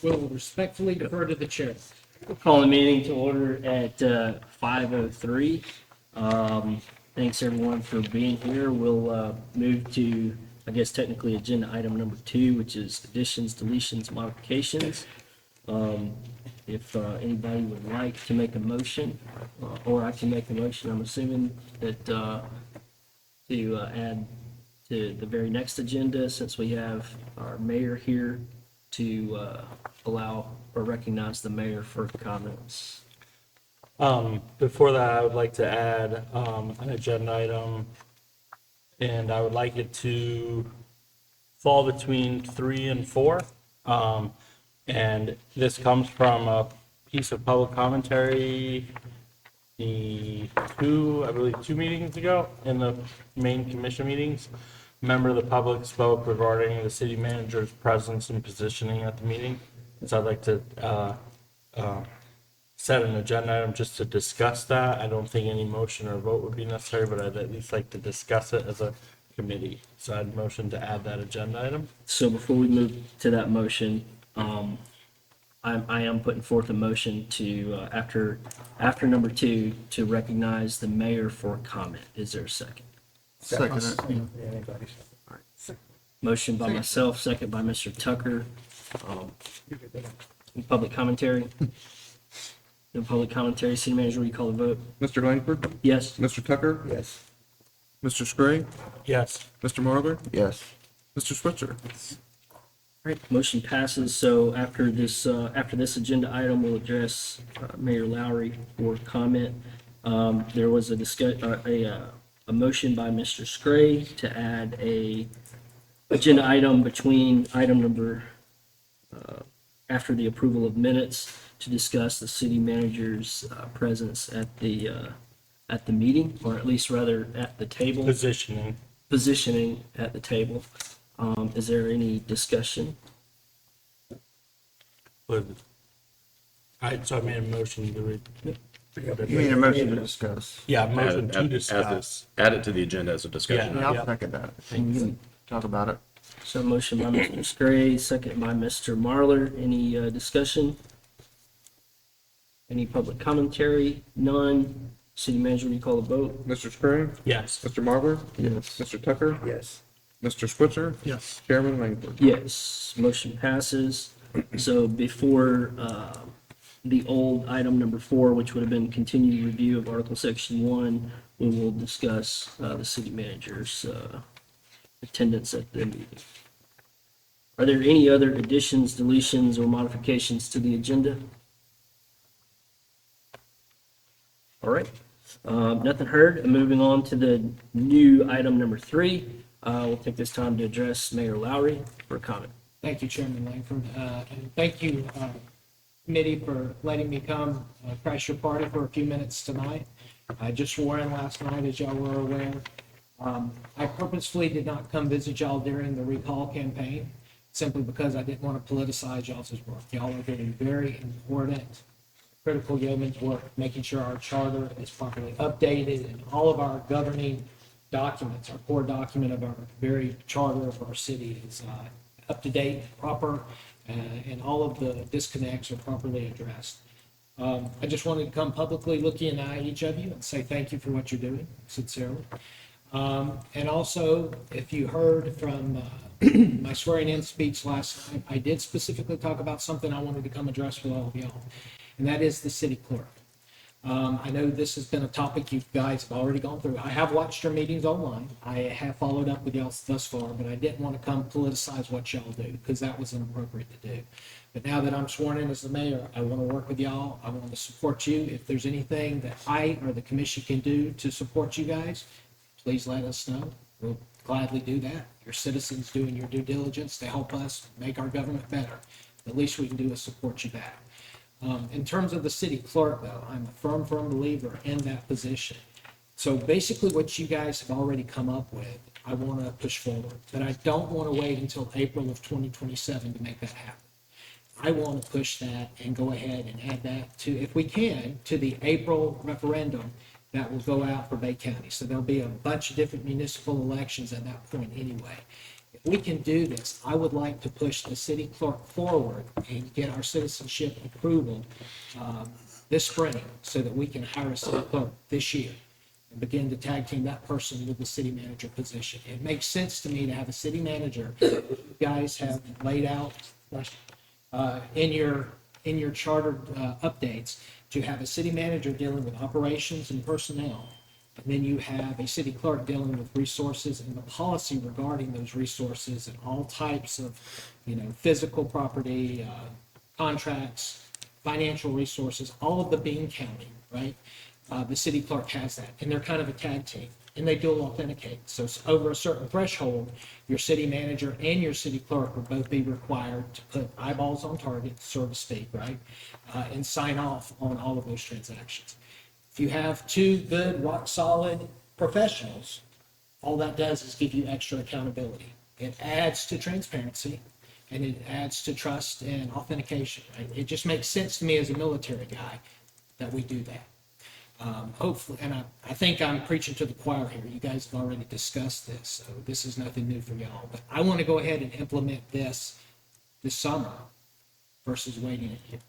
will respectfully defer to the chair. Call the meeting to order at 5:03. Thanks everyone for being here. We'll move to, I guess technically, agenda item number 2, which is additions, deletions, modifications. If anybody would like to make a motion, or I can make a motion, I'm assuming that to add to the very next agenda, since we have our mayor here to allow or recognize the mayor for comments. Before that, I would like to add an agenda item, and I would like it to fall between 3 and 4. And this comes from a piece of public commentary I believe two meetings ago in the main commission meetings. A member of the public spoke regarding the city manager's presence and positioning at the meeting. So I'd like to set an agenda item just to discuss that. I don't think any motion or vote would be necessary, but I'd at least like to discuss it as a committee. So I'd motion to add that agenda item. So before we move to that motion, I am putting forth a motion to, after number 2, to recognize the mayor for comment. Is there a second? Second. Motion by myself, second by Mr. Tucker. Public commentary? No public commentary. City manager, will you call the vote? Mr. Langford? Yes? Mr. Tucker? Yes. Mr. Scray? Yes. Mr. Marler? Yes. Mr. Switzer? All right, motion passes. So after this agenda item, we'll address Mayor Lowry for comment. There was a motion by Mr. Scray to add a agenda item between item number, after the approval of minutes, to discuss the city manager's presence at the meeting, or at least rather at the table. Positioning at the table. Is there any discussion? So I made a motion to read. You need a motion to discuss. Yeah, motion to discuss. Add it to the agenda as a discussion. Yeah. Yeah, I'll second that. You can talk about it. So motion by Mr. Scray, second by Mr. Marler. Any discussion? Any public commentary? None. City manager, will you call the vote? Mr. Scray? Yes. Mr. Marler? Yes. Mr. Tucker? Yes. Mr. Switzer? Yes. Chairman Langford? Yes, motion passes. So before the old item number 4, which would have been continued review of Article Section 1, we will discuss the city manager's attendance at the meeting. Are there any other additions, deletions, or modifications to the agenda? All right, nothing heard. Moving on to the new item number 3. We'll take this time to address Mayor Lowry for a comment. Thank you, Chairman Langford, and thank you, committee, for letting me come crash your party for a few minutes tonight. I just swore in last night, as y'all were aware. I purposefully did not come visit y'all during the recall campaign, simply because I didn't want to politicize y'all's work. Y'all are doing very important, critical yeoman's work, making sure our charter is properly updated and all of our governing documents, our core document of our very charter of our city is up to date, proper, and all of the disconnects are properly addressed. I just wanted to come publicly, look you in the eye, each of you, and say thank you for what you're doing, sincerely. And also, if you heard from my swearing-in speech last night, I did specifically talk about something I wanted to come address with all of y'all, and that is the city clerk. I know this has been a topic you guys have already gone through. I have watched your meetings online. I have followed up with y'all thus far, but I didn't want to come politicize what y'all do, because that was inappropriate to do. But now that I'm sworn in as the mayor, I want to work with y'all. I want to support you. If there's anything that I or the commission can do to support you guys, please let us know. We'll gladly do that. Your citizens doing your due diligence to help us make our government better. The least we can do is support you back. In terms of the city clerk, though, I'm a firm believer in that position. So basically what you guys have already come up with, I want to push forward. But I don't want to wait until April of 2027 to make that happen. I want to push that and go ahead and add that to, if we can, to the April referendum that will go out for Bay County. So there'll be a bunch of different municipal elections at that point anyway. if we can do this, I would like to push the city clerk forward and get our citizenship approval this spring so that we can hire a city clerk this year and begin to tag team that person with the city manager position. It makes sense to me to have a city manager. You guys have laid out in your charter updates to have a city manager dealing with operations and personnel. And then you have a city clerk dealing with resources and the policy regarding those resources and all types of, physical property, contracts, financial resources, all of the bean counting, right? The city clerk has that, and they're kind of a tag team, and they dual authenticate. So it's over a certain threshold, your city manager and your city clerk will both be required to put eyeballs on target, so to speak, right? And sign off on all of those transactions. If you have two good, rock-solid professionals, all that does is give you extra accountability. It adds to transparency, and it adds to trust and authentication, right? It just makes sense to me as a military guy that we do that. Hopefully, and I think I'm preaching to the choir here. You guys have already discussed this, so this is nothing new for y'all. But I want to go ahead and implement this summer versus waiting a year.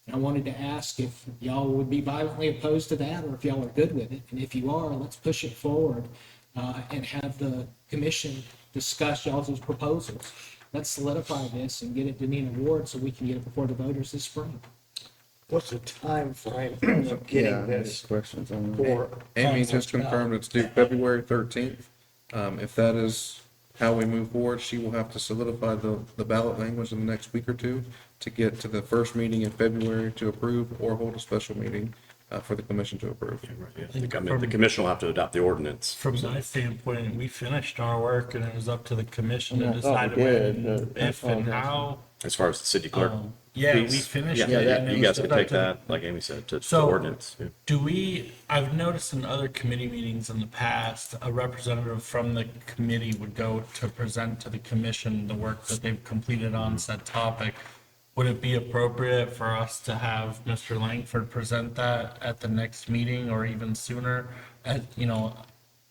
And I wanted to ask if y'all would be violently opposed to that, or if y'all are good with it. And if you are, let's push it forward and have the commission discuss y'all's proposals. Let's solidify this and get it to need an award so we can get it before the voters this spring. What's the time frame of Yeah, getting I have this questions on that. for? Amy just confirmed it's due February 13th. If that is how we move forward, she will have to solidify the ballot language in the next week or two to get to the first meeting in February to approve or hold a special meeting for the commission to approve. The commission will have to adopt the ordinance. From my standpoint, we finished our work and it was up to the commission to Yeah, I thought decide we when, did, but if and that's how. As far as the city clerk. Yeah, we piece. finished Yeah, it, and it you was guys can just up take to- that, like Amy said, to So- ordinance. Yeah. I've noticed in other committee meetings in the past, a representative from the committee would go to present to the commission the work that they've completed on said topic. Would it be appropriate for us to have Mr. Langford present that at the next meeting or even sooner?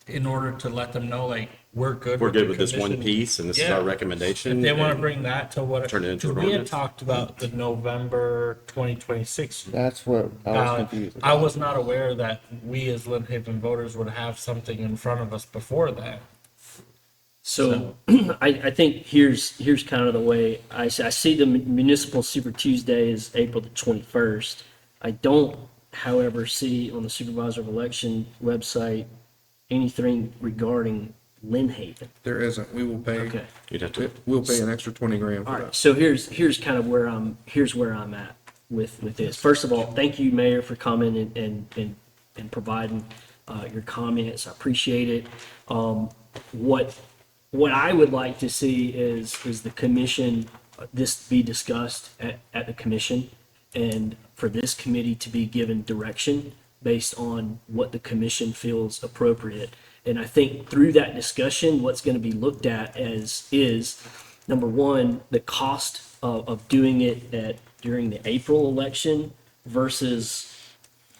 In order to let them know, like, we're good. We're with the good with this one commission. piece and this is Yeah. our recommendation. If they want to and- bring that to what, Turn it into because an we had ordinance. talked about the November 2026 That's what I was ballot. confused I about. was not aware that we as Lynn Haven voters would have something in front of us before that. So I think here's kind of the way I see the municipal Super Tuesday is April the 21st. I don't, however, see on the supervisor of election website anything regarding Lynn Haven. There isn't. We will pay, Okay. You'd have to, we'll pay an extra 20 grand All for right, that. so here's kind of where I'm at with this. First of all, thank you, Mayor, for coming and providing your comments. I appreciate it. What I would like to see is the commission, this be discussed at the commission, and for this committee to be given direction based on what the commission feels appropriate. And I think through that discussion, what's going to be looked at is number one, the cost of doing it during the April election versus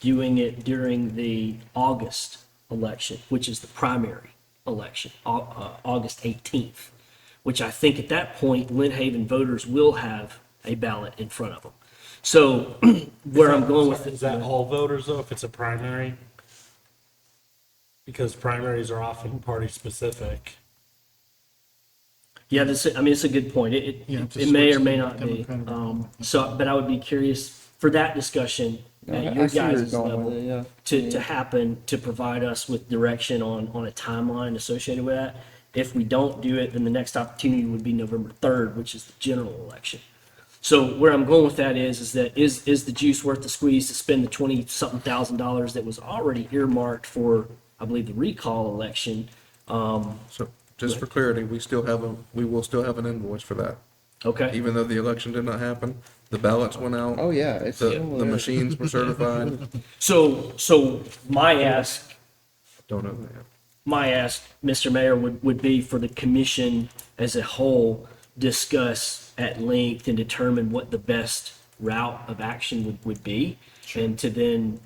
doing it during the August election, which is the primary election, August 18th, which I think at that point, Lynn Haven voters will have a ballot in front of them. So where I'm going with Is that all voters though, if it's a primary? Because primaries are often party specific. Yeah, it's a good point. It may or may not be. But I would be curious for that discussion at I your see where you're guys' going level with it, yeah. to happen, to provide us with direction on a timeline associated with that. If we don't do it, then the next opportunity would be November 3rd, which is the general election. So where I'm going with that is the juice worth the squeeze to spend the $20-something thousand that was already earmarked for, I believe, the recall election? So just for clarity, we will still have an invoice for that. Okay. Even though the election did not happen, the ballots went out. Oh, yeah, it's The still there. machines were certified. So my ask, Don't know that. Mr. Mayor, would be for the commission as a whole, discuss at length and determine what the best route of action would be. And to then,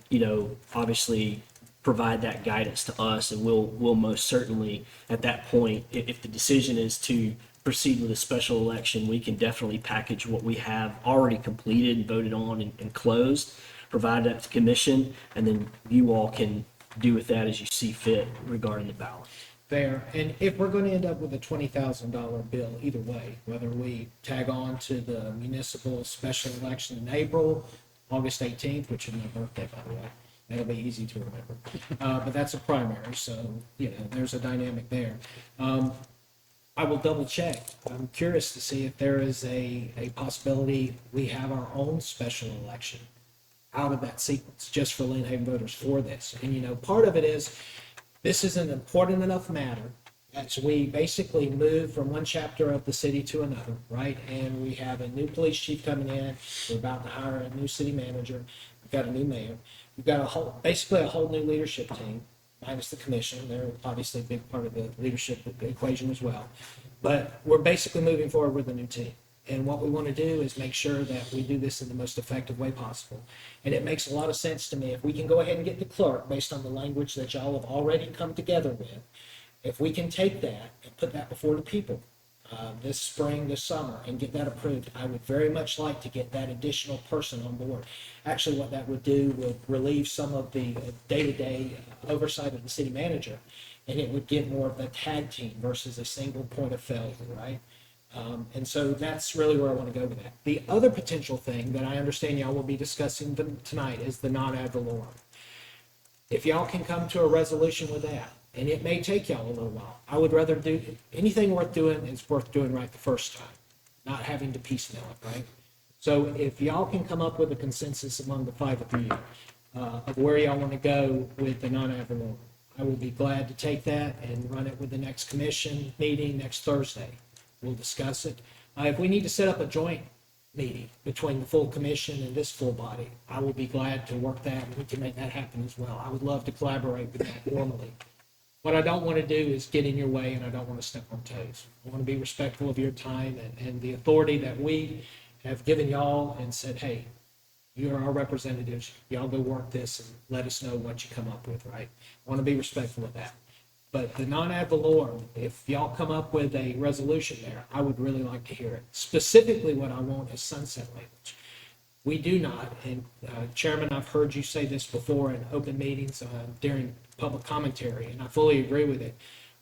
obviously provide that guidance to us, and we'll most certainly, at that point, if the decision is to proceed with a special election, we can definitely package what we have already completed, voted on, and closed, provide that to commission, and then you all can do with that as you see fit regarding the ballot. Fair. And if we're going to end up with a $20,000 bill, either way, whether we tag on to the municipal special election in April, August 18th, which is my birthday, by the way, that'll be easy to remember. But that's a primary, so, there's a dynamic there. I will double check. I'm curious to see if there is a possibility we have our own special election out of that sequence, just for Lynn Haven voters for this. And, part of it is, this is an important enough matter as we basically move from one chapter of the city to another, right? And we have a new police chief coming in. We're about to hire a new city manager. We've got a new mayor. We've got basically a whole new leadership team, minus the commission. They're obviously a big part of the leadership equation as well. But we're basically moving forward with a new team. And what we want to do is make sure that we do this in the most effective way possible. And it makes a lot of sense to me if we can go ahead and get the clerk based on the language that y'all have already come together with. If we can take that and put that before the people this spring, this summer, and get that approved, I would very much like to get that additional person on board. Actually, what that would do would relieve some of the day-to-day oversight of the city manager, and it would give more of a tag team versus a single point of failure, right? And so that's really where I want to go with that. The other potential thing that I understand y'all will be discussing tonight is the non-ad valorem. If y'all can come to a resolution with that, and it may take y'all a little while, I would rather do anything worth doing is worth doing right the first time, not having to piecemeal it, right? So if y'all can come up with a consensus among the five of you of where y'all want to go with the non-ad valorem, I would be glad to take that and run it with the next commission meeting next Thursday. We'll discuss it. If we need to set up a joint meeting between the full commission and this full body, I will be glad to work that, and we can make that happen as well. I would love to collaborate with that formally. What I don't want to do is get in your way, and I don't want to step on toes. I want to be respectful of your time and the authority that we have given y'all and said, hey, you're our representatives. Y'all go work this and let us know what you come up with, right? I want to be respectful of that. But the non-ad valorem, if y'all come up with a resolution there, I would really like to hear it. Specifically, what I want is sunset language. We do not, and Chairman, I've heard you say this before in open meetings during public commentary, and I fully agree with it.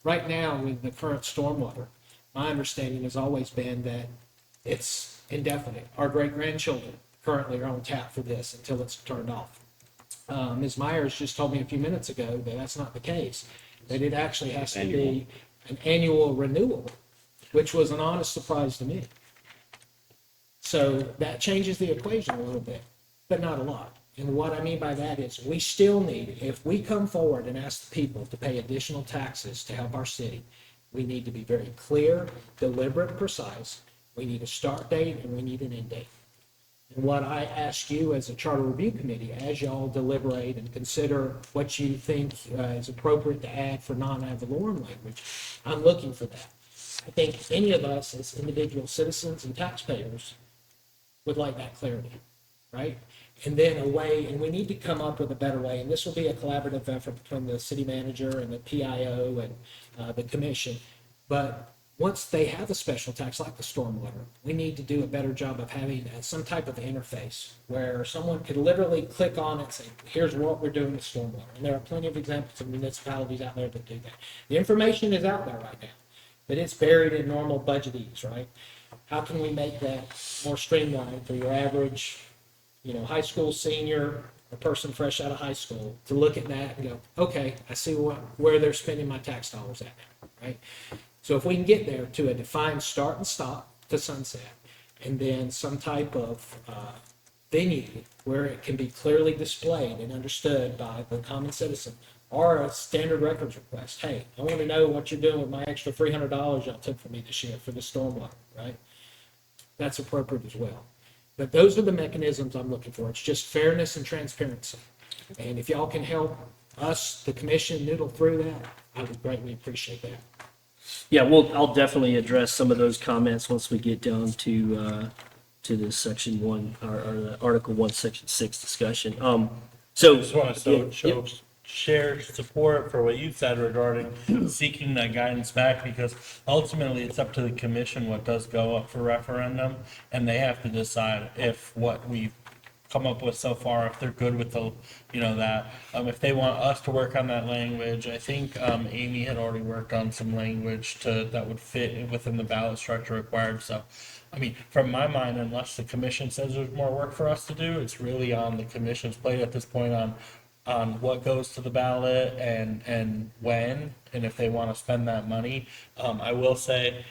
Right now, with the current stormwater, my understanding has always been that it's indefinite. Our great-grandchildren currently are on tap for this until it's turned off. Ms. Myers just told me a few minutes ago that that's not the case, that it actually has to be an annual renewal, which was an honest surprise to me. So that changes the equation a little bit, but not a lot. And what I mean by that is we still need, if we come forward and ask the people to pay additional taxes to help our city, we need to be very clear, deliberate, precise. We need a start date and we need an end date. And what I ask you as a charter review committee, as y'all deliberate and consider what you think is appropriate to add for non-ad valorem language, I'm looking for that. I think any of us as individual citizens and taxpayers would like that clarity, right? And then a way, and we need to come up with a better way, and this will be a collaborative effort between the city manager and the PIO and the commission. But once they have a special tax like the stormwater, we need to do a better job of having some type of interface where someone could literally click on it and say, here's what we're doing with stormwater. And there are plenty of examples of municipalities out there that do that. The information is out there right now, but it's buried in normal budgetings, right? How can we make that more streamlined for your average, high school senior, a person fresh out of high school to look at that and go, okay, I see where they're spending my tax dollars at now, right? So if we can get there to a defined start and stop to sunset, and then some type of venue where it can be clearly displayed and understood by the common citizen, or a standard records request. Hey, I want to know what you're doing with my extra $300 y'all took from me this year for the stormwater, right? That's appropriate as well. But those are the mechanisms I'm looking for. It's just fairness and transparency. And if y'all can help us, the commission, noodle through that, I would greatly appreciate that. Yeah, I'll definitely address some of those comments once we get down to the section 1 or the Article 1, Section 6 discussion. So Just want to show share support for what you said regarding seeking that guidance back, because ultimately it's up to the commission what does go up for referendum, and they have to decide if what we've come up with so far, if they're good with the, that, if they want us to work on that language. I think, Amy had already worked on some language that would fit within the ballot structure required, so, I mean, from my mind, unless the commission says there's more work for us to do, it's really on the commission's plate at this point on what goes to the ballot and when, and if they want to spend that money. I will say,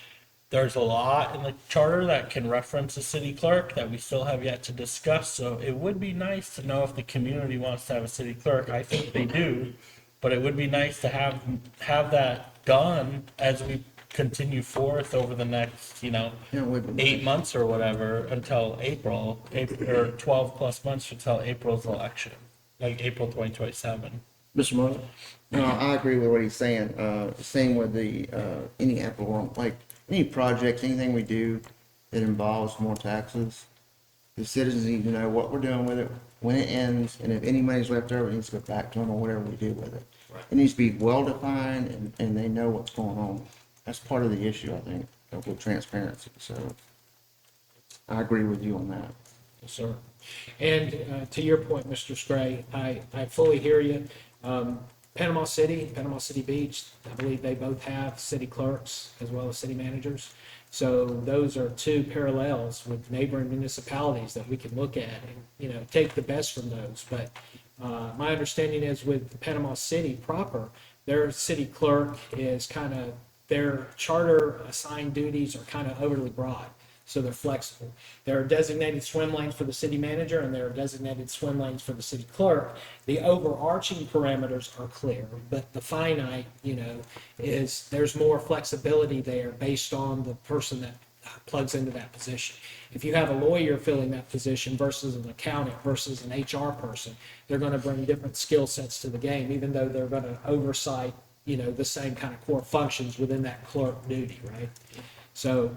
there's a lot in the charter that can reference a city clerk that we still have yet to discuss, so it would be nice to know if the community wants to have a city clerk. I think they do, but it would be nice to have that done as we continue forth over the next, Yeah, it would be 8 months or whatever until April, or 12 plus months until April's election, like April 2027. Mr. Marley? No, I agree with what he's saying. Same with the, any applicant, like, any projects, anything we do that involves more taxes, the citizens need to know what we're doing with it, when it ends, and if any money's left over, it needs to go back to them or whatever we do with it. It needs to be well-defined and they know what's going on. That's part of the issue, I think, with transparency, so I agree with you on that. Yes, sir. And to your point, Mr. Stray, I fully hear you. Panama City Beach, I believe they both have city clerks as well as city managers. So those are two parallels with neighboring municipalities that we can look at and, take the best from those. But my understanding is with Panama City proper, their city clerk is their charter assigned duties are kind of overly broad. So they're flexible. There are designated swim lanes for the city manager and there are designated swim lanes for the city clerk. The overarching parameters are clear, but the finite, is there's more flexibility there based on the person that plugs into that position. If you have a lawyer filling that position versus an accountant versus an HR person, they're going to bring different skill sets to the game, even though they're going to oversight, the same kind of core functions within that clerk duty, right? So,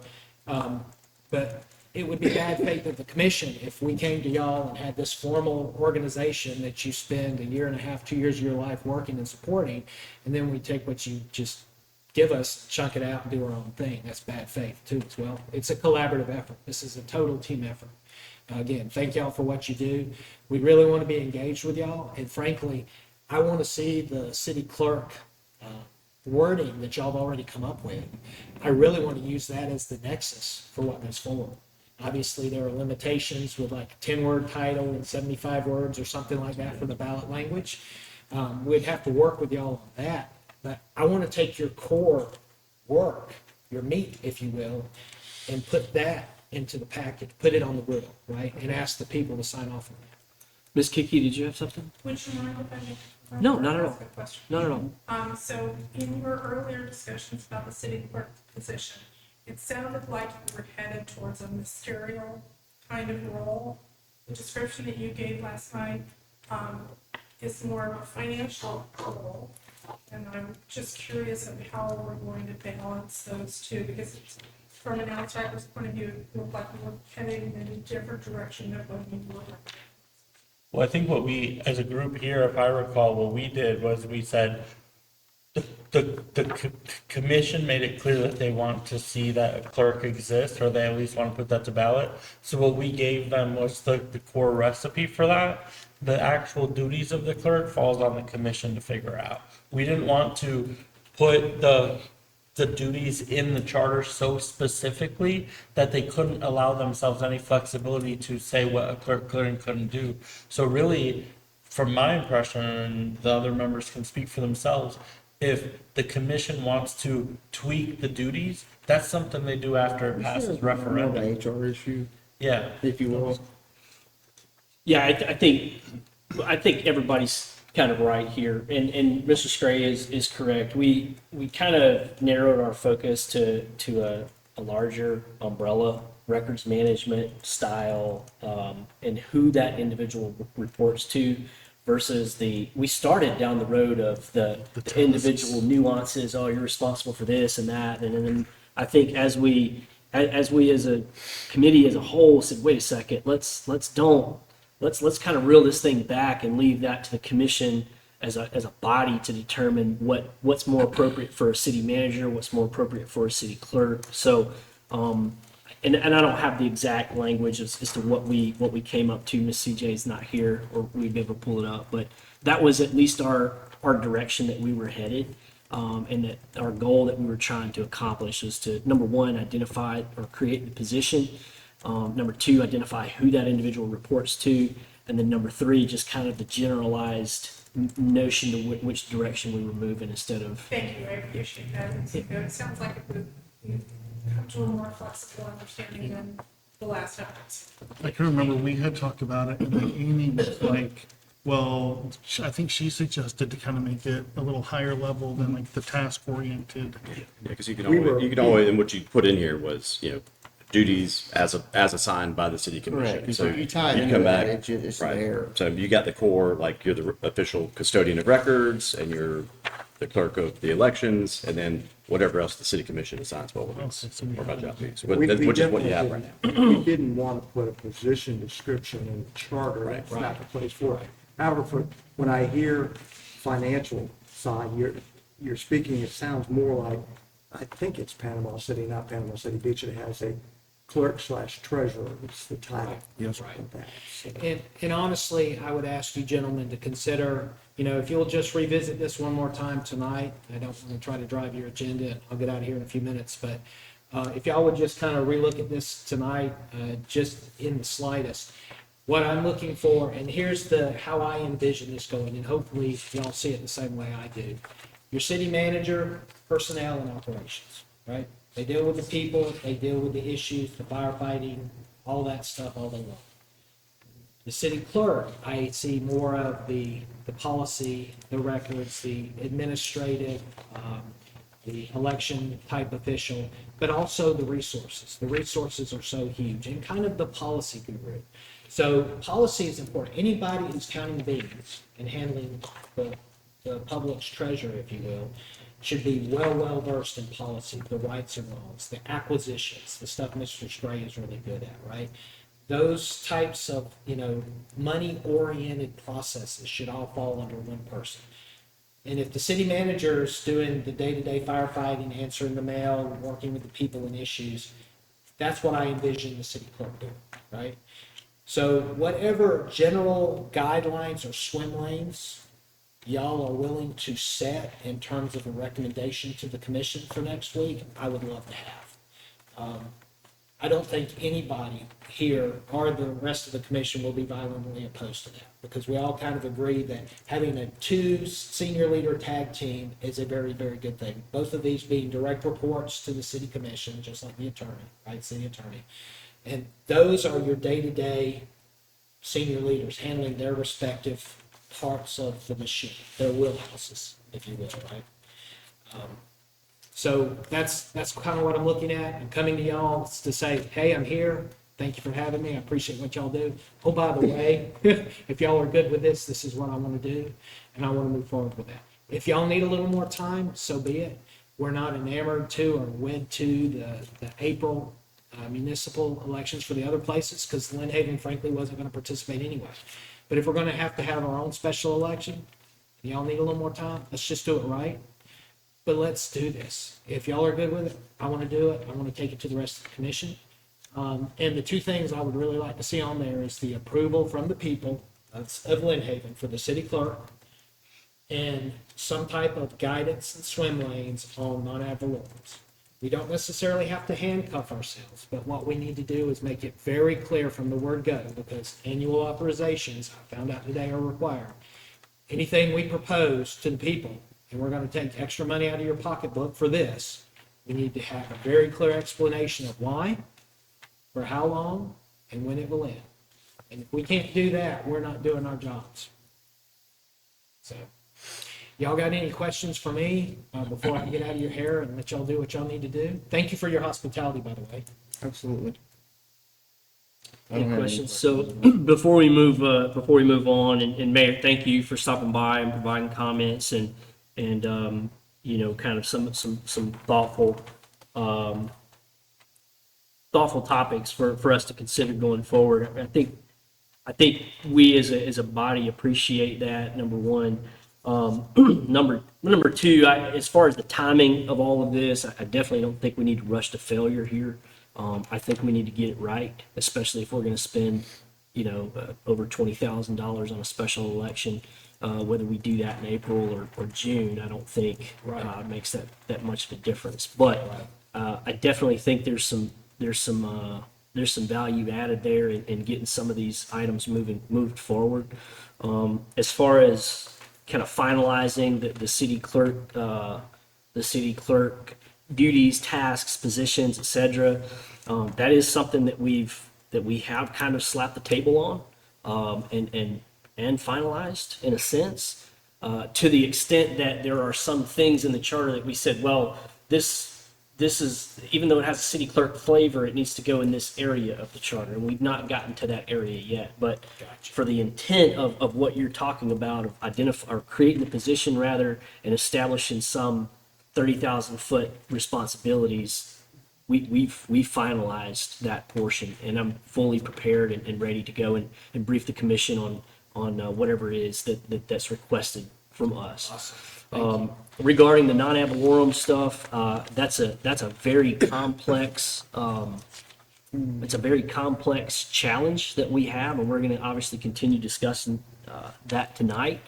but it would be bad faith of the commission if we came to y'all and had this formal organization that you spend 1.5 years, 2 years of your life working and supporting, and then we take what you just give us, chunk it out, and do our own thing. That's bad faith too as well. It's a collaborative effort. This is a total team effort. Again, thank y'all for what you do. We really want to be engaged with y'all, and frankly, I want to see the city clerk wording that y'all have already come up with. I really want to use that as the nexus for what goes forward. Obviously, there are limitations with like a 10-word title and 75 words or something like that for the ballot language. We'd have to work with y'all on that. But I want to take your core work, your meat, if you will, and put that into the package, put it on the grill, right? And ask the people to sign off on that. Ms. Kiki, did you have something? Would you mind if I make? No, not at all. ask a question? Not at all. So in your earlier discussions about the city clerk position, it sounded like you were headed towards a ministerial kind of role. The description that you gave last night, is more of a financial role. And I'm just curious of how we're going to balance those two, because it's, from an outsider's point of view, it looked like we were heading in a different direction than what we were. Well, I think what we, as a group here, if I recall, what we did was we said, the commission made it clear that they want to see that a clerk exists, or they at least want to put that to ballot. So what we gave them was the core recipe for that. The actual duties of the clerk falls on the commission to figure out. We didn't want to put the duties in the charter so specifically that they couldn't allow themselves any flexibility to say what a clerk could and couldn't do. So really, from my impression, and the other members can speak for themselves, if the commission wants to tweak the duties, that's something they do after it passes referendum. More of an HR issue, Yeah. if you will. Yeah, I think everybody's kind of right here, and Mr. Stray is correct. We kind of narrowed our focus to a larger umbrella records management style, and who that individual reports to versus we started down the road of the individual nuances. Oh, you're responsible for this and that, and then I think as we as a committee as a whole said, wait a second, let's kind of reel this thing back and leave that to the commission as a body to determine what's more appropriate for a city manager, what's more appropriate for a city clerk. So, and I don't have the exact language as to what we came up to. Miss CJ's not here, or we'd be able to pull it up, but that was at least our direction that we were headed. And that our goal that we were trying to accomplish was to, number one, identify or create the position. Number two, identify who that individual reports to. And then number three, just kind of the generalized notion to which direction we were moving instead of. Thank you, I appreciate that. It sounds like we've come to a more flexible understanding than the last time. I can remember we had talked about it, and then Amy was like, well, I think she suggested to kind of make it a little higher level than like the task oriented. Yeah, because you could always, and what you put in here was, duties as assigned by the city commission. Correct. So You tie it you into come that, back, it's right. there. So you got the core, like you're the official custodian of records, and you're the clerk of the elections, and then whatever else the city commission assigns, well, it's more about job duties, which is what you have right now. We didn't want to put a position description in the charter. That's not the place for it. However, when I hear financial side, you're speaking, it sounds more like, I think it's Panama City, not Panama City Beach. It has a clerk/treasurer. It's the title. Yes, of that. So- And honestly, I would ask you gentlemen to consider, if you'll just revisit this one more time tonight. I don't want to try to drive your agenda. I'll get out of here in a few minutes, but if y'all would just kind of relook at this tonight, just in the slightest. What I'm looking for, and here's how I envision this going, and hopefully y'all see it the same way I do. Your city manager, personnel, and operations, right? They deal with the people, they deal with the issues, the firefighting, all that stuff all day long. The city clerk, I see more of the policy, the records, the administrative, the election type official, but also the resources. The resources are so huge, and kind of the policy guru. So policy is important. Anybody who's counting beans and handling the public's treasure, if you will, should be well versed in policy, the rights and wrongs, the acquisitions, the stuff Mr. Stray is really good at, right? Those types of, money-oriented processes should all fall under one person. And if the city manager is doing the day-to-day firefighting, answering the mail, working with the people and issues, that's what I envision the city clerk doing, right? So whatever general guidelines or swim lanes y'all are willing to set in terms of a recommendation to the commission for next week, I would love to have. I don't think anybody here or the rest of the commission will be violently opposed to that, because we all kind of agree that having a 2 senior leader tag team is a very, very good thing. Both of these being direct reports to the city commission, just like the attorney, right, city attorney. And those are your day-to-day senior leaders handling their respective parts of the machine, their wheelhouses, if you will, right? So that's kind of what I'm looking at. I'm coming to y'all to say, hey, I'm here. Thank you for having me. I appreciate what y'all do. Oh, by the way, if y'all are good with this, this is what I want to do, and I want to move forward with that. If y'all need a little more time, so be it. We're not enamored to or wed to the April municipal elections for the other places, because Lynn Haven, frankly, wasn't going to participate anyway. But if we're going to have our own special election, and y'all need a little more time, let's just do it right. But let's do this. If y'all are good with it, I want to do it. I want to take it to the rest of the commission. And the 2 things I would really like to see on there is the approval from the people of Lynn Haven for the city clerk, and some type of guidance and swim lanes on non-advalorums. We don't necessarily have to handcuff ourselves, but what we need to do is make it very clear from the word go, because annual authorizations, I found out today, are required. Anything we propose to the people, and we're going to take extra money out of your pocketbook for this, we need to have a very clear explanation of why, for how long, and when it will end. And if we can't do that, we're not doing our jobs. So, y'all got any questions for me before I get out of your hair and let y'all do what y'all need to do? Thank you for your hospitality, by the way. Absolutely. I don't Any have questions? So before we move on, and Mayor, thank you for stopping by and providing comments and kind of some thoughtful topics for us to consider going forward. I think we as a body appreciate that, number one. Number two, as far as the timing of all of this, I definitely don't think we need to rush to failure here. I think we need to get it right, especially if we're going to spend, over $20,000 on a special election. Whether we do that in April or June, I don't think makes that much of a difference. But I definitely think there's some value added there in getting some of these items moved forward. As far as kind of finalizing the city clerk duties, tasks, positions, etc. That is something that we have kind of slapped the table on and finalized in a sense, to the extent that there are some things in the charter that we said, well, this is, even though it has a city clerk flavor, it needs to go in this area of the charter, and we've not gotten to that area yet. But for the intent of what you're talking about, of or creating the position rather, and establishing some 30,000-foot responsibilities, we finalized that portion, and I'm fully prepared and ready to go and brief the commission on whatever it is that's requested from us. Regarding the non-ad valorem stuff, that's a very complex challenge that we have, and we're going to obviously continue discussing that tonight.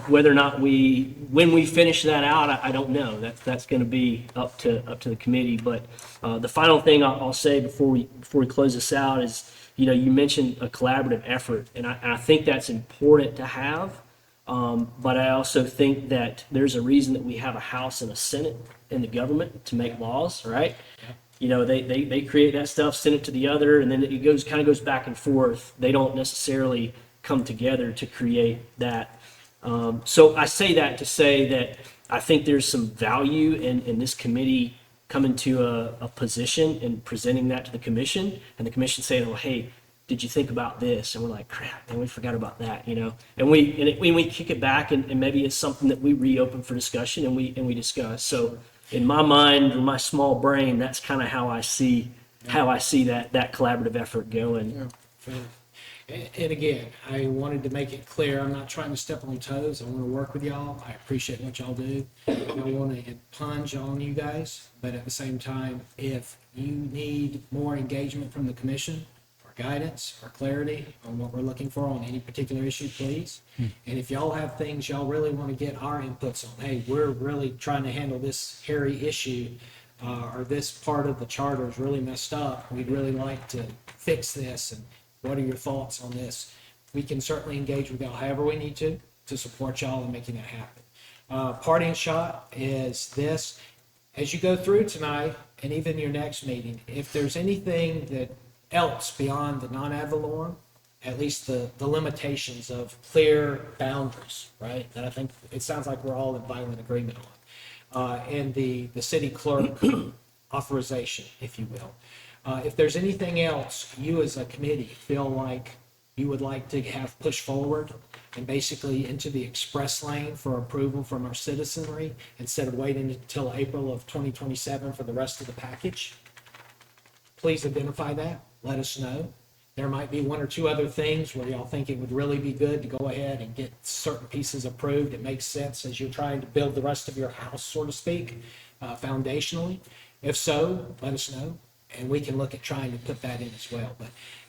Whether or not when we finish that out, I don't know. That's going to be up to the committee. But the final thing I'll say before we close this out is, you mentioned a collaborative effort, and I think that's important to have. But I also think that there's a reason that we have a House and a Senate in the government to make laws, right? They create that stuff, send it to the other, and then it kind of goes back and forth. They don't necessarily come together to create that. So I say that to say that I think there's some value in this committee coming to a position and presenting that to the commission, and the commission saying, "Oh, hey, did you think about this?" And we're like, "Crap, man, we forgot about that," And we kick it back, and maybe it's something that we reopen for discussion and we discuss. So in my mind, or my small brain, that's kind of how I see that collaborative effort going. And again, I wanted to make it clear, I'm not trying to step on toes. I want to work with y'all. I appreciate what y'all do. I don't want to impinge on you guys, but at the same time, if you need more engagement from the commission, or guidance, or clarity on what we're looking for on any particular issue, please. And if y'all have things y'all really want to get our inputs on, hey, we're really trying to handle this hairy issue, or this part of the charter is really messed up, we'd really like to fix this, and what are your thoughts on this? We can certainly engage with y'all however we need to support y'all in making that happen. Parting shot is this: as you go through tonight and even your next meeting, if there's anything that else beyond the non-ad valorem, at least the limitations of clear boundaries, right? That I think it sounds like we're all in violent agreement on, and the city clerk authorization, if you will. If there's anything else you as a committee feel like you would like to have pushed forward and basically into the express lane for approval from our citizenry instead of waiting until April of 2027 for the rest of the package, please identify that. Let us know. There might be one or two other things where y'all think it would really be good to go ahead and get certain pieces approved. It makes sense as you're trying to build the rest of your house, so to speak, foundationally. If so, let us know, and we can look at trying to put that in as well.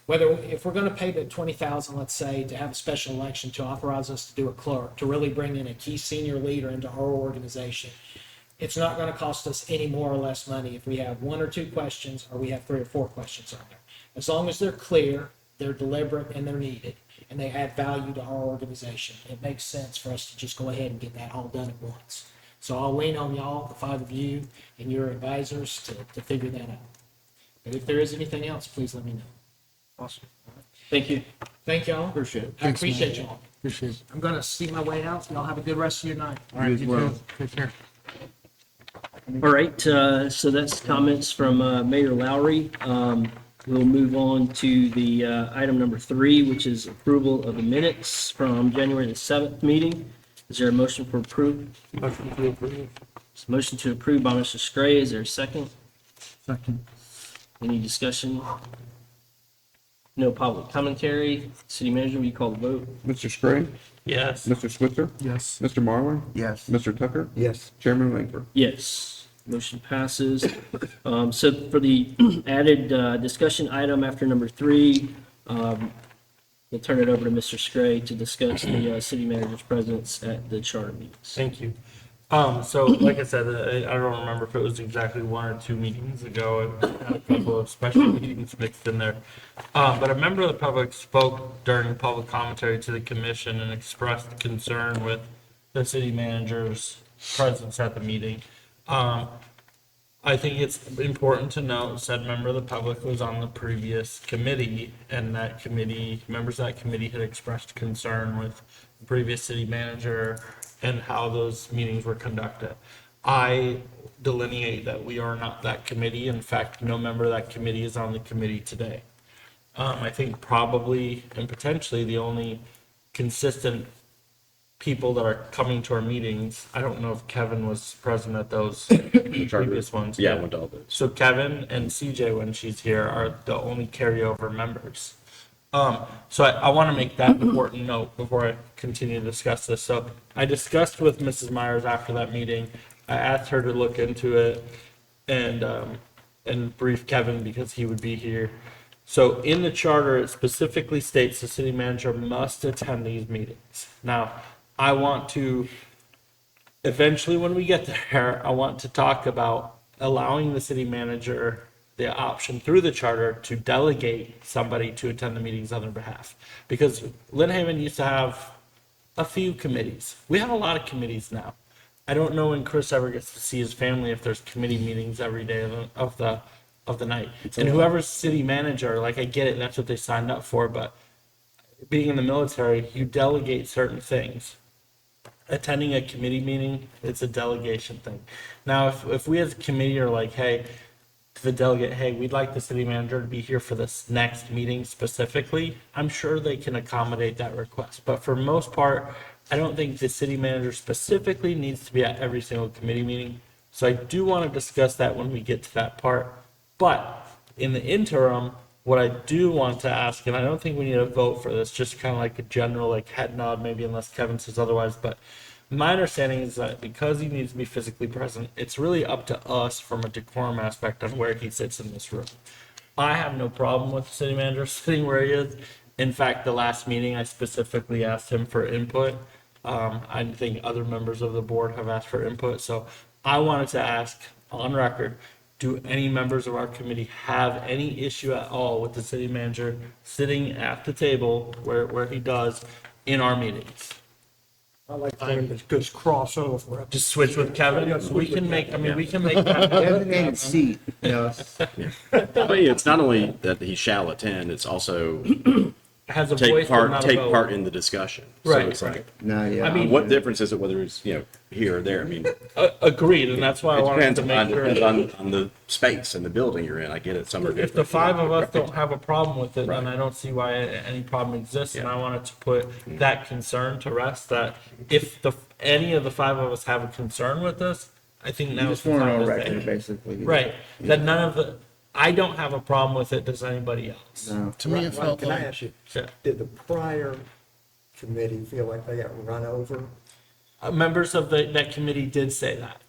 But if we're going to pay the $20,000, let's say, to have a special election to authorize us to do a clerk, to really bring in a key senior leader into our organization, it's not going to cost us any more or less money if we have one or two questions or we have 3 or 4 questions on there. As long as they're clear, they're deliberate, and they're needed, and they add value to our organization, it makes sense for us to just go ahead and get that all done at once. So I'll lean on y'all, the 5 of you and your advisors, to figure that out. But if there is anything else, please let me know. Awesome. Thank you. Thank y'all. Appreciate it. I appreciate y'all. Appreciate it. I'm going to see my way out. Y'all have a good rest of your night. All right, you too. Take care. All right, so that's comments from Mayor Lowry. We'll move on to the item number 3, which is approval of the minutes from January the 7th meeting. Is there a motion for approval? Motion to approve. Motion to approve by Mr. Scray. Is there a second? Second. Any discussion? No public commentary. City manager, will you call the vote? Mr. Scray? Yes. Mr. Switzer? Yes. Mr. Marlar? Yes. Mr. Tucker? Yes. Chairman Langford? Yes, motion passes. So for the added discussion item after number 3, we'll turn it over to Mr. Scray to discuss the city manager's presence at the charter meetings. Thank you. So like I said, I don't remember if it was exactly 1 or 2 meetings ago. I had a couple of special meetings mixed in there. But a member of the public spoke during public commentary to the commission and expressed concern with the city manager's presence at the meeting. I think it's important to note said member of the public was on the previous committee, and that committee, members of that committee had expressed concern with the previous city manager and how those meetings were conducted. I delineate that we are not that committee. In fact, no member of that committee is on the committee today. I think probably and potentially the only consistent people that are coming to our meetings, I don't know if Kevin was present at those previous ones. Yeah, I went to all those. So Kevin and CJ, when she's here, are the only carryover members. So I want to make that important note before I continue to discuss this. So I discussed with Mrs. Myers after that meeting. I asked her to look into it and brief Kevin because he would be here. So in the charter, it specifically states the city manager must attend these meetings. Now, I want to, eventually when we get there, I want to talk about allowing the city manager the option through the charter to delegate somebody to attend the meetings on their behalf. Because Lynn Haven used to have a few committees. We have a lot of committees now. I don't know when Chris ever gets to see his family if there's committee meetings every day of the night. And whoever's city manager, like I get it, that's what they signed up for, but being in the military, you delegate certain things. Attending a committee meeting, it's a delegation thing. Now, if we as a committee are like, hey, to the delegate, hey, we'd like the city manager to be here for this next meeting specifically, I'm sure they can accommodate that request. But for most part, I don't think the city manager specifically needs to be at every single committee meeting. So I do want to discuss that when we get to that part. But in the interim, what I do want to ask, and I don't think we need a vote for this, just kind of like a general like head nod, maybe unless Kevin says otherwise, but my understanding is that because he needs to be physically present, it's really up to us from a decorum aspect on where he sits in this room. I have no problem with the city manager sitting where he is. In fact, the last meeting, I specifically asked him for input. I think other members of the board have asked for input. So I wanted to ask on record, do any members of our committee have any issue at all with the city manager sitting at the table where he does in our meetings? I like for him to just cross over. Just switch with Kevin. We can make, I mean, we can make that. Designated seat, you know. But it's not only that he shall attend, it's also Has a voice, but not a take vote. part in the discussion. Right, So it's like, No, yeah. I mean, what difference is it whether it's, here or there? I mean, Agreed, and that's why I it wanted depends to make sure. on the space and the building you're in. I get it, some are different. If the 5 of us don't have a problem with it, then I don't see why any problem exists. And I wanted to put that concern to rest, that if any of the 5 of us have a concern with this, I think You now just is the want it time on to record, say. basically. Right, that none of the, I don't have a problem with it, does anybody else? No. To me, it felt Can I like, ask you, Yeah. did the prior committee feel like they got run over? Members of that committee did say that.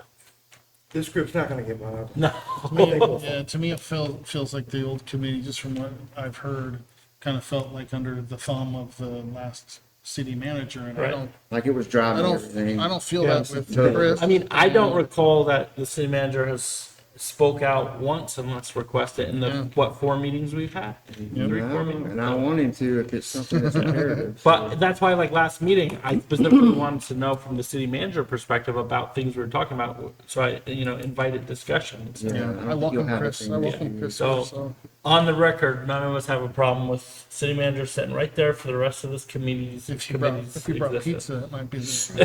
This group's not gonna get run over. No. to me, it feels like the old committee, just from what I've heard, kind of felt like under the thumb of the last city manager, and Right. Like it was driving everything. I don't feel Yeah. that with Totally. Chris. I mean, I don't recall that the city manager has spoke out once, and let's request it in the, Yeah. 4 meetings we've had? 3, 4 meetings? And I want him to if it's something that's imperative. But that's why, like last meeting, I specifically wanted to know from the city manager perspective about things we were talking about. So I, invited discussions. Yeah, Yeah, don't I think you'll welcome have Chris. anything I to welcome do. Chris. So- So On the record, none of us have a problem with city manager sitting right there for the rest of this committee's if you brought existence. pizza, it might be. So,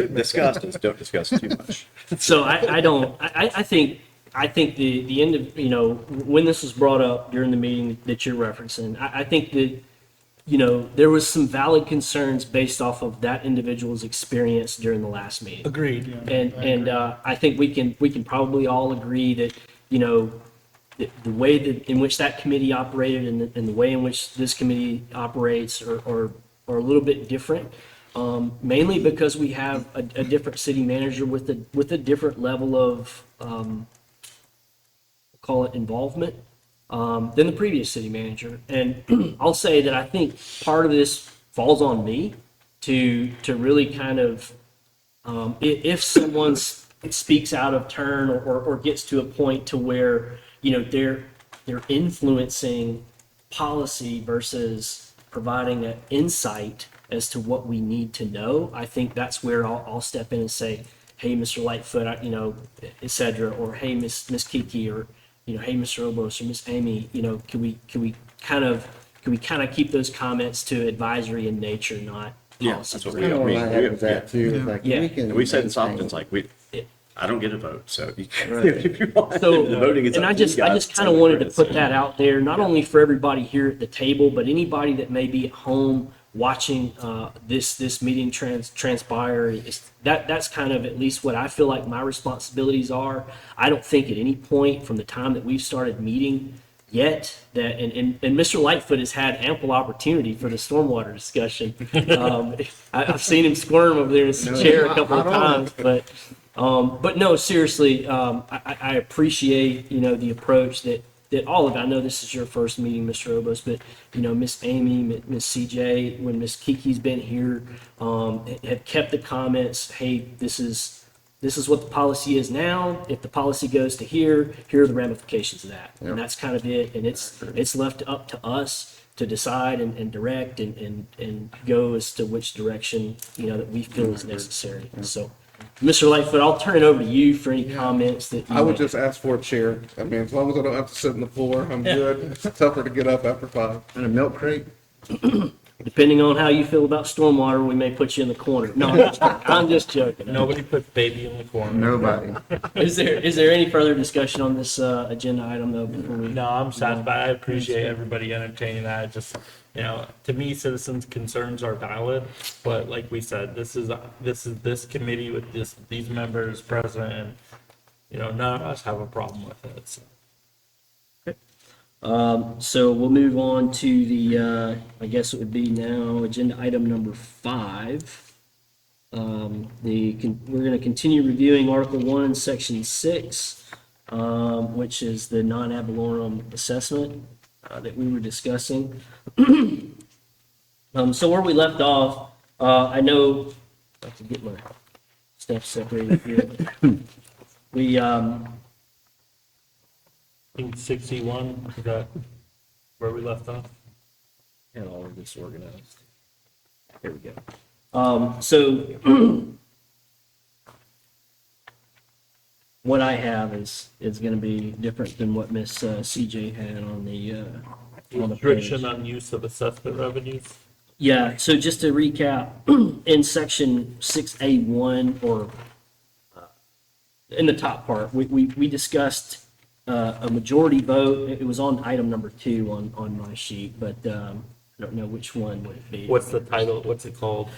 Discuss, just don't discuss too much. so I think the end of, when this was brought up during the meeting that you're referencing, I think that, there was some valid concerns based off of that individual's experience during the last meeting. Agreed. And I think we can probably all agree that, the way that in which that committee operated and the way in which this committee operates are a little bit different. Mainly because we have a different city manager with a different level of call it involvement than the previous city manager. And I'll say that I think part of this falls on me to really kind of if someone speaks out of turn or gets to a point to where they're influencing policy versus providing an insight as to what we need to know, I think that's where I'll step in and say, hey, Mr. Lightfoot, et cetera, or hey, Miss Kiki, or hey, Mr. Obos or Miss Amy, can we kind of keep those comments to advisory in nature, not Yeah, policy. that's what Kind of what I had with that too, Yeah. is like, Yeah. we can. And we say this often, maintain- it's like, I don't get a vote, so you can, Right. if you want, So, the voting is and up I to you just guys. kind of wanted to put that out there, not only for everybody here at the table, but anybody that may be at home watching this meeting transpire. That's kind of at least what I feel like my responsibilities are. I don't think at any point from the time that we've started meeting yet that, and Mr. Lightfoot has had ample opportunity for the stormwater discussion. I've seen him squirm over there in his chair a couple of times, but no, seriously, I appreciate, the approach that all of it. I know this is your first meeting, Mr. Obos, but, Miss Amy, Miss CJ, when Miss Kiki's been here, have kept the comments, hey, this is what the policy is now. If the policy goes to here are the ramifications of that. And that's kind of it. And it's left up to us to decide and direct and go as to which direction, that we feel is necessary. So, Mr. Lightfoot, I'll turn it over to you for any comments that you I would may- just ask for a chair. I mean, as long as I don't have to sit on the floor, I'm good. It's tougher to get up after 5. And a milk crate? depending on how you feel about stormwater, we may put you in the corner. No, I'm just joking. Nobody puts baby in the corner. Nobody. Is there any further discussion on this agenda item though before we? No, I'm satisfied. I appreciate everybody entertaining that. Just, to me, citizens' concerns are valid, but like we said, this is this committee with these members present, and none of us have a problem with it. So. So we'll move on to the, I guess it would be now agenda item number 5. We're going to continue reviewing Article 1, Section 6, which is the non-ad valorem assessment that we were discussing. So where we left off, I know, I have to get my stuff separated here. We, I think 61, is that where we left off? had all of this organized. Here we go. So what I have is going to be different than what Miss CJ had on the Restriction page. on use of assessment revenues. Yeah. So just to recap, in section 6A1 or in the top part, we discussed a majority vote. It was on item number 2 on my sheet, but I don't know which one would it be. What's the title? What's it called?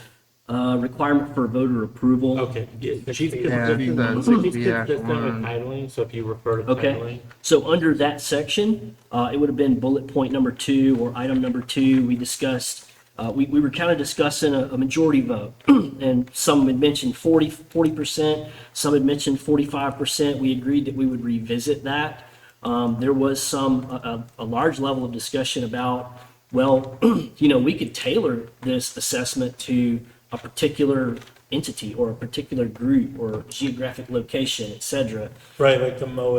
Requirement for voter approval. Okay, she's Yeah, consistent, that's she's the consistent with one. titling, so if you refer to Okay, titling. so under that section, it would have been bullet point number 2 or item number 2. We discussed, we were kind of discussing a majority vote. And some had mentioned 40%, some had mentioned 45%. We agreed that we would revisit that. There was a large level of discussion about, well, we could tailor this assessment to a particular entity or a particular group or geographic location, et cetera. Right, like the Mill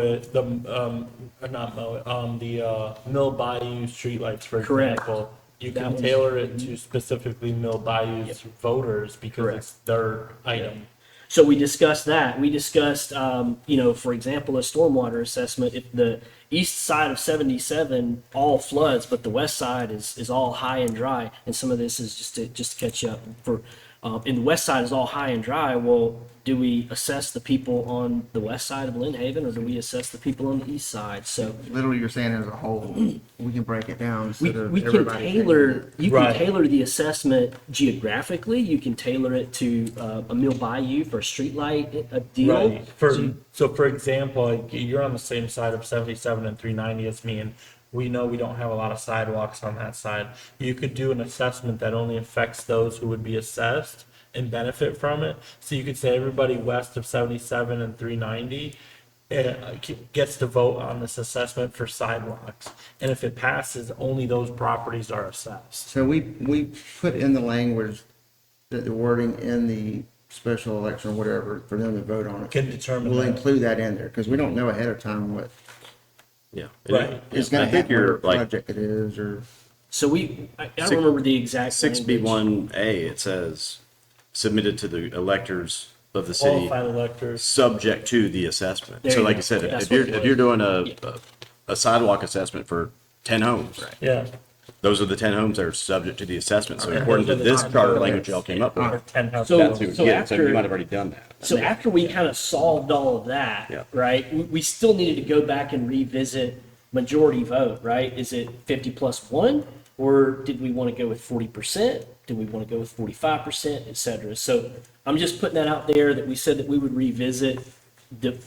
Bayou streetlights, for Correct. example. You That can was- tailor it to specifically Mill Bayou's voters because Correct. it's their item. So we discussed that. We discussed, for example, a stormwater assessment. If the east side of 77 all floods, but the west side is all high and dry, and some of this is just to catch up. For And the west side is all high and dry. Well, do we assess the people on the west side of Lynn Haven, or do we assess the people on the east side? So Literally, you're saying as a whole, we can break it down we, instead of we can everybody taking tailor, it. you can Right. tailor the assessment geographically. You can tailor it to a Mill Bayou for a streetlight deal. Right. So for example, like you're on the same side of 77 and 390 as me, and we know we don't have a lot of sidewalks on that side. You could do an assessment that only affects those who would be assessed and benefit from it. So you could say everybody west of 77 and 390 gets to vote on this assessment for sidewalks. And if it passes, only those properties are assessed. So we put in the language, that the wording in the special election or whatever, for them to vote on it. Can determine We'll that. include that in there, because we don't know ahead of time what Yeah. Right. is I gonna think happen, you're what like project it is, or. So I don't remember the exact six language. B1A, it says submitted to the electors of the city, Qualified electors. subject to the assessment. There So you like go. I said, That's if you're, what it if you're doing Yeah. a sidewalk assessment for 10 homes, Yeah. those are the 10 homes that are subject to the assessment. So Okay. according to Those are the this top charter buildings. language y'all came up Or with, 10 houses. So- that's who would so get it. So after- you might have already done that. So after we kind of solved all of that, Yeah. right, we still needed to go back and revisit majority vote, right? Is it 50 plus one, or did we want to go with 40%? Did we want to go with 45%, et cetera? So I'm just putting that out there, that we said that we would revisit the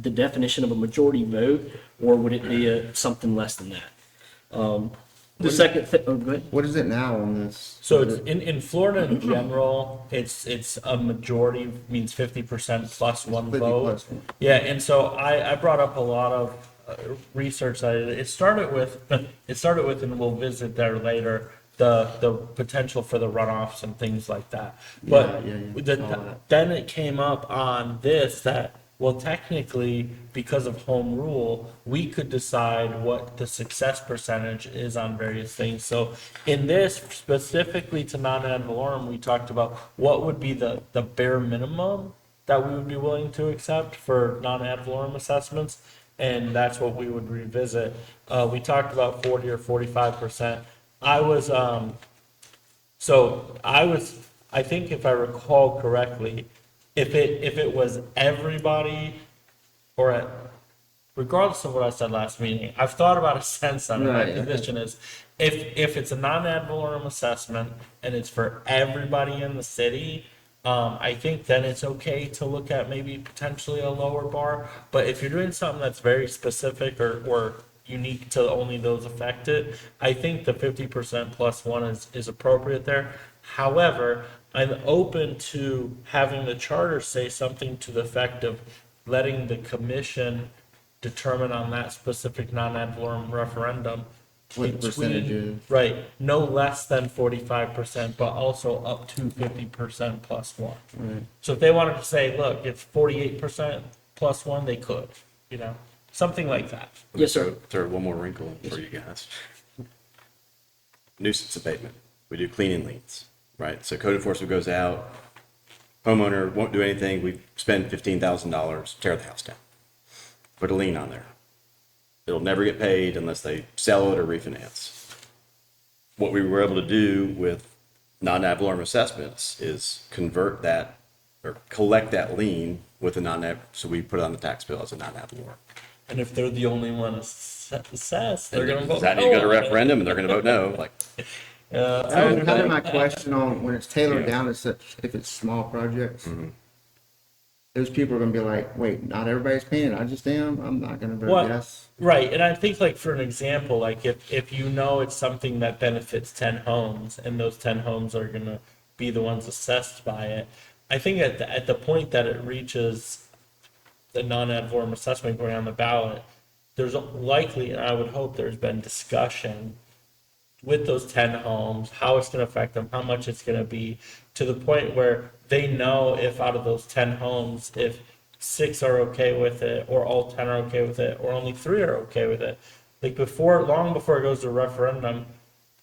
definition of a majority vote, or would it be something less than that? The second, oh, go ahead. What is it now on this? So it's in Florida in general, it's a majority means 50% plus one 50 vote. plus one. Yeah, and so I brought up a lot of research that it started with, and we'll visit there later, the potential for the runoffs and things like that. But Yeah, yeah, the- all that. then it came up on this that, well, technically, because of home rule, we could decide what the success percentage is on various things. So in this, specifically to non-ad valorem, we talked about what would be the bare minimum that we would be willing to accept for non-ad valorem assessments, and that's what we would revisit. We talked about 40 or 45%. I think if I recall correctly, if it was everybody, regardless of what I said last meeting, I've thought about a sense on it. My Right. position is, if it's a non-ad valorem assessment and it's for everybody in the city, I think then it's okay to look at maybe potentially a lower bar. But if you're doing something that's very specific or unique to only those affected, I think the 50% plus one is appropriate there. However, I'm open to having the charter say something to the effect of letting the commission determine on that specific non-ad valorem referendum. What the percentage is. Right, no less than 45%, but also up to 50% plus one. Right. So if they wanted to say, look, it's 48% plus one, they could, something like that. Yes, sir. Throw one more wrinkle in for you guys. Nuisance abatement. We do cleaning liens, right? So code enforcement goes out, homeowner won't do anything, we spend $15,000, tear the house down. Put a lien on there. It'll never get paid unless they sell it or refinance. What we were able to do with non-ad valorem assessments is convert that or collect that lien with a non-ad, so we put it on the tax bill as a non-ad valorem. And if they're the only one assessed, they're gonna vote That no you go to on it. referendum and they're gonna vote no, like, Kind of my question on when it's tailored down to such, if it's small projects. Those people are gonna be like, wait, not everybody's paying it, I just am, I'm not gonna vote Well, yes. right, and I think like for an example, like if you know it's something that benefits 10 homes and those 10 homes are gonna be the ones assessed by it, I think at the point that it reaches the non-ad valorem assessment going on the ballot, there's likely, and I would hope there's been discussion with those 10 homes, how it's going to affect them, how much it's going to be, to the point where they know if out of those 10 homes, if 6 are okay with it, or all 10 are okay with it, or only 3 are okay with it. Like long before it goes to referendum,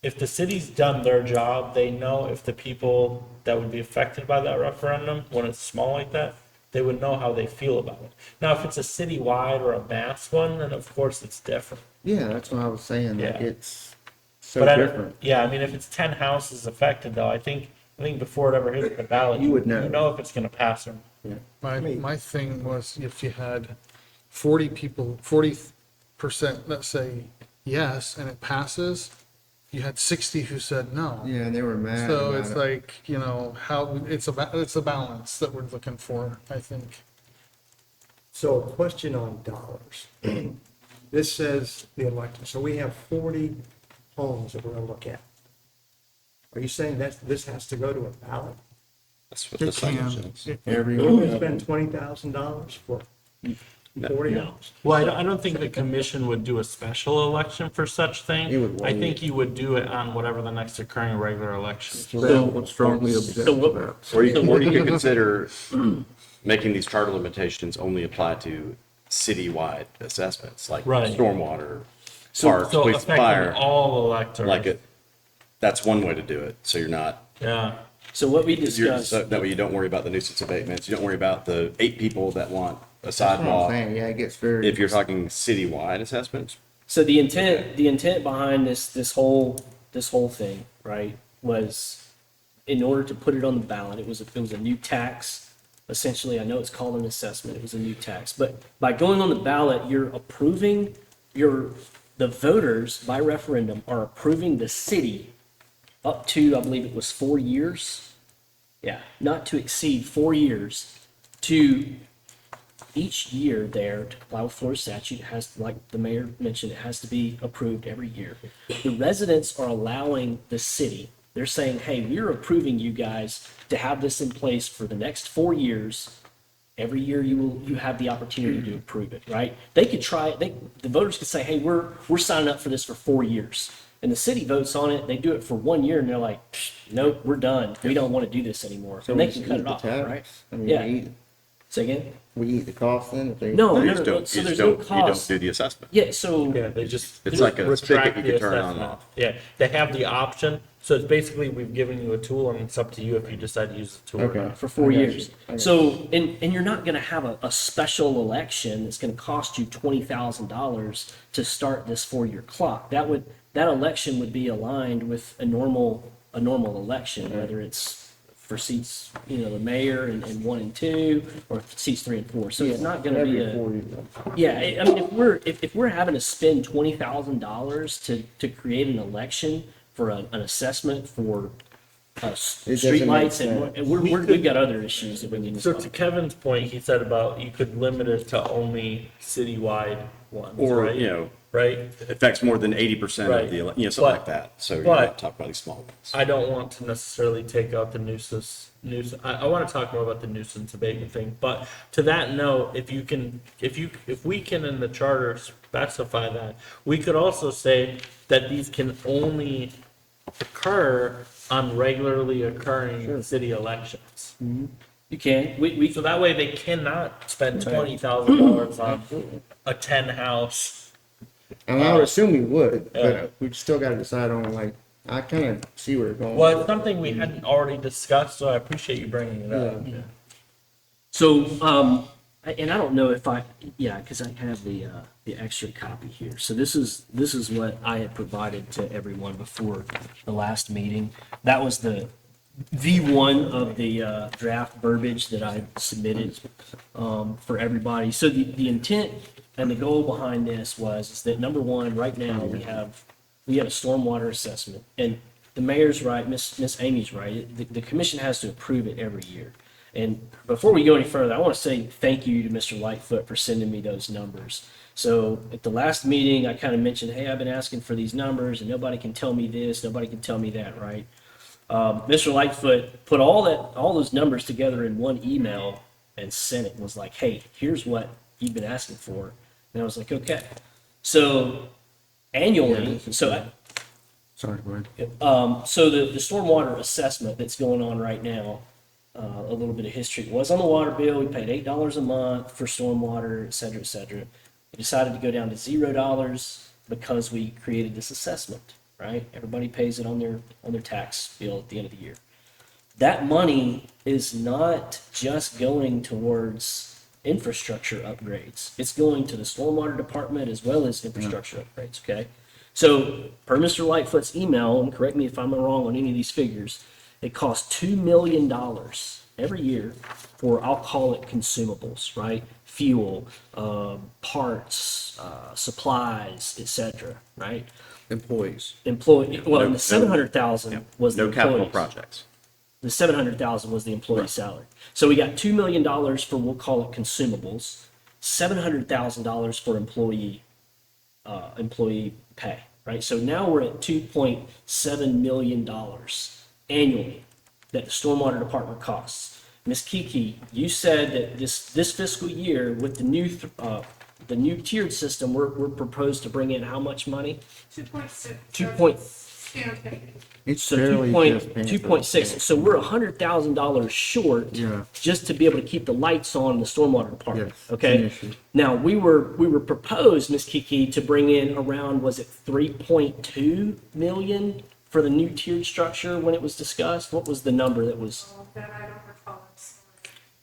if the city's done their job, they know if the people that would be affected by that referendum, when it's small like that, they would know how they feel about it. Now, if it's a citywide or a mass one, then of course it's different. Yeah, that's what I was saying, like, Yeah. it's so But different. yeah, I mean, if it's 10 houses affected though, I think I think before it ever hits the ballot, You would know. You know if it's gonna pass or not. My thing was if you had 40 people, 40% that say yes and it passes, you had 60 who said no. Yeah, and they were mad So about it's it. like, you know, how, it's a balance that we're looking for, I think. So a question on dollars. This says the election, so we have 40 homes that we're gonna look at. Are you saying that this has to go to a ballot? That's what the It can. signage is. Every We're one gonna of them. spend $20,000 for 40 No. homes? Well, I don't think the commission would do a special election for such It thing. would I wait. think you would do it on whatever the next occurring regular election. So that would strongly object so to what- that. Or you could consider making these charter limitations only apply to citywide assessments, like Right. stormwater, parks, So police, affecting fire, all electors. like it. That's one way to do it, so you're not, Yeah. So what we you're, discussed. so that way you don't worry about the nuisance abatements, you don't worry about the 8 people that want a That's what I'm sidewalk. saying, yeah, it gets very. If you're talking citywide assessments, So the intent behind this whole thing, right, was in order to put it on the ballot, it was a new tax. Essentially, I know it's called an assessment, it was a new tax, but by going on the ballot, you're approving the voters by referendum are approving the city up to, I believe it was 4 years. Yeah, not to exceed 4 years to each year there to comply with Florida statute. It has, like the mayor mentioned, it has to be approved every year. The residents are allowing the city, they're saying, hey, we're approving you guys to have this in place for the next 4 years. Every year you have the opportunity to approve it, right? They could try it, the voters could say, hey, we're signing up for this for 4 years. And the city votes on it, they do it for 1 year and they're like, nope, we're done. We don't want to do this anymore. So And they we can just cut eat it the off, tax? right? I mean, Yeah. we eat, Say again? we eat the cost then if they. No, you no, just no, don't, so you there's just no don't, you don't cost. do the assessment. Yeah, so, Yeah, they just. It's like a spigot retract you the can turn on and assessment. off. Yeah, they have the option. So it's basically, we've given you a tool and it's up to you if you decide to use the tool. or Okay. not. for 4 I got years. you. I got So, and you're not gonna have a special election that's gonna cost you $20,000 to start this 4-year clock. That election would be aligned with a normal election, whether it's for seats, the mayor and 1 and 2, or seats 3 and 4. So it's not gonna be Every a. 4 years. Yeah, I mean, if we're having to spend $20,000 to create an election for an assessment for doesn't make streetlights, sense. and we've got other issues that we need to So solve. to Kevin's point, he said about you could limit it to only citywide ones, Or, right? Right? affects more than 80% Right. of the, something But- like that. So you're but- not talking about these small ones. I don't want to necessarily take out the nuisance. I want to talk more about the nuisance abatement thing. But to that note, if we can in the charter specify that, we could also say that these can only occur on regularly occurring city elections. You can, we So that way they cannot spend $20,000 on a 10 house. And I would assume we would, but we still gotta decide on like, I kinda see where you're going. Well, it's something we hadn't already discussed, so I appreciate you bringing it up. So, and I don't know if because I have the extra copy here. So this is what I had provided to everyone before the last meeting. That was the V1 of the draft verbiage that I submitted for everybody. So the intent and the goal behind this is that number one, right now we have a stormwater assessment, and the mayor's right, Miss Amy's right. The commission has to approve it every year. And before we go any further, I want to say thank you to Mr. Lightfoot for sending me those numbers. So at the last meeting, I kind of mentioned, hey, I've been asking for these numbers and nobody can tell me this, nobody can tell me that, right? Mr. Lightfoot put all those numbers together in one email and sent it and was like, hey, here's what you've been asking for. And I was like, okay. So annually, Sorry, go ahead. so the stormwater assessment that's going on right now, a little bit of history, was on the water bill. We paid $8 a month for stormwater, et cetera, et cetera. We decided to go down to $0 because we created this assessment, right? Everybody pays it on their tax bill at the end of the year. That money is not just going towards infrastructure upgrades. It's going to the stormwater department as well as infrastructure upgrades, okay? So per Mr. Lightfoot's email, and correct me if I'm wrong on any of these figures, It costs $2 million every year for, I'll call it consumables, right? Fuel, parts, supplies, etc., right? Employees. Employee, well, No- and the 700,000 was the No capital employees. projects. The 700,000 was the employee salary. So we got $2 million for, we'll call it consumables, $700,000 for employee pay, right? So now we're at $2.7 million annually that the stormwater department costs. Ms. Kiki, you said that this fiscal year with the new tiered system, we're proposed to bring in how much money? 2.6. 2 It's So barely just paying for 2.6, so we're $100,000 short Yeah. just to be able to keep the lights on in the stormwater department, Yes, it's an okay? issue. Now, we were proposed, Ms. Kiki, to bring in around, was it 3.2 million for the new tiered structure when it was discussed? What was the number that was, That I don't recall. I'm sorry.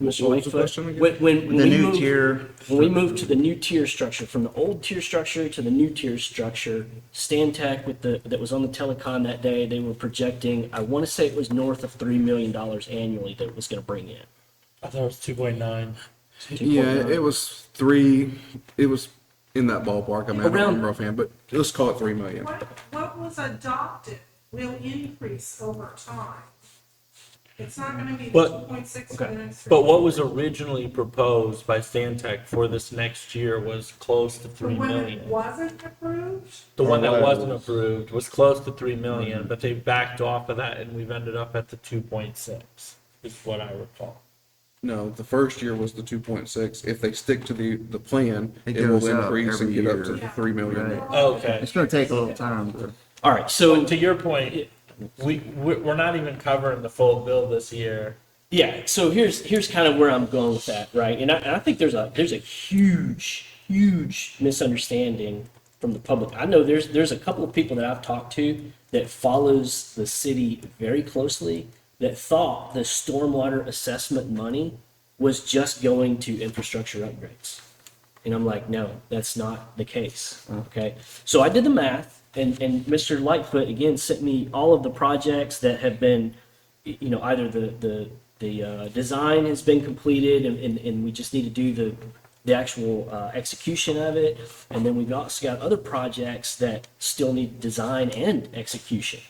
Mr. What was the Lightfoot? question again? When The we new moved- tier. When we moved to the new tier structure, from the old tier structure to the new tier structure, Stantec that was on the telecon that day, they were projecting, I want to say it was north of $3 million annually that it was going to bring in. I thought it was 2.9. Yeah, it was it was in that ballpark. I mean, I don't Around- remember offhand, but let's call it 3 million. What was adopted will increase over time. It's not gonna be the But- 2.6 for the next. But what was originally proposed by Stantec for this next year was close to But 3 when it million. wasn't approved, The one that Or wasn't was. approved was close to 3 million, but they backed off of that and we've ended up at the 2.6, is what I recall. No, the first year was the 2.6. If they stick to the plan, It it will goes up increase and every get up to year. the 3 million. Right. Okay. It's gonna take a little time to. All right, so To your point, we're not even covering the full bill this year. yeah, so here's kind of where I'm going with that, right? And I think there's a huge misunderstanding from the public. I know there's a couple of people that I've talked to that follows the city very closely that thought the stormwater assessment money was just going to infrastructure upgrades. And I'm like, no, that's not the case, okay? So I did the math, and Mr. Lightfoot, again, sent me all of the projects that have been, either the design has been completed, and we just need to do the actual execution of it, and then we've also got other projects that still need design and execution,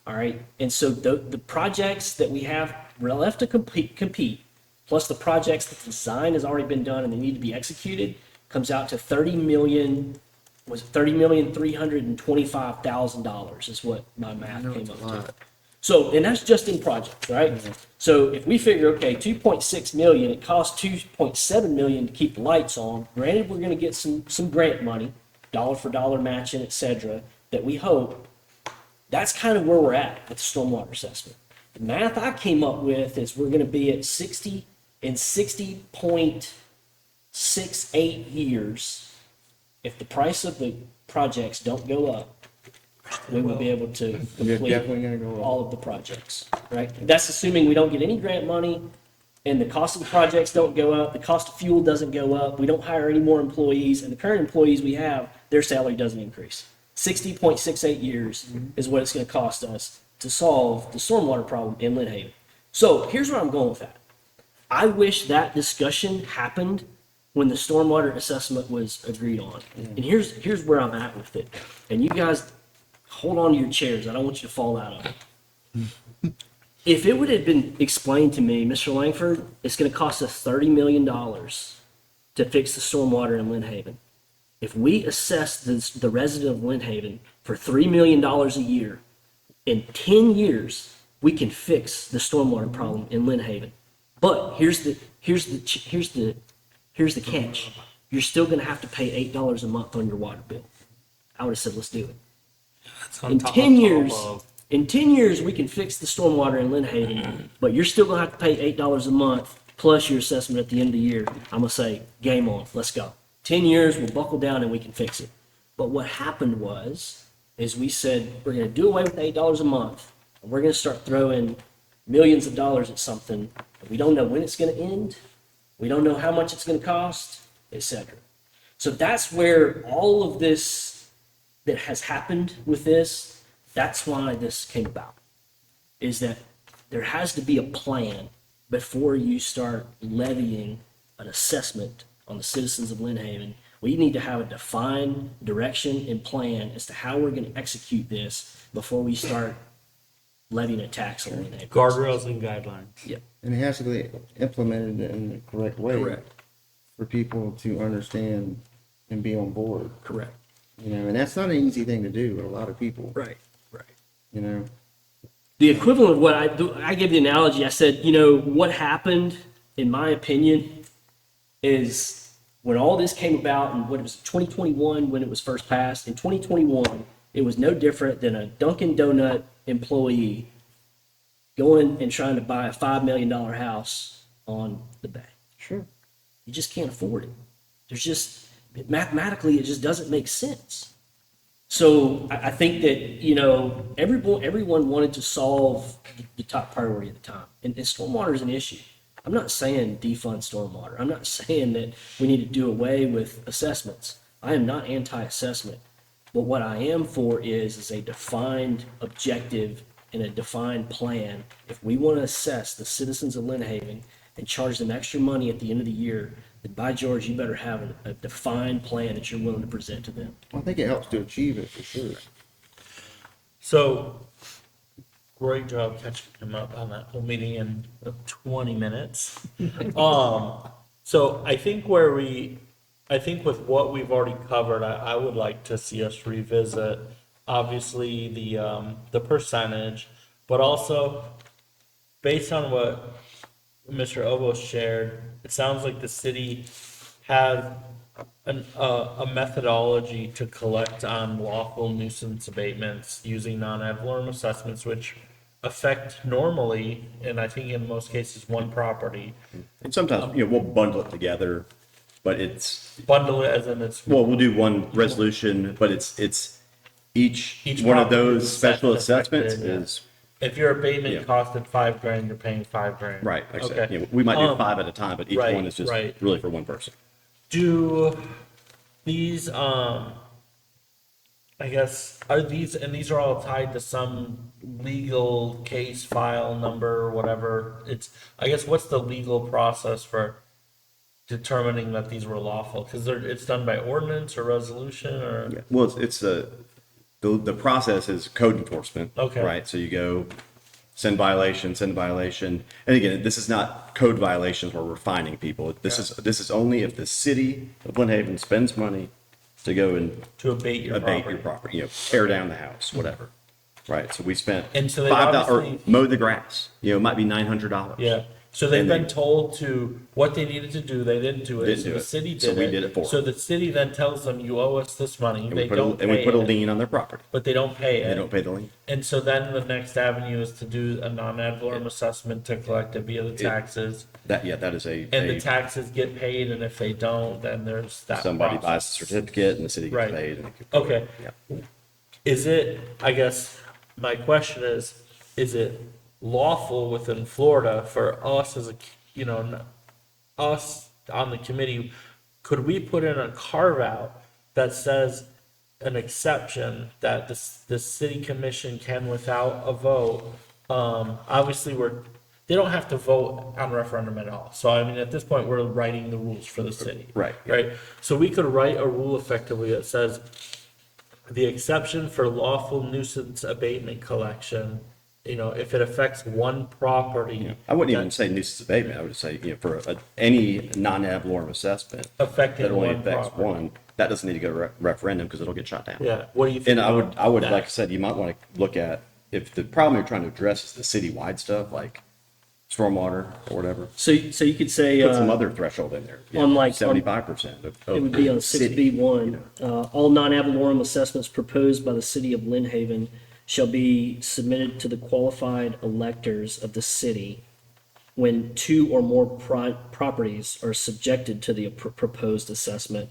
all right? And so the projects that we have left to compete, plus the projects that the design has already been done and they need to be executed, comes out to $30,325,000 is what my math came up to. So, and that's just in projects, right? So if we figure, okay, 2.6 million, it costs 2.7 million to keep the lights on. Granted, we're gonna get some grant money, dollar for dollar matching, et cetera, that we hope. That's kind of where we're at with the stormwater assessment. The math I came up with is we're gonna be at 60.68 years. If the price of the projects don't go up, we will be able to complete definitely gonna go up. all of the projects, right? That's assuming we don't get any grant money and the cost of the projects don't go up, the cost of fuel doesn't go up, we don't hire any more employees, and the current employees we have, their salary doesn't increase. 60.68 years is what it's gonna cost us to solve the stormwater problem in Lynn Haven. So here's where I'm going with that. I wish that discussion happened when the stormwater assessment was agreed on. And here's where I'm at with it. And you guys, hold on to your chairs. I don't want you to fall out of it. If it would have been explained to me, Mr. Langford, it's going to cost us $30 million to fix the stormwater in Lynn Haven. If we assess the resident of Lynn Haven for $3 million a year, in 10 years, we can fix the stormwater problem in Lynn Haven. But here's the catch. You're still going to have to pay $8 a month on your water bill. I would have said, let's do it. In 10 years, we can fix the stormwater in Lynn Haven, but you're still gonna have to pay $8 a month plus your assessment at the end of the year. I'm gonna say, game on, let's go. 10 years, we'll buckle down and we can fix it. But what happened is we said, we're gonna do away with $8 a month, and we're gonna start throwing millions of dollars at something, and we don't know when it's gonna end, we don't know how much it's gonna cost, etc. So that's where all of this that has happened with this, that's why this came about, is that there has to be a plan before you start levying an assessment on the citizens of Lynn Haven. We need to have a defined direction and plan as to how we're going to execute this before we start levying a tax on Lynn Haven. Guardrails and guidelines. Yep, And it has to be implemented in the correct way. Correct. For people to understand and be on board, correct. and that's not an easy thing to do with a lot of people, Right. you know? The equivalent of what I gave the analogy, I said, what happened, in my opinion, is when all this came about in what it was 2021 when it was first passed, in 2021, it was no different than a Dunkin' Donut employee going and trying to buy a $5 million house on the bay. Sure. You just can't afford it. Mathematically, it just doesn't make sense. So I think that, everyone wanted to solve the top priority at the time. And stormwater is an issue. I'm not saying defund stormwater. I'm not saying that we need to do away with assessments. I am not anti-assessment. But what I am for is a defined objective and a defined plan. If we want to assess the citizens of Lynn Haven and charge them extra money at the end of the year, then by George, you better have a defined plan that you're willing to present to them. I think it helps to achieve it for sure. So, great job catching him up on that whole meeting in 20 minutes. So I think with what we've already covered, I would like to see us revisit, obviously the percentage, but also based on what Mr. Ovo shared, it sounds like the city has a methodology to collect on lawful nuisance abatements using non-ad valorem assessments, which affect normally, and I think in most cases, one property. And sometimes, we'll bundle it together, but it's, Bundle it as in it's. well, we'll do one resolution, but it's each Each one of property those is special affected, assessments yeah. is, If your abatement Yeah. costed $5,000, you're paying $5,000. right, like I said, Okay. we might do Um, 5 at a time, but each right, one is just right. really for one person. Do these, I guess, these are all tied to some legal case file number or whatever? I guess, what's the legal process for determining that these were lawful? Because it's done by ordinance or resolution or? Yeah. Well, it's the process is code enforcement. Okay. Right, so you go send violation. And again, this is not code violations where we're fining people. This is only if the city of Lynn Haven spends money to go and To abate your property. property, tear down the house, whatever. Right, so we spent And so they $5 or obviously- mow the grass, it might be $900. Yeah, so they've And been they- told to, what they needed to do, they didn't do it, Didn't so do the it. city did it. So we did it for So them. the city then tells them, you owe us this money, And they we put don't and we pay put a it, lien on their property. but they don't pay They don't it. pay the lien. And so then the next avenue is to do a non-ad valorem assessment to collect it via the taxes. That is And the taxes get paid, and if they don't, then there's that somebody buys a process. certificate and the city Right. gets paid. And Okay. Yeah. Is it, I guess, my question is it lawful within Florida for us as us on the committee, could we put in a carve out that says an exception that the city commission can without a vote, obviously they don't have to vote on referendum at all. So I mean, at this point, we're writing the rules for the city. Right. Right? So we could write a rule effectively that says the exception for lawful nuisance abatement collection, if it affects one property. I wouldn't even that- say nuisance abatement. I would say, for any non-ad valorem assessment Affecting that only one affects property. one, that doesn't need to go to referendum because it'll get shot down. Yeah, what do you think? And I would, about like I that? said, you might want to look at, if the problem you're trying to address is the citywide stuff, like stormwater or whatever, So you could say, put some other threshold in there. on like- 75% of. it would be on the six city. B one, all non-ad valorem assessments proposed by the city of Lynn Haven shall be submitted to the qualified electors of the city when 2 or more properties are subjected to the proposed assessment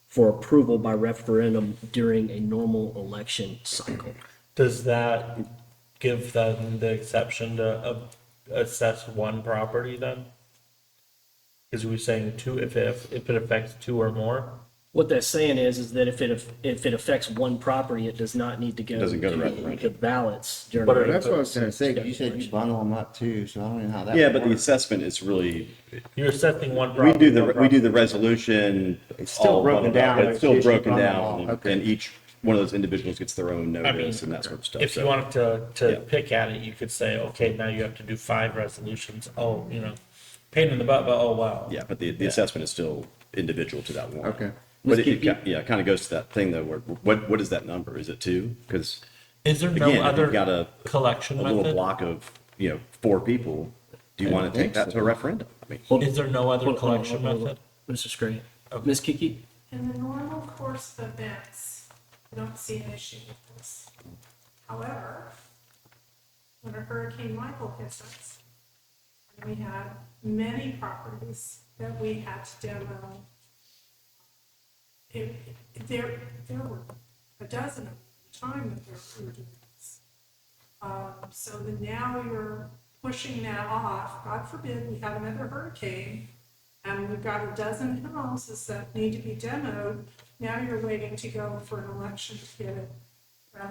for approval by referendum during a normal election cycle. Does that give them the exception to assess one property then? Because we're saying two, if it affects 2 or more? What that's saying is that if it affects one property, it does not need to go. Doesn't go to to referendum. the ballots during. But the That's what I was votes. gonna say, 'cause you It's said you bundle them up too, so I don't know how that. Yeah, would but the work. assessment is really, You're assessing one we property. do the, one we do property. the resolution. It's still all broken bundled up, down, but It's still it's usually broken bundled down, all. and- Okay. and each one of those individuals gets their own I mean, notice and that sort of stuff. If you So- wanted Yeah. to pick at it, you could say, okay, now you have to do 5 resolutions. Oh, pain in the butt, but oh, wow. Yeah, but the assessment is still individual to that one. Okay. But it kind of goes to that thing though, where, what is that number? Is it 2? Because Is there again, no if you've got other a collection little method? block of, 4 people, do you I want don't to take think that so. to a referendum? I mean, Hold- Is there no other hold on, collection hold on, method? Mr. Scray. Ms. Kiki? In the normal course of events, I don't see an issue with this. However, when a Hurricane Michael hits us, and we had many properties that we had to demo, there were a dozen at the time that we were doing this. So then now you're pushing that off. God forbid we have another hurricane and we've got a dozen houses that need to be demoed. Now you're waiting to go for an election to get it.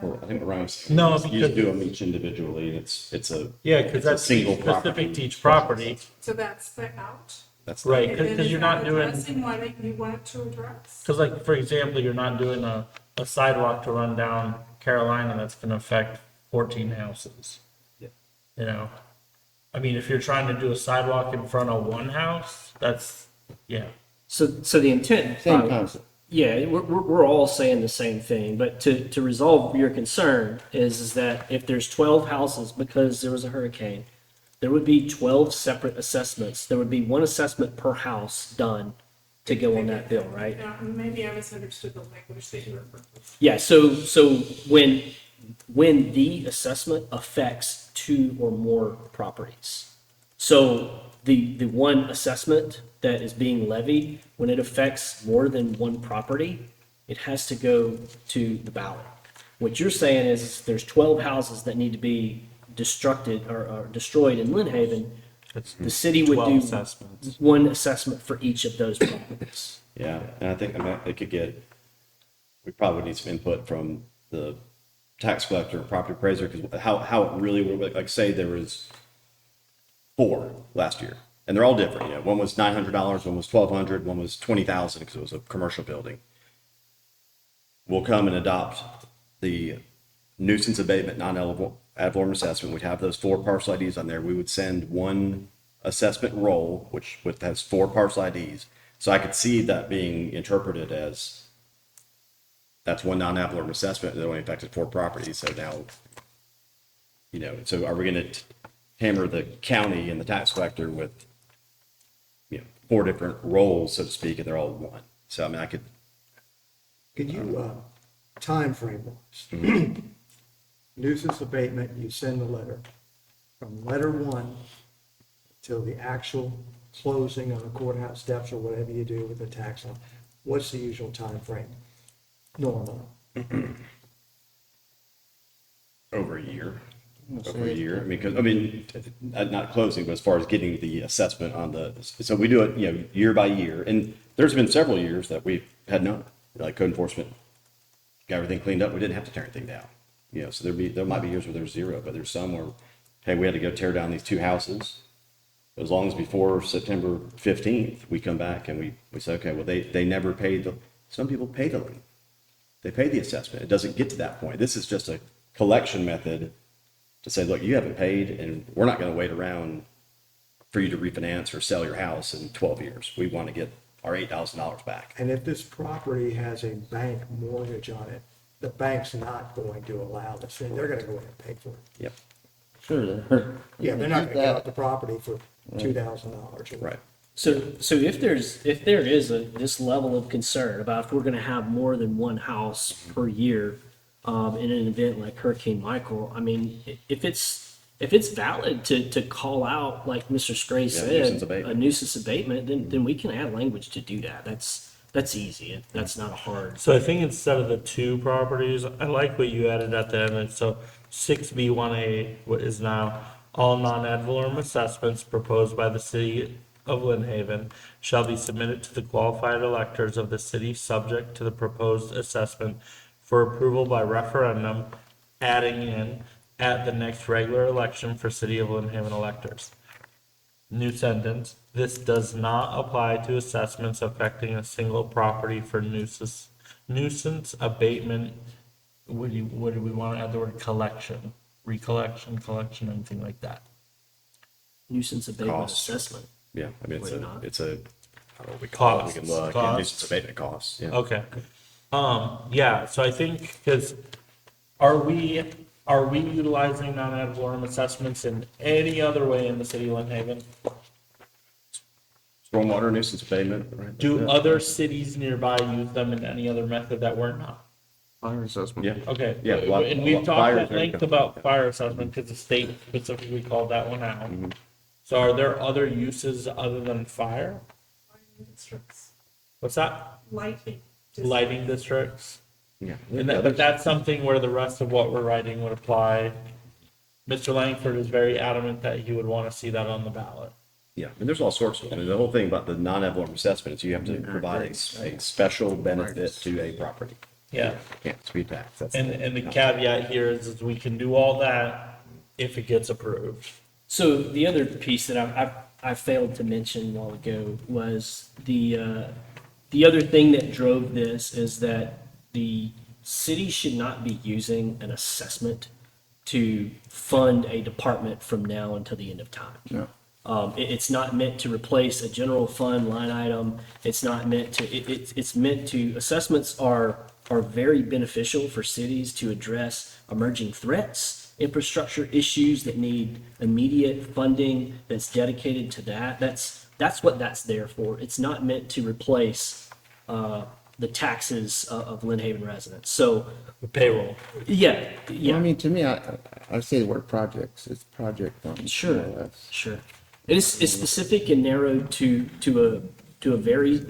well, I think what Ryan's saying No, is you because- just do them each individually, and it's a. Yeah, because it's a that's single specific property. to each property. So that's the out. That's Right, And then because is you're not that doing, addressing what you want it to address? because like, for example, you're not doing a sidewalk to run down Carolina that's going to affect 14 houses. I mean, if you're trying to do a sidewalk in front of one house, that's, yeah. So the intent. Same concept. Yeah, we're all saying the same thing, but to resolve your concern is that if there's 12 houses because there was a hurricane, there would be 12 separate assessments. There would be one assessment per house done to go on that bill, right? Now, maybe I misunderstood the language that you were referring to. Yeah, so when the assessment affects 2 or more properties. So the one assessment that is being levied, when it affects more than one property, it has to go to the ballot. What you're saying is there's 12 houses that need to be destructed or destroyed in Lynn Haven. The city would 12 do assessments. one assessment for each of those properties. Yeah, and I think, they could get, we probably need some input from the tax collector, property appraiser, because how it really would, like, say there was 4 last year, and they're all different, one was $900, one was $1,200, one was $20,000 because it was a commercial building. We'll come and adopt the nuisance abatement, ad valorem assessment. We'd have those 4 parcel IDs on there. We would send one assessment roll, which has 4 parcel IDs. So I could see that being interpreted as that's one non-ad valorem assessment that only affected 4 properties. So now, so are we going to hammer the county and the tax collector with, 4 different rolls, so to speak, and they're all one? So I mean, I could. Could you, time frame wise? Nuisance abatement, you send the letter. From letter 1 till the actual closing on the courthouse steps or whatever you do with the tax on, what's the usual time frame? Normal. Over a year. Over a year. I mean, not closing, but as far as getting the assessment on so we do it, year by year. And there's been several years that we've had none, like code enforcement got everything cleaned up. We didn't have to tear anything down. So there might be years where there's 0, but there's some where, hey, we had to go tear down these 2 houses. As long as before September 15th, we come back and we say, okay, well, they never paid some people pay the lien. They pay the assessment. It doesn't get to that point. This is just a collection method to say, look, you haven't paid and we're not going to wait around for you to refinance or sell your house in 12 years. We want to get our $8,000 back. And if this property has a bank mortgage on it, the bank's not going to allow this, and they're gonna go in and pay for it. Yep. Sure. Yeah, they're not gonna give up the property for $2,000. Right. So if there is this level of concern about if we're going to have more than one house per year in an event like Hurricane Michael, I mean, if it's valid to call out, like Mr. Scray nuisance said, abatement. a nuisance abatement, then we can add language to do that. That's easy. That's not a hard. So I think instead of the 2 properties, I like what you added at the end. And so 6B1A, what is now all non-ad valorem assessments proposed by the city of Lynn Haven shall be submitted to the qualified electors of the city subject to the proposed assessment for approval by referendum, adding in at the next regular election for city of Lynn Haven electors. New sentence, this does not apply to assessments affecting a single property for nuisance abatement. What do we want to add the word collection, recollection, collection, anything like that? Nuisance abatement Costs. assessment. Yeah, I mean, Would it not? it's a, I don't know what we call it, we can Costs. look, Costs. nuisance abatement costs, yeah. Okay. Yeah, so I think, because are we utilizing non-ad valorem assessments in any other way in the city of Lynn Haven? Stormwater nuisance abatement, right? Do Yeah. other cities nearby use them in any other method that we're not? Fire assessment. Yeah. Okay, Yeah, and we've talked fire at is very length good. about fire assessment because the state specifically called that one out. Mm-hmm. So are there other uses other than fire? Lighting districts, What's that? lighting. Lighting districts? Yeah. And that, but that's something where the rest of what we're writing would apply. Mr. Langford is very adamant that he would want to see that on the ballot. Yeah, and there's all sorts of, I mean, the whole thing about the non-ad valorem assessment is you have to provide a special benefit to a property. Yeah. Can't be taxed. That's And the caveat here is we can do all that if it gets approved. So the other piece that I failed to mention a while ago was the other thing that drove this is that the city should not be using an assessment to fund a department from now until the end of time. No. It's not meant to replace a general fund line item. It's not meant to, it's meant to, assessments are very beneficial for cities to address emerging threats, infrastructure issues that need immediate funding that's dedicated to that. That's what that's there for. It's not meant to replace the taxes of Lynn Haven residents. So, Payroll. yeah, Well, I yeah, mean, to me, I say the word projects, it's project funds. sure, more or less. sure. It's specific and narrowed to a very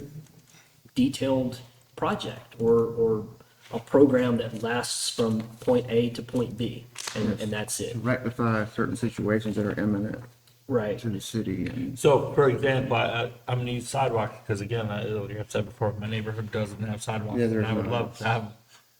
detailed project or a program that lasts from point A to point B, and that's it. To rectify certain situations that are imminent Right. to the city and. So, for example, I'm gonna use sidewalks, because again, like I've said before, my neighborhood doesn't have sidewalks, Yeah, and there's I would not. love to have them.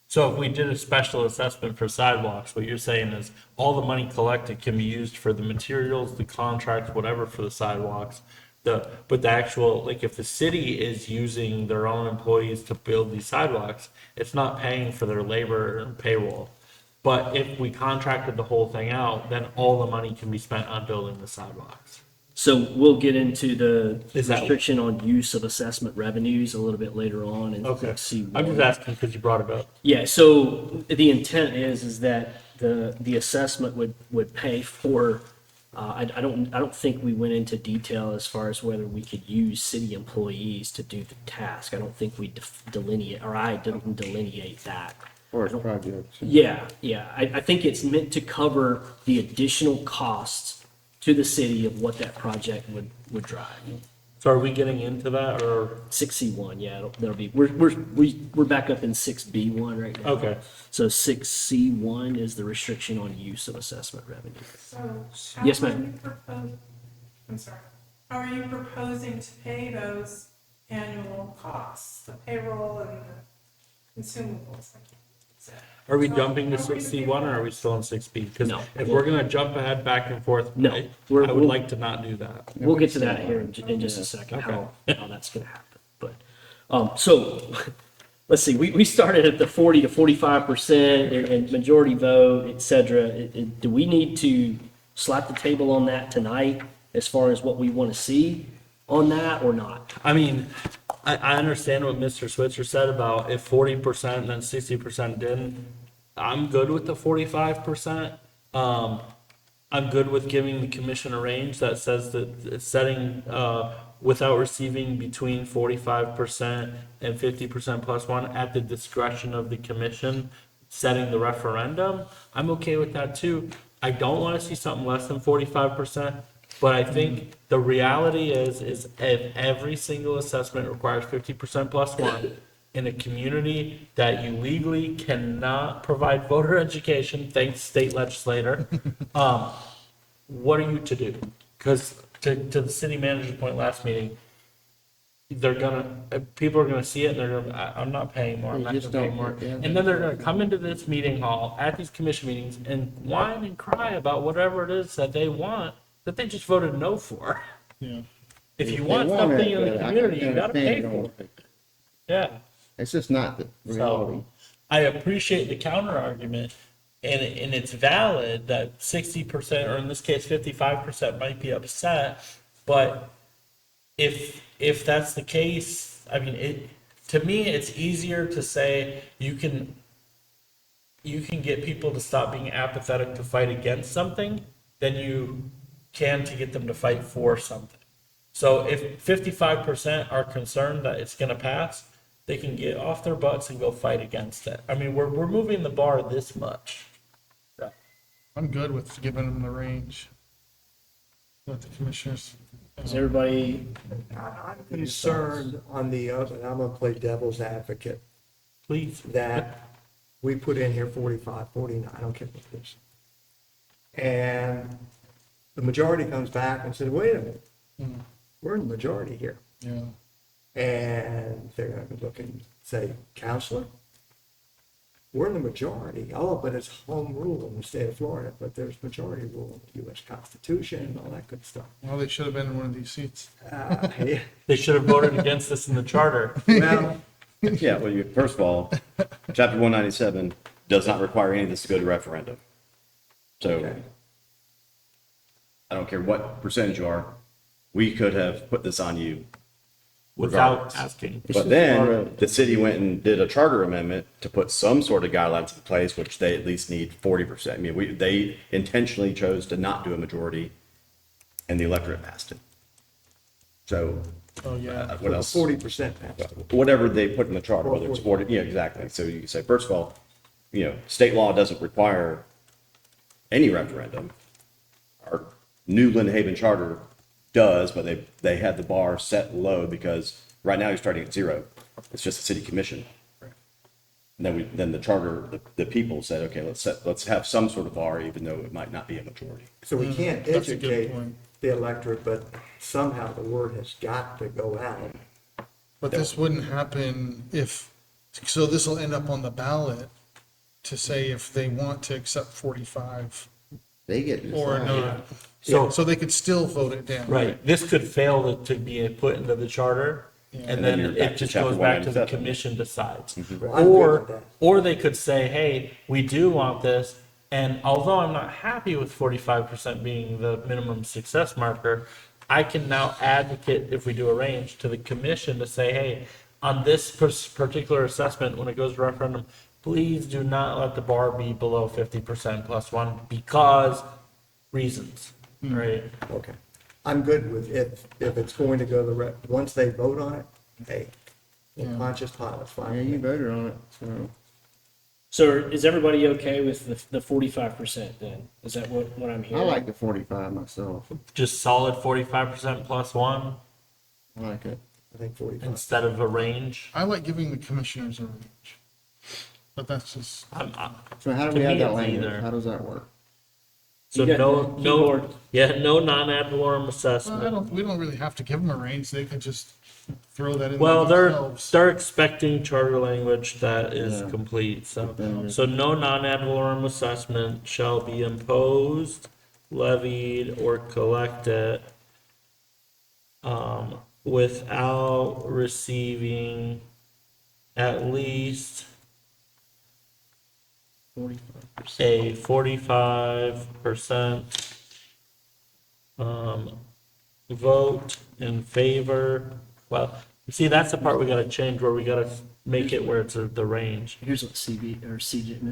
So if we did a special assessment for sidewalks, what you're saying is all the money collected can be used for the materials, the contracts, whatever for the sidewalks. But the actual, like if the city is using their own employees to build these sidewalks, it's not paying for their labor and payroll. But if we contracted the whole thing out, then all the money can be spent on building the sidewalks. So we'll get into the Is that- restriction on use of assessment revenues a little bit later on and see. I'm just asking because you brought it up. Yeah, so the intent is that the assessment would pay for, I don't think we went into detail as far as whether we could use city employees to do the task. I don't think we delineate, or I didn't delineate that. Or it's projects. Yeah, I think it's meant to cover the additional costs to the city of what that project would drive. So are we getting into that or? 6C1, yeah, that'll be, we're back up in 6B1 right now. Okay. So 6C1 is the restriction on use of assessment revenue. So Yes, how are ma'am. you I'm sorry, how are you proposing to pay those annual costs, the payroll and the consumables? Are we jumping to 6C1 or are we still in 6B? Because No. if we're gonna jump ahead back and forth, No. I We're- would we'll- like to not do that. We'll get to that here in just a second, how that's gonna happen. But, so, let's see, we started at the 40 to 45% and majority vote, et cetera. Do we need to slap the table on that tonight as far as what we want to see on that or not? I mean, I understand what Mr. Switzer said about if 40% and then 60% didn't. I'm good with the 45%. I'm good with giving the commission a range that says that it's setting, without receiving between 45% and 50% plus one at the discretion of the commission, setting the referendum. I'm okay with that too. I don't want to see something less than 45%. But I think the reality is if every single assessment requires 50% plus one in a community that you legally cannot provide voter education, thanks state legislator, what are you to do? because to the city manager's point last meeting, people are gonna see it and they're gonna, I'm not paying more, I'm They not just gonna pay don't- more. yeah, And then they're gonna come into this meeting hall at these commission meetings and whine and cry about whatever it is that they want, that they just voted no for. Yeah. If you They want want something it, in the but I community, you can't gotta pay understand for it. it. Yeah. It's just not the reality. So I appreciate the counter argument, and it's valid that 60%, or in this case 55% might be upset, but if that's the case, I mean, to me, it's easier to say you can get people to stop being apathetic to fight against something than you can to get them to fight for something. So if 55% are concerned that it's going to pass, they can get off their butts and go fight against it. I mean, we're moving the bar this much. I'm good with giving them the range. Let the commissioners. Is everybody, I'm concerned on the other, and I'm gonna play devil's advocate, Please. that we put in here 45, 49, I don't care what it is. And the majority comes back and says, wait a minute, we're in the majority here. Yeah. And they're gonna be looking, and say, counselor, we're in the majority. Oh, but it's home rule in the state of Florida, but there's majority rule in the US Constitution and all that good stuff. Well, they should have been in one of these seats. Yeah, They should have voted against this in the charter. well, Yeah, well, first of all, chapter 197 does not require any of this to go to referendum. So okay. I don't care what percentage you are, we could have put this on you. Without regardless. asking. But then the city went and did a charter amendment to put some sort of guidelines in place, which they at least need 40%. I mean, they intentionally chose to not do a majority and the electorate passed it. So Oh, yeah. what else? 40% passed. Whatever they put in the charter, whether it's 40, yeah, exactly. So you can say, first of all, state law doesn't require any referendum. Our new Lynn Haven charter does, but they had the bar set low because right now you're starting at 0. It's just a city commission. And then the charter, the people said, okay, let's have some sort of bar, even though it might not be a majority. So we can't That's a good educate point. the electorate, but somehow the word has got to go out. But this wouldn't happen so this will end up on the ballot to say if they want to accept 45 They get to or decide. not. So, So they could still vote it down. right, this could fail to be put into the charter, and And then then you're back it to just chapter goes back to the 197. commission decides. I'm good with that. Or they could say, hey, we do want this, and although I'm not happy with 45% being the minimum success marker, I can now advocate, if we do a range, to the commission to say, hey, on this particular assessment, when it goes to referendum, please do not let the bar be below 50% plus one because reasons, right? Okay. I'm good with if it's going to go once they vote on it, hey, conscious pilot's Yeah, fine. you voted on it, so. so is everybody okay with the 45% then? Is that what I'm I hearing? like the 45 myself. Just solid 45% plus one I like it. I think 45. instead of a range. I like giving the commissioners a range. But that's just, So how do To we have me, that it's language? either. How does that work? So You got no, the no, keyboard. no non-ad valorem well, assessment. we don't really have to give them a range. They could just throw that in Well, there they're themselves. expecting charter language that is Yeah. complete, so. Then- So no non-ad valorem assessment shall be imposed, levied, or collected, without receiving at least 45%. a 45% vote in favor. Well, you see, that's the part we gotta change, where we gotta make it where it's the range. Here's what Miss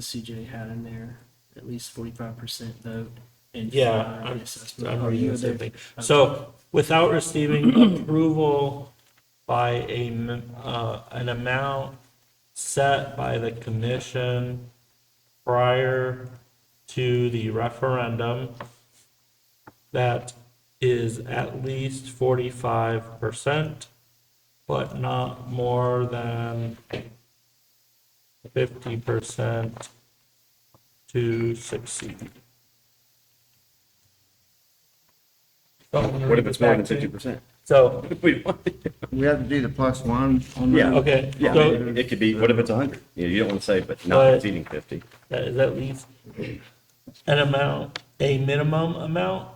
CJ had in there, at least 45% vote. And Yeah, for I'm, the assessment. I'm Oh, reading you the same were thing. there. So, without receiving approval by an amount set by the commission prior to the referendum that is at least 45%, but not more than 50% to succeed. What if it's more than 50%? So, We want- We have to do the +1 on Yeah. that. okay, Yeah, so it could be, what if it's 100? You don't want to say, but not But- exceeding 50. that is at least an amount, a minimum amount,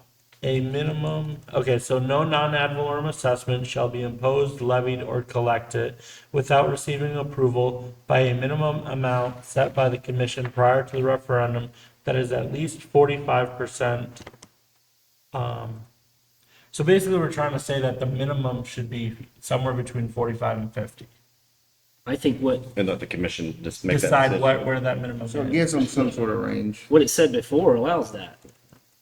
okay, so no non-ad valorem assessment shall be imposed, levied, or collected without receiving approval by a minimum amount set by the commission prior to the referendum that is at least 45%. So basically, we're trying to say that the minimum should be somewhere between 45 and 50. I think And let the commission just make that Decide decision. where that minimum So it is. gives them some sort of range. what it said before allows that.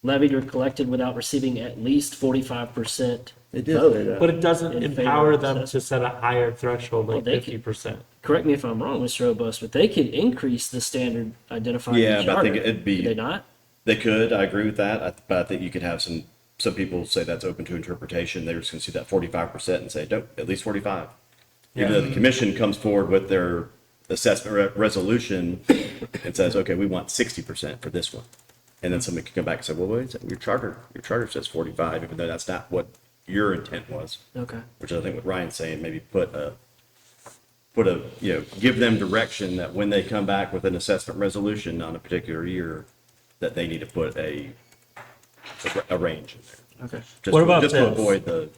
Levied or collected without receiving at least 45% It did say vote. that. But it doesn't In favor empower of them that. to set a higher threshold, Well, like they could- 50%. Correct me if I'm wrong, Mr. Robust, but they could increase the standard identified in Yeah, the but I think charter. it'd be- Could they not? They could, I agree with that, but I think you could have some people say that's open to interpretation. They're just gonna see that 45% and say, nope, at least 45. Even though the commission comes forward with their assessment resolution and says, okay, we want 60% for this one. And then somebody can come back and say, well, wait, a second, your charter says 45, even though that's not what your intent was. Okay. Which I think what Ryan's saying, maybe put a, give them direction that when they come back with an assessment resolution on a particular year, that they need to put a range in there. Okay. Just What to- about Just to this? avoid the,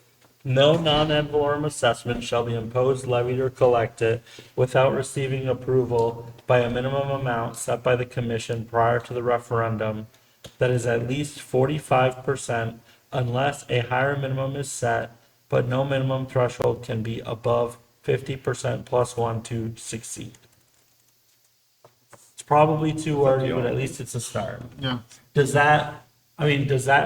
No non-ad valorem assessment shall be imposed, levied, or collected without receiving approval by a minimum amount set by the commission prior to the referendum that is at least 45% unless a higher minimum is set, but no minimum threshold can be above 50% plus one to succeed. It's probably too wordy, but at least it's a start. Yeah. Does that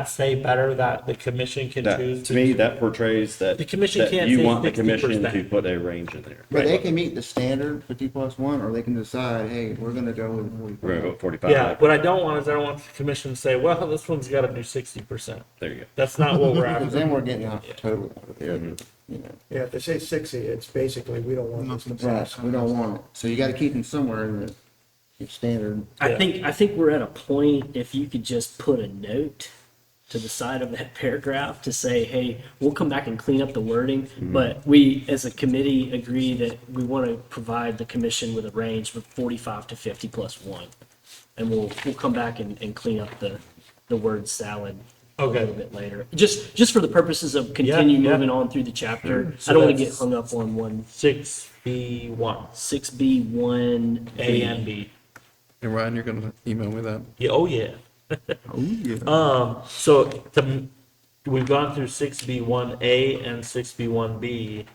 say better that the commission can choose? that, to me, that portrays that. The commission that can't you say want the commission 60%. to put a range in there. But they can meet the standard 50+1, or they can decide, hey, we're gonna go with We're gonna 45. go with 45. Yeah, what I don't want is I don't want the commission to say, well, this one's gotta do 60%. There you go. That's not what we're Because after. then we're getting out totally out of it, you know. Yeah, if they say 60, it's basically, we don't want this to pass. Right, we don't want it. So you gotta keep them somewhere in the standard. I think we're at a point, if you could just put a note to the side of that paragraph to say, hey, we'll come back and clean up the wording, but we, as a committee, agree that we want to provide the commission with a range of 45 to 50 plus one. And we'll come back and clean up the word salad a Okay. little bit later. Just for the purposes of continue Yeah, yeah. moving on through the chapter. So I don't want to get that's- hung up on one 6B1, 6B1. A and B. And Ryan, you're gonna email me that? Yeah, oh yeah. Oh, yeah. So we've gone through 6B1A and 6B1B.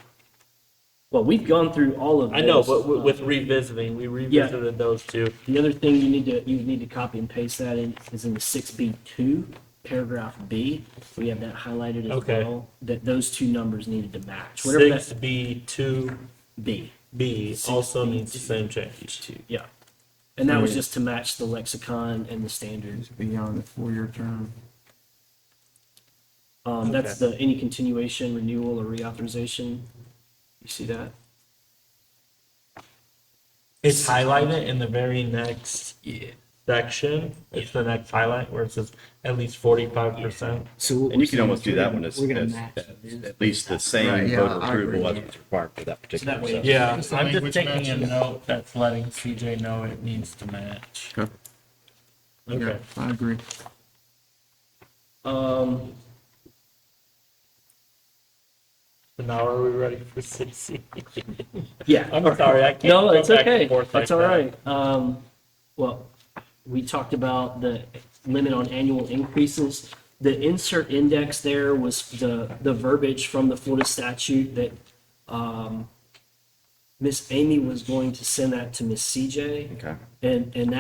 Well, we've gone through all of those. I know, but with revisiting, we revisited those two. The other thing you need to copy and paste that in is in the 6B2, paragraph B. We have that highlighted as Okay. well, that those two numbers needed to match. Whatever that 6B2B B. also needs the same change. Two, yeah. And that was just to match the lexicon and the standards. Beyond the 4-year term. That's the any continuation, renewal, or reauthorization. You see that? It's highlighted in the very next section. It's the next highlight where it says at least 45%. So And you can almost do that one as, we're gonna as match this. at least the same Right, yeah, voter I approval agree. as was required for that particular. that way- assessment. Yeah, It's the I'm just language taking a match. note that's letting CJ know it needs to match. Okay. Okay. I agree. Um, So now are we ready for 6C? yeah. I'm sorry, I can't. No, go it's back and okay. forth like That's all that. right. Well, we talked about the limit on annual increases. The insert index there was the verbiage from the Florida statute that Miss Amy was going to send that to Miss CJ. Okay. And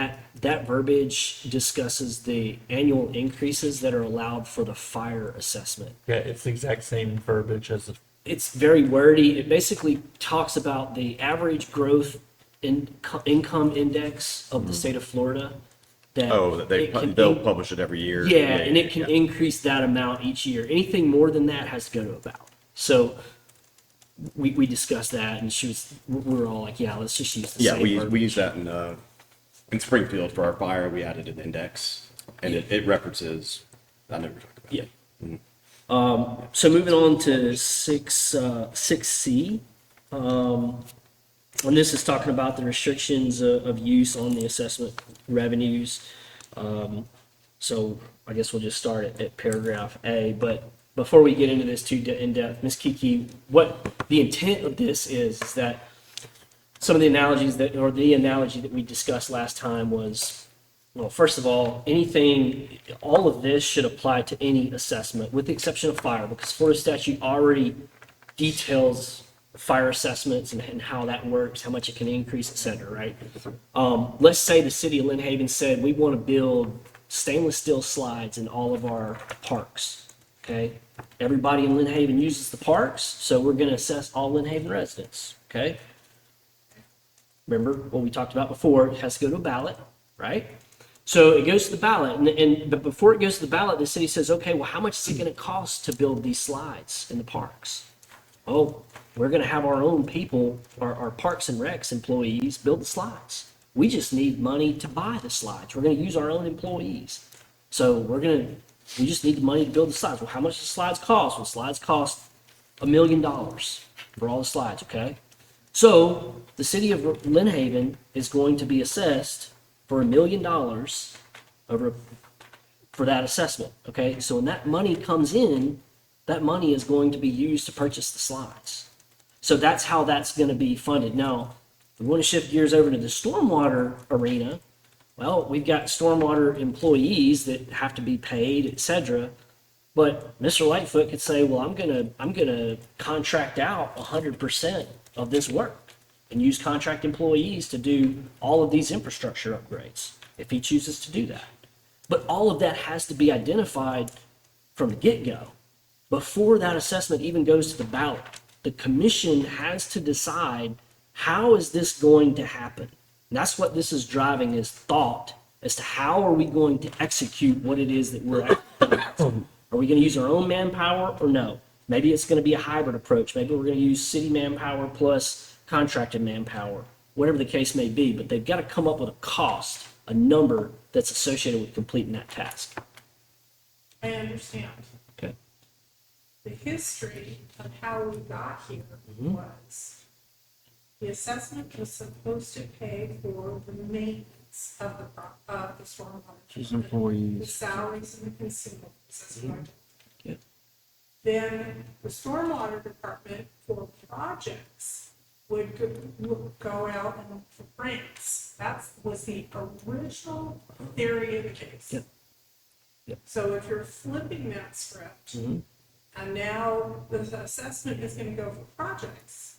that verbiage discusses the annual increases that are allowed for the fire assessment. Yeah, it's the exact same verbiage as the It's very wordy. It basically talks about the average growth in income index of the state of Florida. That Oh, that it can they'll publish it every year. Yeah, and it can yeah. increase that amount each year. Anything more than that has to go to a ballot. So we discussed that, and we were all like, yeah, let's just use the Yeah, same we verbiage. use that in Springfield for our fire. We added an index, and it references. I never talked about. Yeah. it. So moving on to 6C. And this is talking about the restrictions of use on the assessment revenues. So I guess we'll just start at paragraph A. But before we get into this too in depth, Ms. Kiki, what the intent of this is that some of the analogies that, or the analogy that we discussed last time was, well, first of all, all of this should apply to any assessment, with the exception of fire, because Florida statute already details fire assessments and how that works, how much it can increase, et cetera, right? Let's say the city of Lynn Haven said, we want to build stainless steel slides in all of our parks, okay? Everybody in Lynn Haven uses the parks, so we're going to assess all Lynn Haven residents, okay? Remember what we talked about before, it has to go to a ballot, right? So it goes to the ballot, but before it goes to the ballot, the city says, okay, well, how much is it going to cost to build these slides in the parks? Oh, we're going to have our own people, our Parks and Recs employees build the slides. We just need money to buy the slides. We're going to use our own employees. So we just need the money to build the slides. Well, how much do slides cost? Well, slides cost $1 million for all the slides, okay? So the city of Lynn Haven is going to be assessed for $1 million for that assessment, okay? So when that money comes in, that money is going to be used to purchase the slides. So that's how that's going to be funded. Now, if we want to shift gears over to the stormwater arena, well, we've got stormwater employees that have to be paid, et cetera. But Mr. Lightfoot could say, well, I'm gonna contract out 100% of this work and use contract employees to do all of these infrastructure upgrades if he chooses to do that. But all of that has to be identified from the get-go. Before that assessment even goes to the ballot, the commission has to decide, how is this going to happen? And that's what this is driving, is thought as to how are we going to execute what it is that we're Are we going to use our own manpower or no? Maybe it's going to be a hybrid approach. Maybe we're going to use city manpower plus contracted manpower, whatever the case may be. But they've got to come up with a cost, a number that's associated with completing that task. I understand. Okay. The history of how we got here was the assessment was supposed to pay for the maintenance of the stormwater. employees. The salaries and the consumables, that's what I took. Yep. Then the stormwater department for projects would go out and look for grants. That was the original theory of the case. Yep. Yep. So if you're flipping that script, and now the assessment is going to go for projects,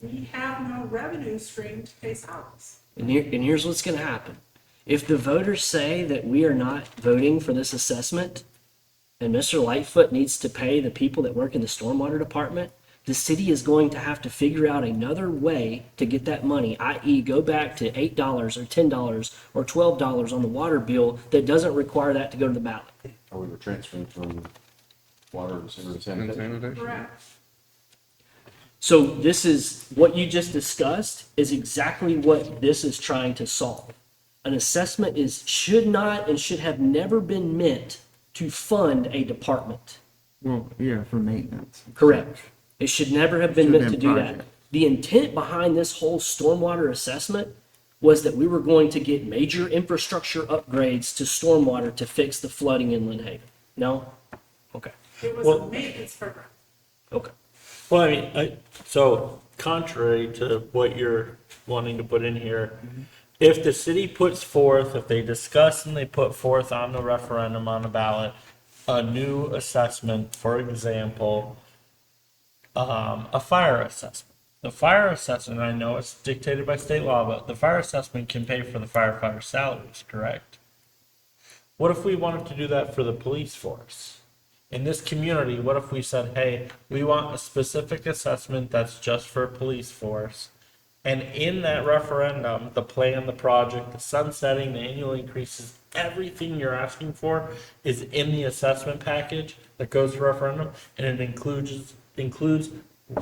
we have no revenue stream to pay salaries. And here's what's going to happen. If the voters say that we are not voting for this assessment, and Mr. Lightfoot needs to pay the people that work in the stormwater department, the city is going to have to figure out another way to get that money, i.e. go back to $8 or $10 or $12 on the water bill that doesn't require that to go to the ballot. Or we were transferring from water to sewer to And sanitation. sanitation. Correct. So this is, what you just discussed is exactly what this is trying to solve. An assessment should not and should have never been meant to fund a department. Well, yeah, for maintenance. Correct. It should never have been Should have meant to been do that. project. The intent behind this whole stormwater assessment was that we were going to get major infrastructure upgrades to stormwater to fix the flooding in Lynn Haven. No? Okay. It was Well- a maintenance program. Well, I mean, so contrary to what you're wanting to put in here, if the city puts forth, if they discuss and they put forth on the referendum on the ballot, a new assessment, for example, a fire assessment. The fire assessment, I know it's dictated by state law, but the fire assessment can pay for the firefighter salaries, correct? What if we wanted to do that for the police force? In this community, what if we said, hey, we want a specific assessment that's just for police force? And in that referendum, the plan, the project, the sunsetting, the annual increases, everything you're asking for is in the assessment package that goes to referendum, and it includes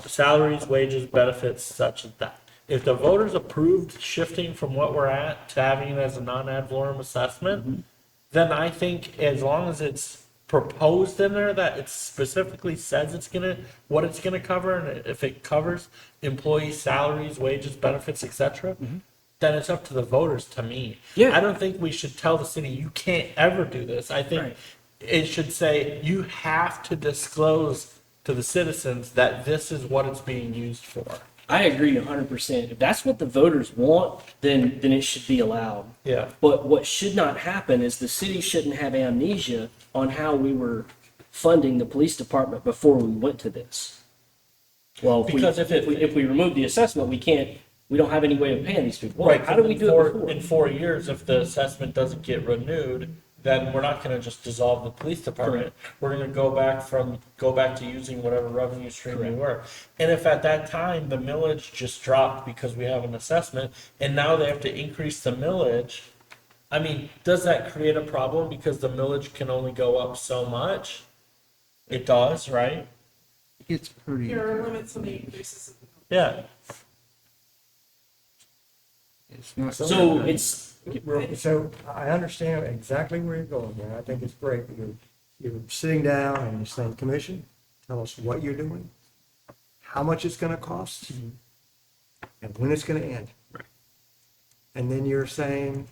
salaries, wages, benefits, such as that. If the voters approved shifting from what we're at to having it as a non-ad valorem assessment, then I think as long as it's proposed in there that it specifically says what it's gonna cover, and if it covers employee salaries, wages, benefits, etc., then it's up to the voters, to me. Yeah. I don't think we should tell the city, you can't ever do this. I think Right. it should say, you have to disclose to the citizens that this is what it's being used for. I agree 100%. If that's what the voters want, then it should be allowed. Yeah. But what should not happen is the city shouldn't have amnesia on how we were funding the police department before we went to this. Well, Because if we remove the assessment, we don't have any way of paying these people. Well, how do we do it before? In 4 years, if the assessment doesn't get renewed, then we're not gonna just dissolve the police department. We're gonna go back to using whatever revenue stream we were. And if at that time, the millage just dropped because we have an assessment, and now they have to increase the millage, I mean, does that create a problem because the millage can only go up so much? It does, right? It's pretty, There are limits on the increases. Yeah. it's not. So it's, So I understand exactly where you're going there. I think it's great. You're sitting down and you're saying, commission, tell us what you're doing, how much it's gonna cost, and when it's gonna end. And then you're saying,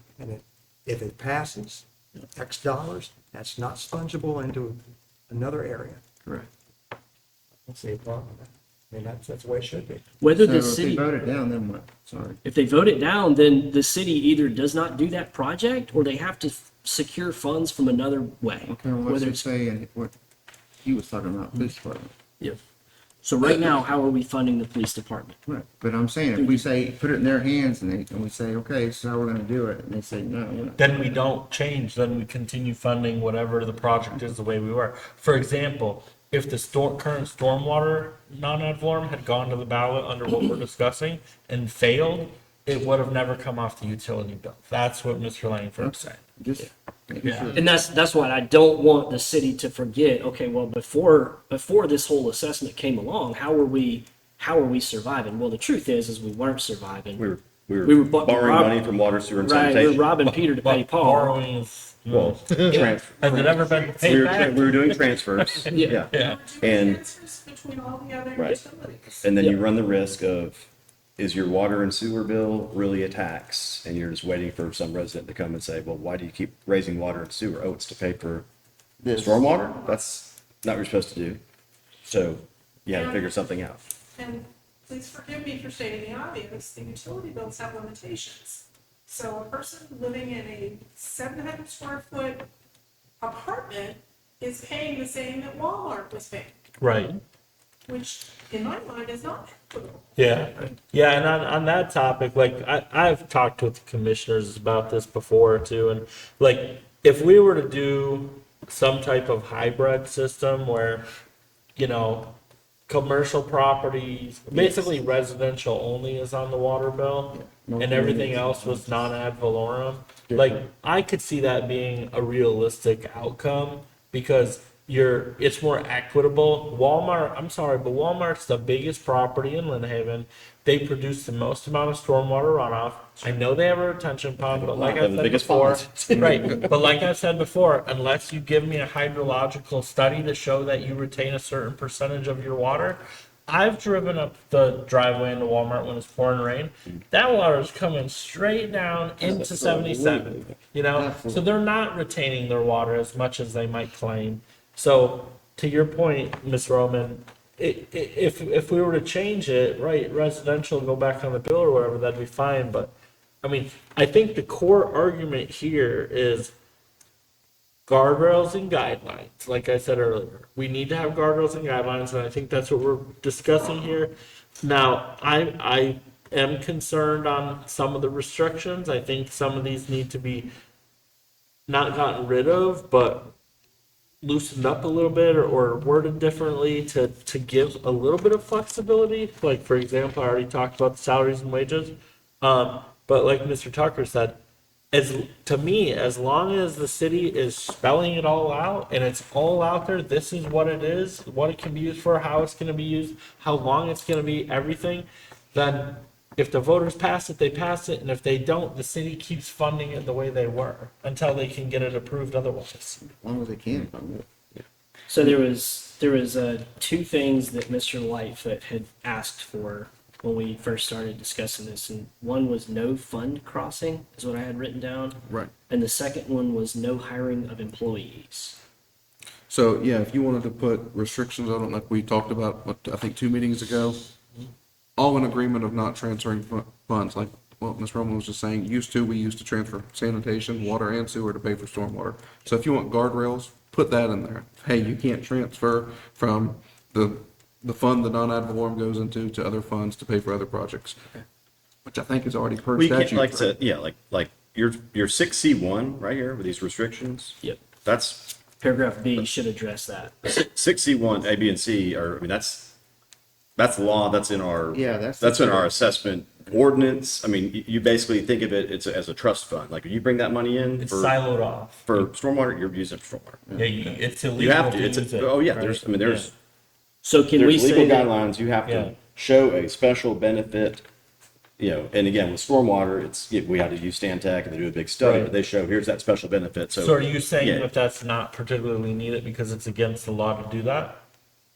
if it passes, X dollars, that's not spongible into another area. Correct. I don't see a problem with that. I mean, that's the way it should be. whether So the if they city, vote it down, then what? Sorry. if they vote it down, then the city either does not do that project or they have to secure funds from another way. Okay, well, let's Whether just it's, say what he was talking about, police department. yeah. So right now, how are we funding the police department? Right, but I'm saying, if we say, put it in their hands and we say, okay, this is how we're gonna do it, and they say, no, we're not. Then we don't change, then we continue funding whatever the project is the way we were. For example, if the current stormwater non-ad valorem had gone to the ballot under what we're discussing and failed, it would have never come off the utility bill. That's what Mr. Langford said. Just making Yeah. sure. And that's what I don't want the city to forget. Okay, well, before this whole assessment came along, how were we surviving? Well, the truth is we weren't surviving. We We were were borrowing money from water, sewer, and Right, we're sanitation. robbing Peter to pay But Paul. borrowing is, Well, transfer. has it ever been We paid were, back? we were doing transfers, yeah. Yeah. And- Transfers between all the other Right. utilities. And then you run the risk of, is your water and sewer bill really a tax? And you're just waiting for some resident to come and say, well, why do you keep raising water and sewer? Oh, it's to pay for This. stormwater? That's not what you're supposed to do. So you had to figure something out. And please forgive me for stating the obvious, the utility bills have limitations. So a person living in a 700 square foot apartment is paying the same that Walmart was paying, Right. which in my mind is not equitable. Yeah, yeah, and on that topic, like I've talked with commissioners about this before too, and like if we were to do some type of hybrid system where, you know, commercial properties, basically residential only is on the water bill, and everything else was non-ad valorem, like I could see that being a realistic outcome because it's more equitable. Walmart, I'm sorry, but Walmart's the biggest property in Lynn Haven. They produce the most amount of stormwater runoff. I know they have a retention pond, but like I They're the said biggest before, ponds. right, but like I said before, unless you give me a hydrological study to show that you retain a certain percentage of your water, I've driven up the driveway into Walmart when it's pouring rain. That water is coming straight down into 77, you know? So they're not retaining their water as much as they might claim. So to your point, Ms. Roman, if we were to change it, right, residential, go back on the bill or whatever, that'd be fine. But I mean, I think the core argument here is guardrails and guidelines. Like I said earlier, we need to have guardrails and guidelines, and I think that's what we're discussing here. Now, I am concerned on some of the restrictions. I think some of these need to be not gotten rid of, but loosened up a little bit or worded differently to give a little bit of flexibility. Like, for example, I already talked about the salaries and wages. But like Mr. Tucker said, to me, as long as the city is spelling it all out and it's all out there, this is what it is, what it can be used for, how it's going to be used, how long it's going to be, everything, then if the voters pass it, they pass it. And if they don't, the city keeps funding it the way they were until they can get it approved otherwise. As long as they can, fund it. So there was two things that Mr. Lightfoot had asked for when we first started discussing this, and one was no fund crossing, is what I had written down, Right. and the second one was no hiring of employees. So, yeah, if you wanted to put restrictions on it, like we talked about, what, I think 2 meetings ago, all in agreement of not transferring funds, like what Ms. Roman was just saying, we used to transfer sanitation, water and sewer to pay for stormwater. So if you want guardrails, put that in there. Hey, you can't transfer from the fund the non-ad valorem goes into to other funds to pay for other projects, which I think is already per We can't, statute. like I said, yeah, like your 6C1 right here with these restrictions. Yep. That's Paragraph B should address that. 6C1, A, B, and C are, I mean, that's the law, that's in our. Yeah, that's That's the- in our assessment ordinance. I mean, you basically think of it, as a trust fund. Like, if you bring that money in It's for siloed off. stormwater, you're using it for stormwater. Yeah, it's illegal. You have to, use it's, it, oh yeah, right? there's, I mean, there's, So can we there's legal say that? guidelines. You have Yeah. to show a special benefit, and again, with stormwater, we have to use Stantec and they do a big study, Right. but they show, here's that special benefit. So are you saying yeah. that that's not particularly needed because it's against the law to do that?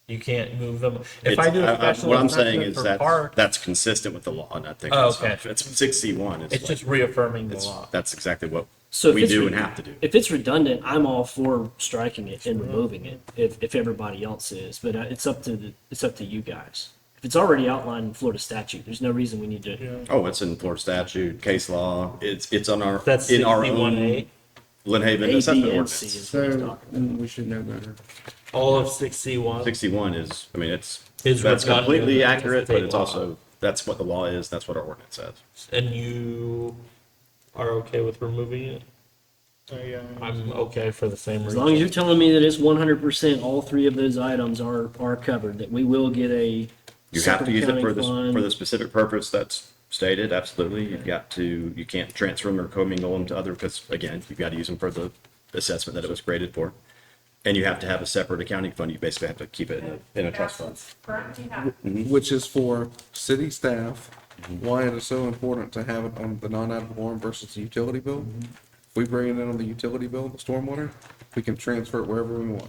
You can't move them. If I do a special What I'm saying assessment is for park, that's consistent with the law, and I think Oh, it's, okay. it's 6C1. it's just reaffirming the law. That's exactly what So if we it's do re- and have to do. If it's redundant, I'm all for striking it and removing it if everybody else is, but it's up to you guys. If it's already outlined in Florida statute, there's no reason we need to. Oh, it's in Florida statute, case law. It's on our, That's in our 61A. own Lynn Haven A, assessment B, and C ordinance. is what he's So, talking we should know better. All of 6C1 61 is, I mean, that's Is that's redundant completely because accurate, state but it's law. also, that's what the law is, that's what our ordinance says. and you are okay with removing it? I'm okay for the same As reason. long as you're telling me that it's 100%, all three of those items are covered, that we will get a You have separate to use it accounting for fund. the specific purpose that's stated, absolutely. You can't transfer them or commingle them to other, because again, you've got to use them for the assessment that it was created for. And you have to have a separate accounting fund. You basically have to keep it in a trust fund. That's what's currently happening. Which is for city staff, why it is so important to have it on the non-ad valorem versus the utility bill. If we bring it in on the utility bill, the stormwater, we can transfer it wherever we want.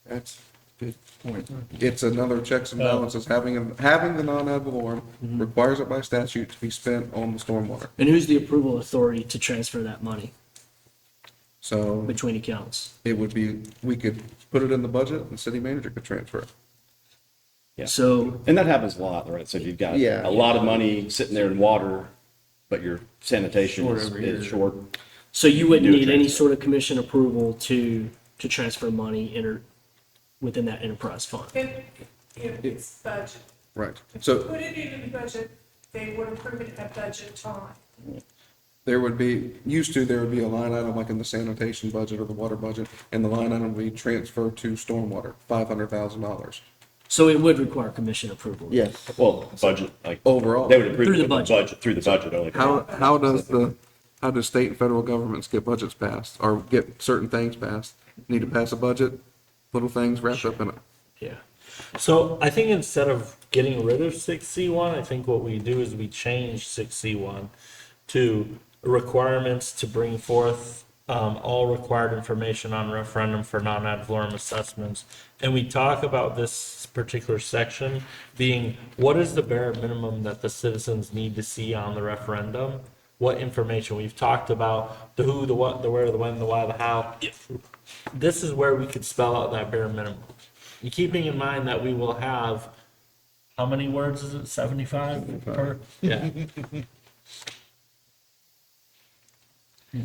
That's a good point. It's another checks and balances, having the non-ad valorem requires it by statute to be spent on the stormwater. And who's the approval authority to transfer that money So between accounts? it would be, we could put it in the budget and the city manager could transfer it. Yeah. So And that happens a lot, right? So if you've got Yeah. a lot of money sitting there in water, but your sanitation is short. So you wouldn't Do a need any transfer. sort of commission approval to transfer money within that enterprise fund? If it's budget. Right. If you So put it into the budget, they would approve it at budget time. there would be a line item like in the sanitation budget or the water budget, and the line item would be transferred to stormwater, $500,000 So it would require commission approval? Yes. Well, budget, like, overall. they would approve Through it the with the budget. budget, through the budget only. How does state and federal governments get budgets passed or get certain things passed? Need to pass a budget, little things wrapped up in it. Yeah. So I think instead of getting rid of 6C1, I think what we do is we change 6C1 to requirements to bring forth all required information on referendum for non-ad valorem assessments. And we talk about this particular section being, what is the bare minimum that the citizens need to see on the referendum? What information? We've talked about the who, the what, the where, the when, the why, the how. This is where we could spell out that bare minimum. And keeping in mind that we will have, how many words is it? 75 per? Yeah.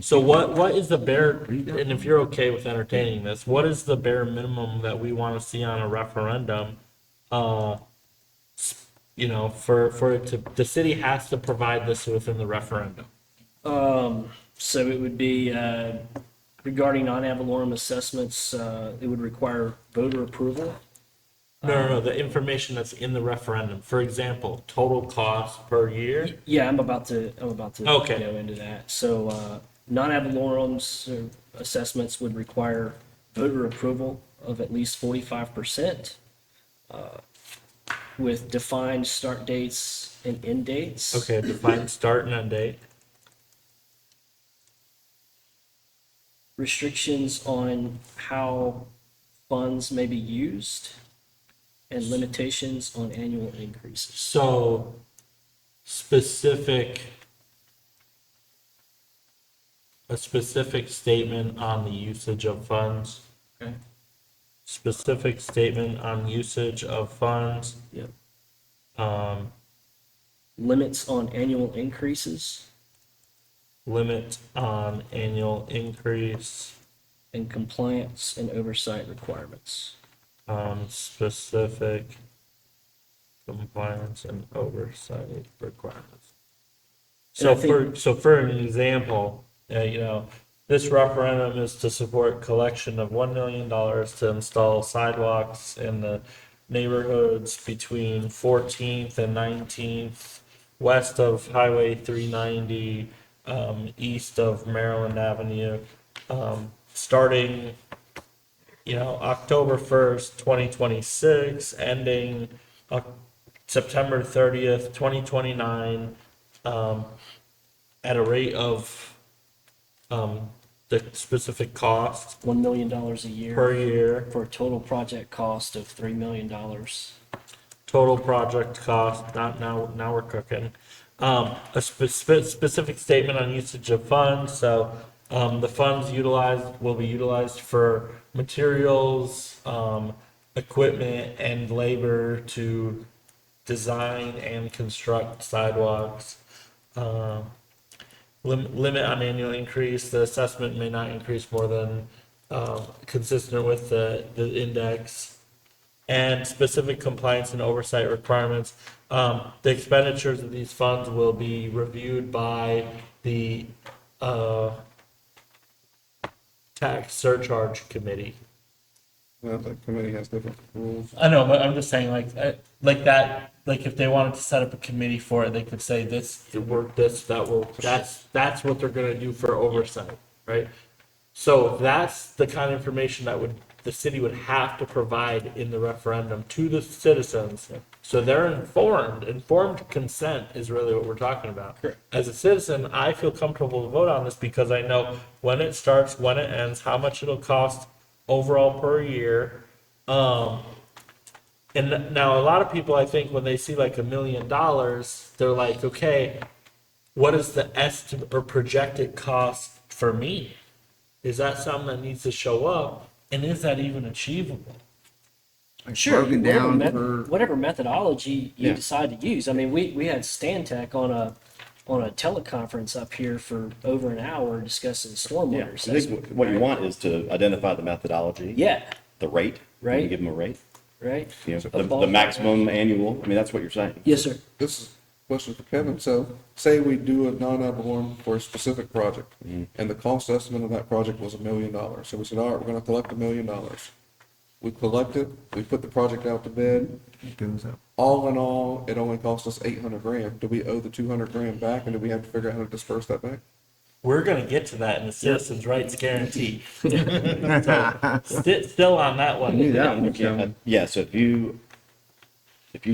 So what is the bare, and if you're okay with entertaining this, what is the bare minimum that we want to see on a referendum? For it to, the city has to provide this within the referendum. So it would be regarding non-ad valorem assessments, it would require voter approval. No, the information that's in the referendum. For example, total cost per year. Yeah, I'm about to Okay. go into that. So non-ad valorems assessments would require voter approval of at least 45%, with defined start dates and end dates. Okay, define start and end date. Restrictions on how funds may be used, and limitations on annual increases. So a specific statement on the usage of funds. Okay. Specific statement on usage of funds. Yep. Um, Limits on annual increases limit on annual increase. and compliance and oversight requirements. Specific compliance and oversight requirements. And I So think- for an example, this referendum is to support collection of $1 million to install sidewalks in the neighborhoods between 14th and 19th, west of Highway 390, east of Maryland Avenue, starting, October 1st, 2026, ending September 30th, 2029, at a rate of the specific cost $1 million a year. per year, For a total project cost of $3 million. total project cost, not now we're cooking. A specific statement on usage of funds, so the funds will be utilized for materials, equipment, and labor to design and construct sidewalks. Limit on annual increase, the assessment may not increase more than consistent with the index. And specific compliance and oversight requirements. The expenditures of these funds will be reviewed by the tax surcharge committee. Well, the committee has different rules. I know, but I'm just saying, like that, like if they wanted to set up a committee for it, they could say that's what they're gonna do for oversight, right? So that's the kind of information that the city would have to provide in the referendum to the citizens. So they're informed. Informed consent is really what we're talking about. As a citizen, I feel comfortable to vote on this because I know when it starts, when it ends, how much it'll cost overall per year. And now a lot of people, I think, when they see like $1 million, they're like, okay, what is the estimate or projected cost for me? Is that something that needs to show up? And is that even achievable? Sure, broken whatever, down whatever methodology you Yeah. decide to use. I mean, we had Stantec on a teleconference up here for over an hour discussing Yeah, stormwater I assessment. think what you want is to identify the methodology. Yeah, The rate. You Right. Give them a rate. right? The maximum annual, I mean, that's what you're saying. Yes, sir. This is a question for Kevin. So say we do a non-ad valorem for a specific project, and the cost estimate of that project was $1 million. So we said, all right, we're gonna collect $1 million. We collect it, we put the project out to bid. It goes up. All in all, it only cost us 800 grand. Do we owe the 200 grand back, and do we have to figure out how to disperse that back? We're gonna get to that in the citizens' rights guarantee. Still on that one. Knew that one You was can't- coming. Yeah, so if you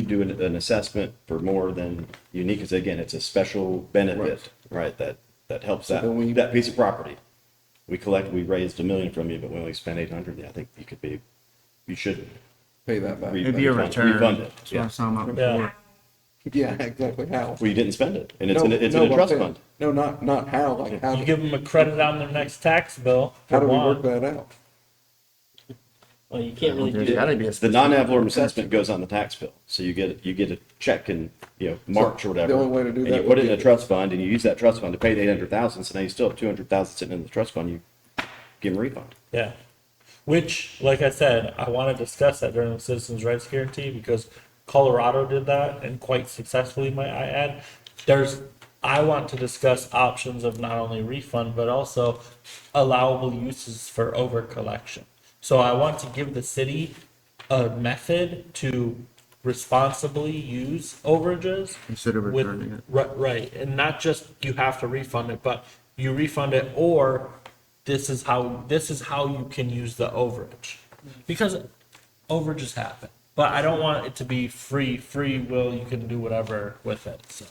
do an assessment for more than you need, because again, it's a special benefit, right, that helps So then we- that piece of property. We raised $1 million from you, but we only spent 800, yeah, I think you should Pay that back. It'd be a return. refund it, That's what I yeah. was talking about Yeah. before. Yeah, exactly. How? Well, you didn't spend it, and it's No, in a no, I'm trust saying- fund. No, not how, like how, You give them a credit on their next tax bill. how do for we one. work that out? Well, you can't really There's do gotta that. be a The non-ad valorem assessment goes on the tax bill, so you get a check in, March or whatever. the only way to do and that you would put it in be- a trust fund, and you use that trust fund to pay the 800,000, so now you still have 200,000 sitting in the trust fund, you give them a refund. Yeah. Which, like I said, I want to discuss that during the citizens' rights guarantee because Colorado did that and quite successfully, might I add. I want to discuss options of not only refund, but also allowable uses for over collection. So I want to give the city a method to responsibly use overages. Instead of with- returning it. Right, and not just you have to refund it, but you refund it or this is how you can use the overage. Because overages happen. But I don't want it to be free will, you can do whatever with it, so.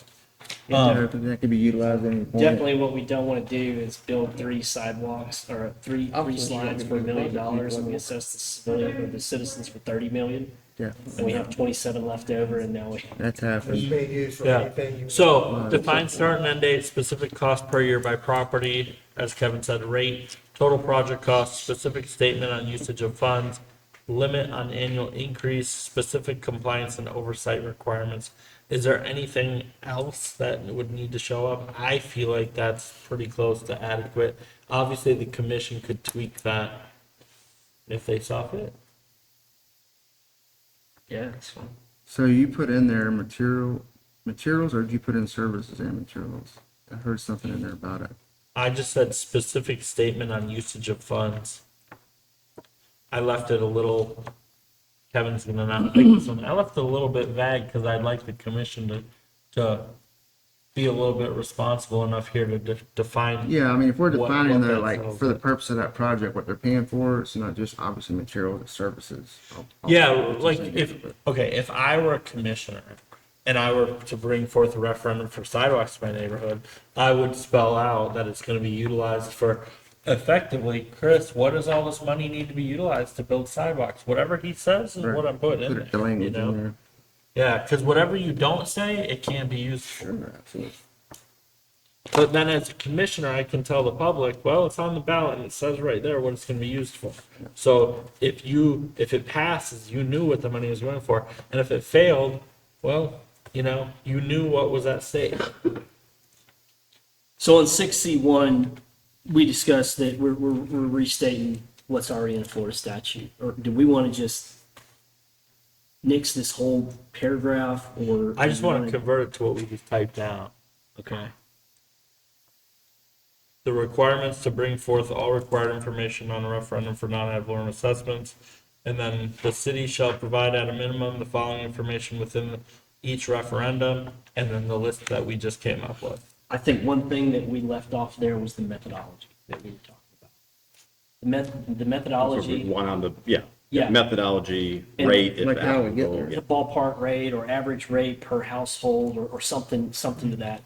That could be utilized at any point. Definitely what we don't want to do is build 3 sidewalks or three Absolutely. slides for $1 million and we assess the civilian or the citizens for 30 million. Yeah, And we have 27 left over and now we, that's It's happened. being used for Yeah. anything you. So define start and end date, specific cost per year by property, as Kevin said, rate, total project cost, specific statement on usage of funds, limit on annual increase, specific compliance and oversight requirements. Is there anything else that would need to show up? I feel like that's pretty close to adequate. Obviously, the commission could tweak that if they saw fit. yeah, that's fine. So you put in there materials, or did you put in services and materials? I heard something in there about it. I just said specific statement on usage of funds. I left it a little, Kevin's gonna not pick this one. I left it a little bit vague because I'd like the commission to be a little bit responsible enough here to define. Yeah, I mean, if we're What- defining what though, that like, sounds for the like. purpose of that project, what they're paying for, it's not just obviously materials, it's services. Yeah, like if I were a commissioner and I were to bring forth a referendum for sidewalks in my neighborhood, I would spell out that it's gonna be utilized for effectively, Chris, what does all this money need to be utilized to build sidewalks? Whatever he says is Right. what I'm putting in Put there, the you language know? in there. Yeah, because whatever you don't say, it can't be used for. Sure, absolutely. But then as a commissioner, I can tell the public, well, it's on the ballot and it says right there what it's gonna be used for. So if it passes, you knew what the money was going for, and if it failed, well, you know, you knew what was at stake. So on 6C1, we discussed that we're restating what's already in the Florida statute. Or do we want to just nix this whole paragraph or? I just wanna convert it to what we just typed down. Okay. The requirements to bring forth all required information on a referendum for non-ad valorem assessments. And then the city shall provide at a minimum the following information within each referendum, and then the list that we just came up with. I think one thing that we left off there was the methodology that we were talking about. The methodology, One on the, Yeah. methodology, And rate, if like how we get applicable. there. the ballpark rate or average rate per household or something to that,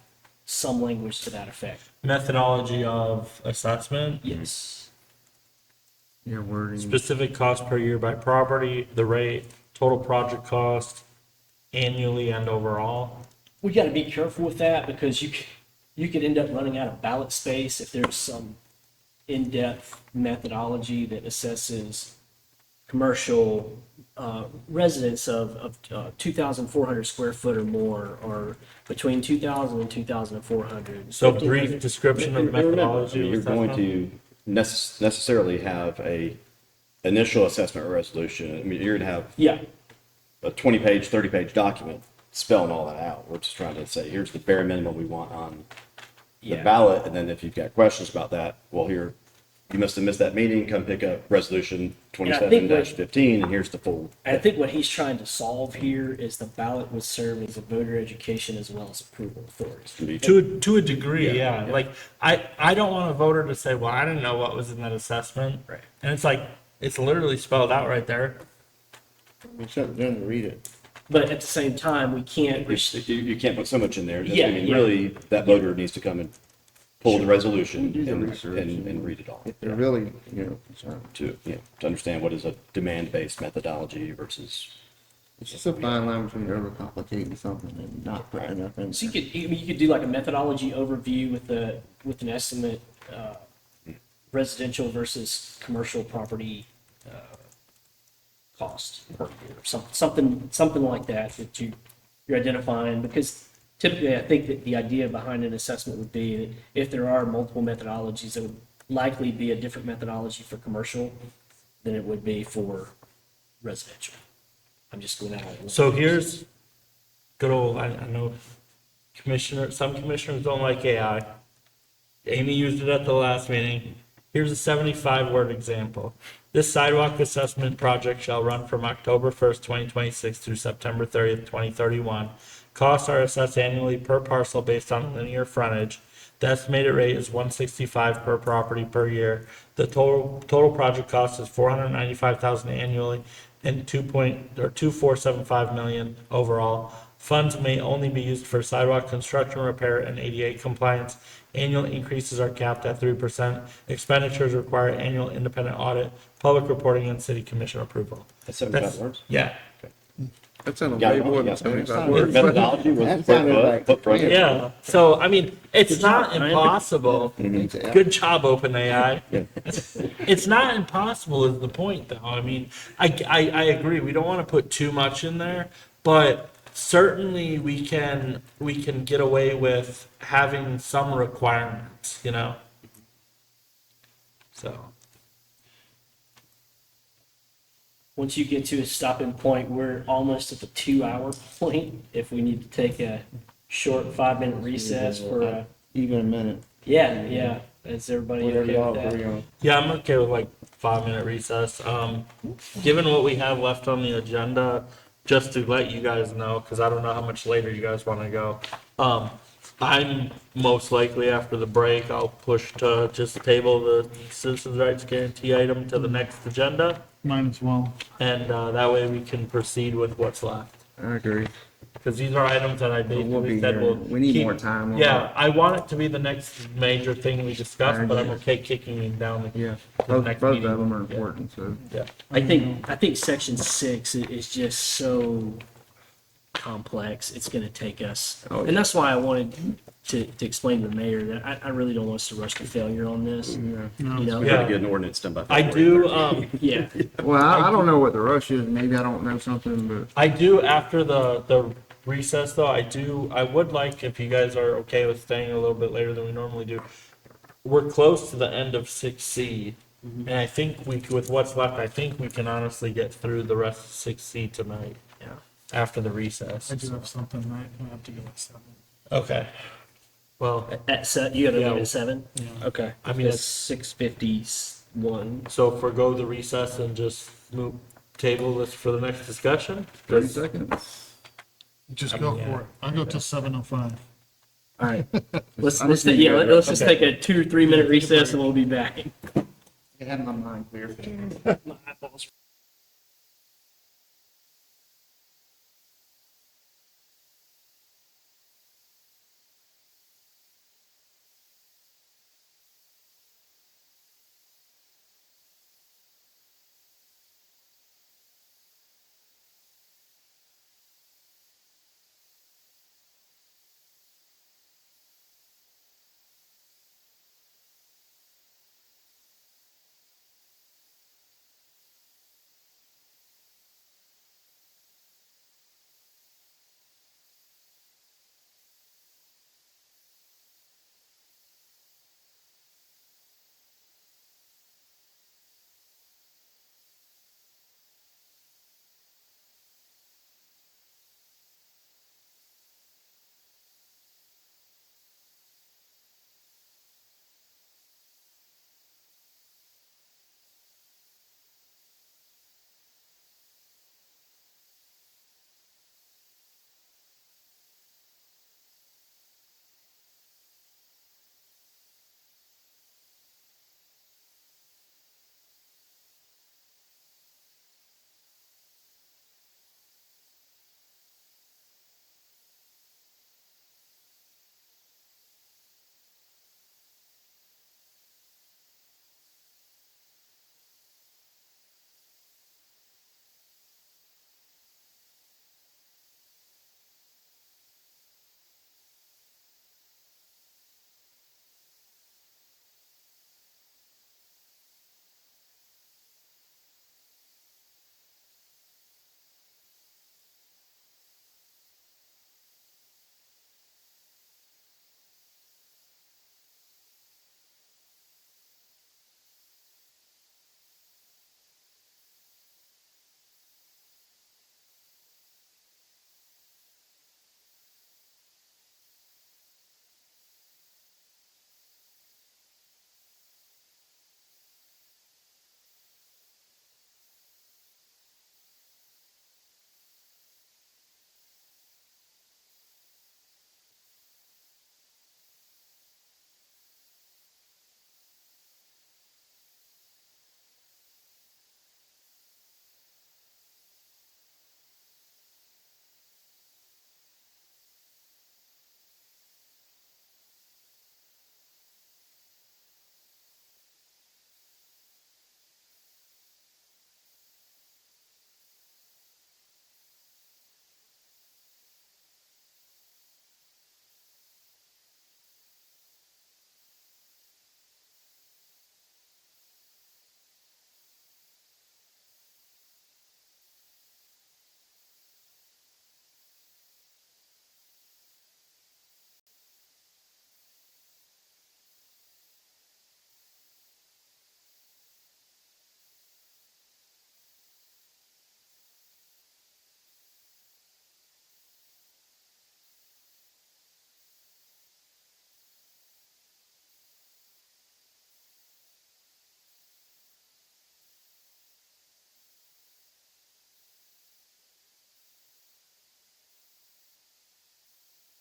some language to that effect. Methodology of assessment, Yes. Yeah, wording. specific cost per year by property, the rate, total project cost, annually and overall. We got to be careful with that because you could end up running out of ballot space if there's some in-depth methodology that assesses commercial residents of 2,400 square foot or more, or between 2,000 and 2,400. So brief description of And remember, methodology. of You're going assessment. to necessarily have a initial assessment resolution. I mean, you're gonna have Yeah, a 20-page, 30-page document spelling all that out. We're just trying to say, here's the bare minimum we want on the yeah. ballot, and then if you've got questions about that, well, here, you must have missed that meeting, come pick up resolution And I think 27-15, and here's the full. And I think what he's trying to solve here is the ballot would serve as a voter education as well as approval authority. To a degree, yeah. Like, I don't want a voter to say, well, I didn't know what was in that assessment. Right. And it's like, it's literally spelled out right there. It's up to them to read it. But at the same time, we can't, You can't put so much in there. Yeah, I mean, yeah. really, that voter needs to come and pull the resolution Do the and research. read it all. If they're really, concerned. To understand what is a demand-based methodology versus. It's just a fine line between overcomplicating something and not putting enough in. so you could do like a methodology overview with an estimate, residential versus commercial property, cost per year, something like that you're identifying, because typically I think that the idea behind an assessment would be that if there are multiple methodologies, it would likely be a different methodology for commercial than it would be for residential. I'm just going out. So here's good old, I know some commissioners don't like AI. Amy used it at the last meeting. Here's a 75-word example. This sidewalk assessment project shall run from October 1st, 2026 through September 30th, 2031. Costs are assessed annually per parcel based on linear frontage. The estimated rate is $165 per property per year. The total project cost is $495,000 annually and 2.2475 million overall. Funds may only be used for sidewalk construction, repair, and ADA compliance. Annual increases are capped at 3%. Expenditures require annual independent audit, public reporting, and city commission approval. That's 75 words. Yeah. That sounded Got way it wrong, more yeah. than 75 Your words. Methodology was That sounded like- footprint. Yeah. So, I mean, it's not impossible. Yeah. Good job, OpenAI. It's not impossible is the point, though. I mean, I agree. We don't want to put too much in there, but certainly we can get away with having some requirements, you know? So, Once you get to a stopping point, we're almost at the 2 hour point. If we need to take a short 5 minute recess for, Even a minute. yeah. Is everybody Whatever okay y'all with that? agree on. yeah, I'm okay with like 5 minute recess. Given what we have left on the agenda, just to let you guys know, because I don't know how much later you guys want to go. I'm most likely after the break, I'll push to just table the citizens' rights guarantee item to the next agenda. Mine as well. And that way we can proceed with what's left. I agree. Because these are items that I We'll basically be said here. will. We need keep- more time on Yeah, I want it to be the next major thing we discuss, I but I'm agree. okay kicking it down the. Yeah, the both next of meeting. them are Yeah. important, so. Yeah. I think section 6 is just so complex. It's going to take us, Oh, and that's why I wanted to explain to the mayor that I really don't want us to rush to failure on this. You know, We Yeah. got to get an ordinance done by I February do, 13th. yeah. Well, I don't know what the rush is. Maybe I don't know something, but I do after the recess though, I would like, if you guys are okay with staying a little bit later than we normally do. We're close to the end of 6C. And I think with what's left, I think we can honestly get through the rest of 6C tonight. Yeah. After the recess. I do have something, right? I have to go at 7. Okay. Well, You got to Yeah. leave at 7. Yeah. Okay. I mean, It's 6:51. so forgo the recess and just move, table this for the next discussion? 30 seconds. Just go yeah. for it. I'll go till 7:05. All right. Let's I'm let's just yeah, gonna go. let's just Okay. take a 2 or 3 minute recess and we'll be back. I have my mind clear.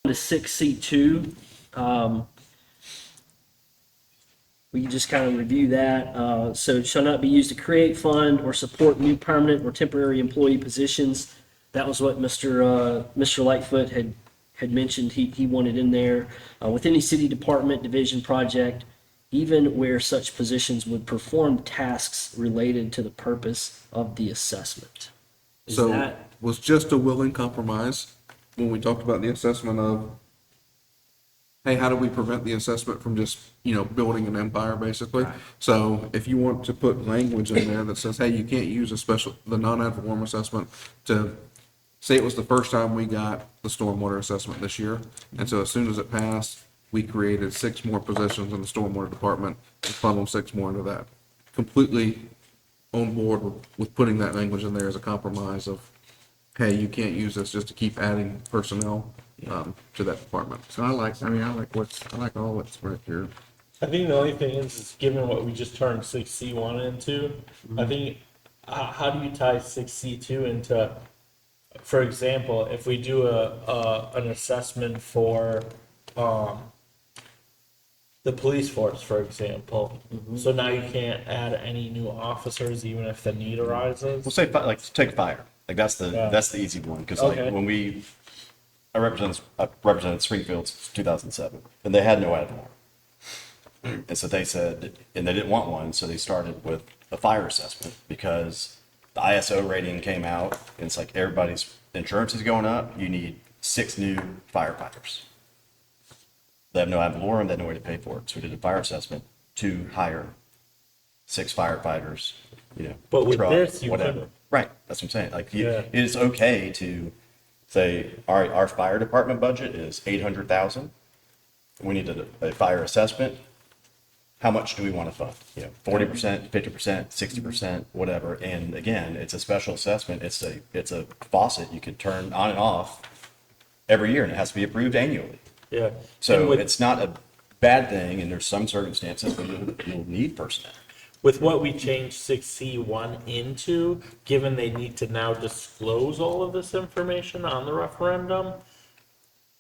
to 6C2. We can just kind of review that. So shall not be used to create, fund, or support new permanent or temporary employee positions. That was what Mr. Lightfoot had mentioned he wanted in there. With any city department, division, project, even where such positions would perform tasks related to the purpose of the assessment. Is So that, was just a willing compromise when we talked about the assessment of, hey, how do we prevent the assessment from just, building an empire, basically? So if you want to put language in there that says, hey, you can't use the non-ad valorem assessment to, say it was the first time we got the stormwater assessment this year, and so as soon as it passed, we created 6 more positions in the stormwater department and funneled 6 more into that. Completely on board with putting that language in there as a compromise of, hey, you can't use this just to keep adding personnel to that department. So I like all what's right here. I think the only thing is given what we just turned 6C1 into, I think, how do you tie 6C2 into, for example, if we do an assessment for the police force, for example, so now you can't add any new officers even if the need arises? We'll say, take fire. Like, that's Yeah. the easy one, because Okay. when I represented Springfield since 2007, and they had no ad valorem. And so they said, and they didn't want one, so they started with a fire assessment, because the ISO rating came out, and it's like everybody's insurance is going up, you need 6 new firefighters. They have no ad valorem, they had no way to pay for it, so we did a fire assessment to hire 6 firefighters, But with truck, this, you whatever. couldn't. Right, that's what I'm saying, like, Yeah. it's okay to say, all right, our fire department budget is 800,000. We need a fire assessment. How much do we want to fund? 40%, 50%, 60%, whatever. And again, it's a special assessment. It's a faucet you can turn on and off every year, and it has to be approved annually. Yeah. And So with- it's not a bad thing, and there's some circumstances where you'll need personnel. With what we changed 6C1 into, given they need to now disclose all of this information on the referendum,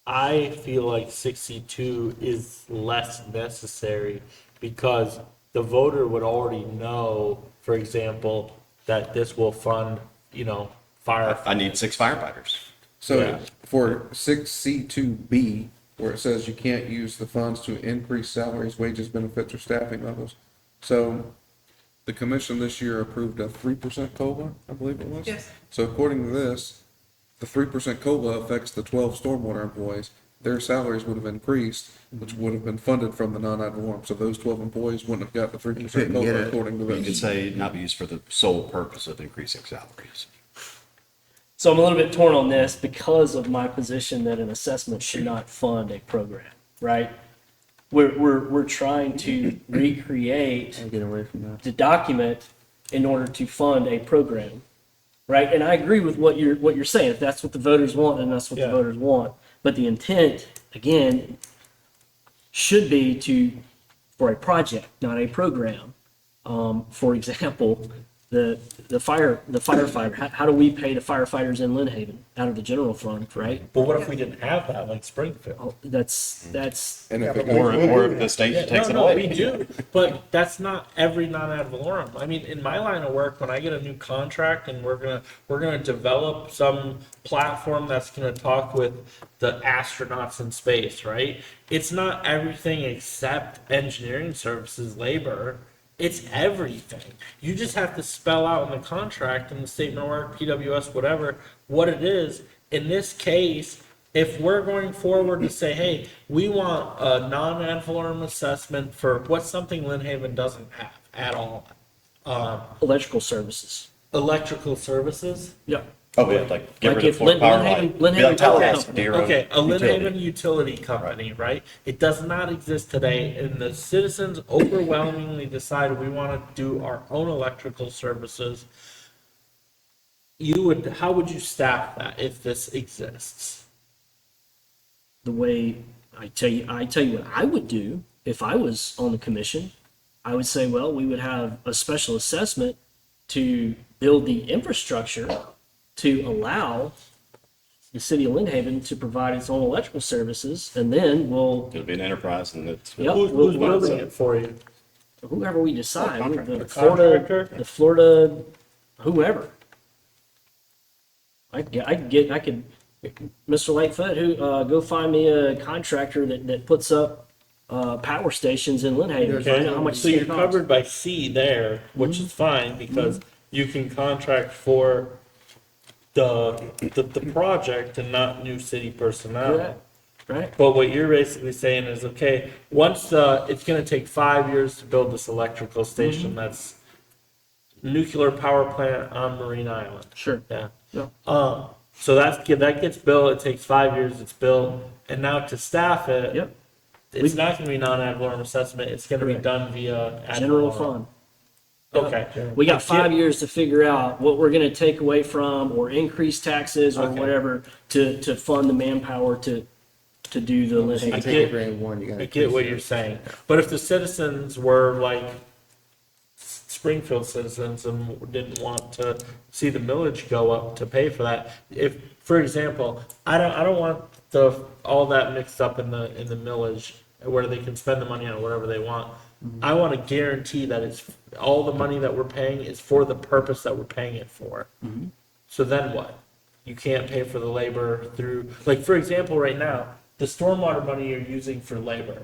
I feel like 6C2 is less necessary because the voter would already know, for example, that this will fund, fire. I need 6 firefighters. So Yeah. for 6C2B, where it says you can't use the funds to increase salaries, wages, benefits, or staffing levels. So the commission this year approved a 3% COLA, I believe it was? Yes. So according to this, the 3% COLA affects the 12 stormwater employees. Their salaries would have increased, which would have been funded from the non-ad valorem. So those 12 employees wouldn't have got the 3% couldn't get COLA it. according to You could this. say not be used for the sole purpose of increasing salaries. so I'm a little bit torn on this because of my position that an assessment should not fund a program, right? We're trying to recreate Get away from that. the document in order to fund a program, right? And I agree with what you're saying. If that's what the voters want, then that's what the Yeah. voters want. But the intent, again, should be for a project, not a program. For example, the firefighter. How do we pay the firefighters in Lynn Haven out of the general fund, right? But what if we didn't have that, like Springfield? Oh, that's And if it Or if the state Yeah, takes it no, away. we do, but that's not every non-ad valorem. I mean, in my line of work, when I get a new contract and we're gonna develop some platform that's gonna talk with the astronauts in space, right? It's not everything except engineering services, labor. It's everything. You just have to spell out in the contract, in the statement of work, PWS, whatever, what it is. In this case, if we're going forward to say, hey, we want a non-ad valorem assessment for what's something Lynn Haven doesn't have at all, electrical services. electrical services. Yeah. Oh, yeah, like get Like rid of if Florida Power Lynn Haven- Line. Lynn Be like Haven Power Tallahassee, Company. Darrow Okay, a Lynn Utility. Haven utility company, right? It does not exist today, and the citizens overwhelmingly decided we want to do our own electrical services. How would you staff that if this exists? The way I tell you what I would do if I was on the commission. I would say, well, we would have a special assessment to build the infrastructure to allow the city of Lynn Haven to provide its own electrical services, and then we'll, It'll be an enterprise and it's. Yep. Who's building it for you? whoever we decide, contractor. the Contractor? Florida, whoever. I could, Mr. Lightfoot, go find me a contractor that puts up, power stations in Lynn Haven. Find out how much So it's you're gonna cost. covered by C there, which is fine because you can contract for the project and not new city personnel. Correct. Right? But what you're basically saying is, okay, once, it's gonna take 5 years to build this electrical station, that's nuclear power plant on Marine Island. Sure. Yeah. Yeah. So that gets built, it takes 5 years, it's built, and now to staff it. Yep. It's not gonna be non-ad valorem assessment, it's gonna be Correct. done via. ad General valorem. fund. Okay. We got 5 years to figure out what we're gonna take away from or increase taxes or Okay. whatever to fund the manpower to do the Lynn You Haven. take it for any one, you I gotta. get what you're saying, but if the citizens were like Springfield citizens and didn't want to see the millage go up to pay for that, if, for example, I don't want all that mixed up in the millage where they can spend the money on whatever they want. I want to guarantee that it's all the money that we're paying is for the purpose that we're paying it for. So then what? You can't pay for the labor through, like, for example, right now, the stormwater money you're using for labor,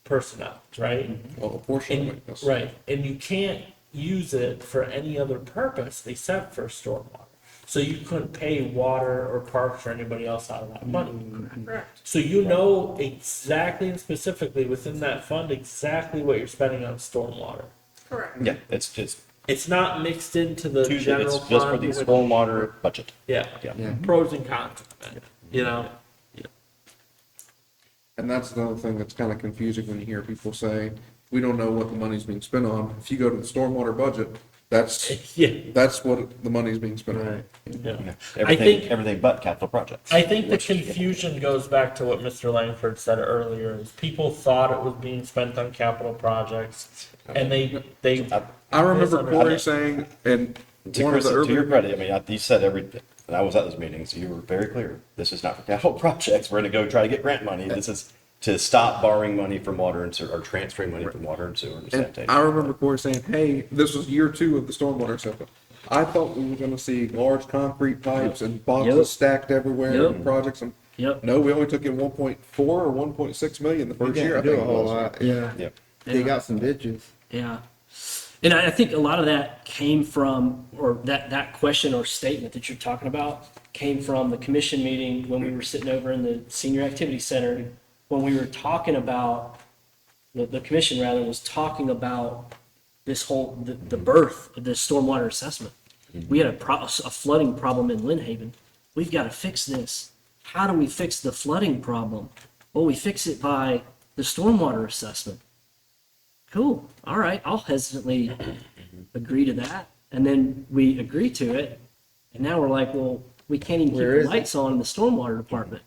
personnel, right? Well, a portion of And, it, yes. right, and you can't use it for any other purpose except for stormwater. So you couldn't pay water or parks or anybody else out of that money. Correct. So you know exactly and specifically within that fund, exactly what you're spending on stormwater. Correct. Yeah, it's just, It's not mixed into the general it's just for fund the with- stormwater budget. Yeah, Yeah. pros and cons, of it, you know? And that's another thing that's kind of confusing when you hear people say, we don't know what the money's being spent on. If you go to the stormwater budget, that's, Yeah, that's what the money's being spent on. yeah. Everything but capital projects. I think the confusion goes back to what Mr. Langford said earlier, is people thought it was being spent on capital projects, and they I remember Corey misunderstood. saying, and To one of Chris, the to your earlier, credit, I mean, you said everything, and I was at those meetings, you were very clear. This is not for capital projects. We're gonna go try to get grant money. This is to stop borrowing money from water and sewer, or transferring money from water and sewer and and sanitation. I remember Corey saying, hey, this was year 2 of the stormwater system. I thought we were gonna see large concrete pipes and boxes Yep. stacked everywhere Yep. and projects and, Yep. no, we only took in 1.4 or 1.6 million the You first year, I can't do think a it whole was. lot, yeah. Yep. They got some ditches. Yeah. And I think a lot of that came from, or that question or statement that you're talking about came from the commission meeting when we were sitting over in the senior activity center, when we were talking about, the commission rather was talking about this whole, the birth of this stormwater assessment. We had a flooding problem in Lynn Haven. We've got to fix this. How do we fix the flooding problem? Well, we fix it by the stormwater assessment. Cool. All right. I'll hesitantly agree to that. And then we agree to it. And now we're like, well, we can't even keep Where the is it? lights on in the stormwater department.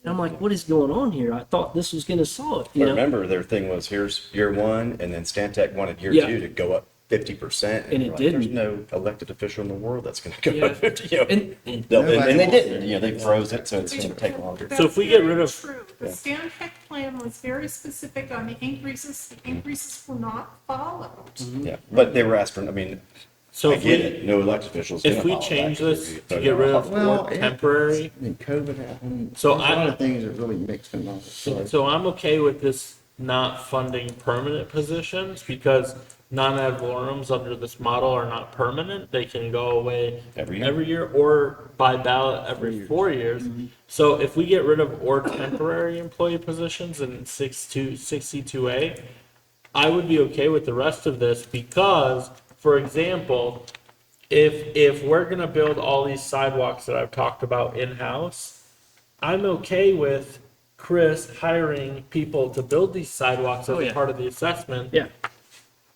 And I'm like, what is going on here? I thought this was going to solve it. But remember, their thing was, here's year 1, and then Stantec wanted year Yeah. 2 to go up 50%. And it we're like, didn't. There's no elected official in the world that's gonna go Yeah. up 50, you know. And And Nobody they wants didn't, you know, they froze it, so it's gonna take longer. So if we get rid of- That's very true. The Stantec plan was very specific on the increases. The increases were not followed. Yeah, but they were asking, I mean, So I if get we, it, no elected officials. if gonna we follow change that, this because to we get rid voted of Well, or yeah. temporary, And COVID happened. So There's a lot I- of things that really mixed in on it. Sorry. so I'm okay with this not funding permanent positions, because non-ad valorums under this model are not permanent. They can go away Every year. or by ballot every 4 years. So if we get rid of or temporary employee positions in 62A, I would be okay with the rest of this, because, for example, if we're gonna build all these sidewalks that I've talked about in-house, I'm okay with Chris hiring people to build these sidewalks as Oh, a yeah. part of the assessment. yeah,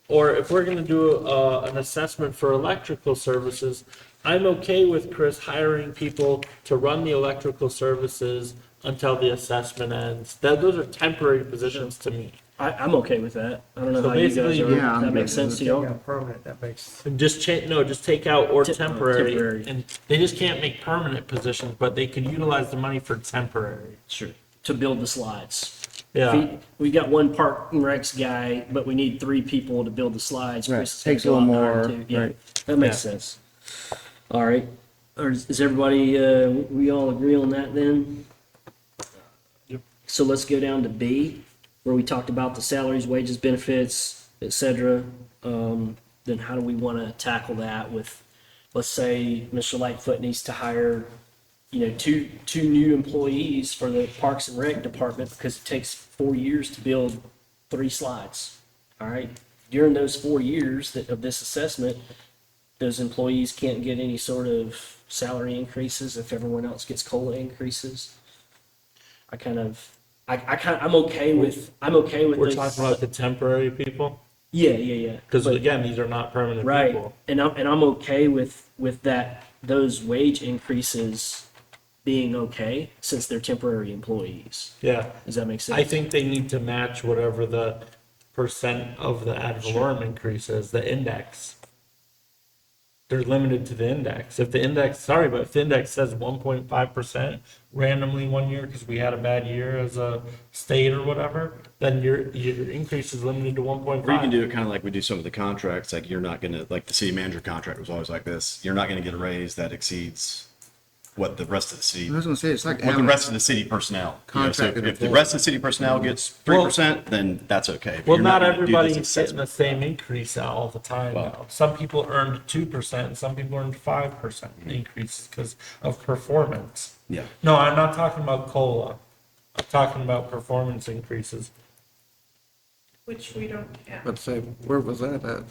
Or if we're gonna do an assessment for electrical services, I'm okay with Chris hiring people to run the electrical services until the assessment ends. Those are temporary positions to me. I'm okay with that. I don't know So how you guys basically- are. Yeah, I'm That makes good. sense to Take y'all? out permanent, that makes, Just just take out or temporary. temporary. And they just can't make permanent positions, but they can utilize the money for temporary. Sure. To build the slides. Yeah. We got one park and recs guy, but we need 3 people to build the slides. Right. Chris is gonna Takes a go little out and hire more, 2. Yeah, right. that makes Yeah. sense. All right. Or is everybody, we all agree on that then? Yep. So let's go down to B, where we talked about the salaries, wages, benefits, et cetera. Then how do we want to tackle that with, let's say, Mr. Lightfoot needs to hire, two new employees for the Parks and Rec department because it takes 4 years to build 3 slides. All right. During those 4 years of this assessment, those employees can't get any sort of salary increases if everyone else gets COLA increases. I'm okay with We're those. talking about the temporary people, Yeah. because But- again, these are not permanent right, people. and I'm okay with that, those wage increases being okay since they're temporary employees. Yeah. Does that make sense? I think they need to match whatever the percent of the ad valorem increase is, the index. They're limited to the index. If the index says 1.5% randomly one year because we had a bad year as a state or whatever, then your increase is limited to 1.5. Or you can do it kind of like we do some of the contracts, like you're not gonna, like the city manager contract was always like this, you're not gonna get a raise that exceeds what the rest of the city, I was gonna say, it's like what the having, rest of the city personnel. You know, so Contracted if the employees. rest of the city personnel gets 3%, then that's okay. But Well, you're not gonna do this everybody's getting assessment. the same increase all the time. Well- Though. Some people earned 2%, some people earned 5% increases because of performance. Yeah. No, I'm not talking about COLA. I'm talking about performance increases. which we don't have. Let's say, where was that at?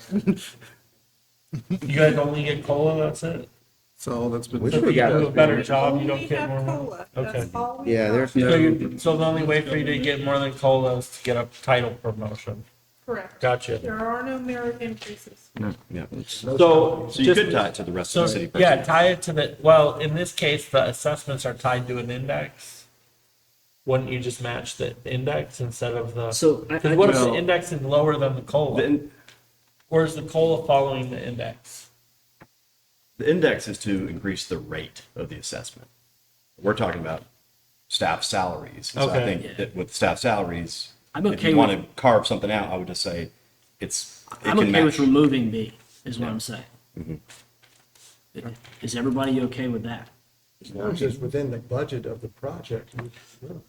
You guys only get COLA, that's it? So that's been. Which So if we you got do a up better here. job, you don't We get have more money? COLA, Okay. that's all we yeah, have. there's So, no, so the only way for you to get more than COLA is to get a title promotion. Correct. Gotcha. There are no merit increases. Yeah. So, So you just- could tie it to the rest So, of the city. yeah, personnel. tie it to the, well, in this case, the assessments are tied to an index. Wouldn't you just match the index instead of the? So I Because what if just- the index is lower than the COLA? The, Or is the COLA following the index? the index is to increase the rate of the assessment. We're talking about staff salaries. And so I Okay. think that with staff salaries, I'm if okay you want with- to carve something out, I would just say it I'm can okay with match. removing B, is what I'm saying. Mm-hmm. Is everybody okay with that? as long as it's within the budget of the project.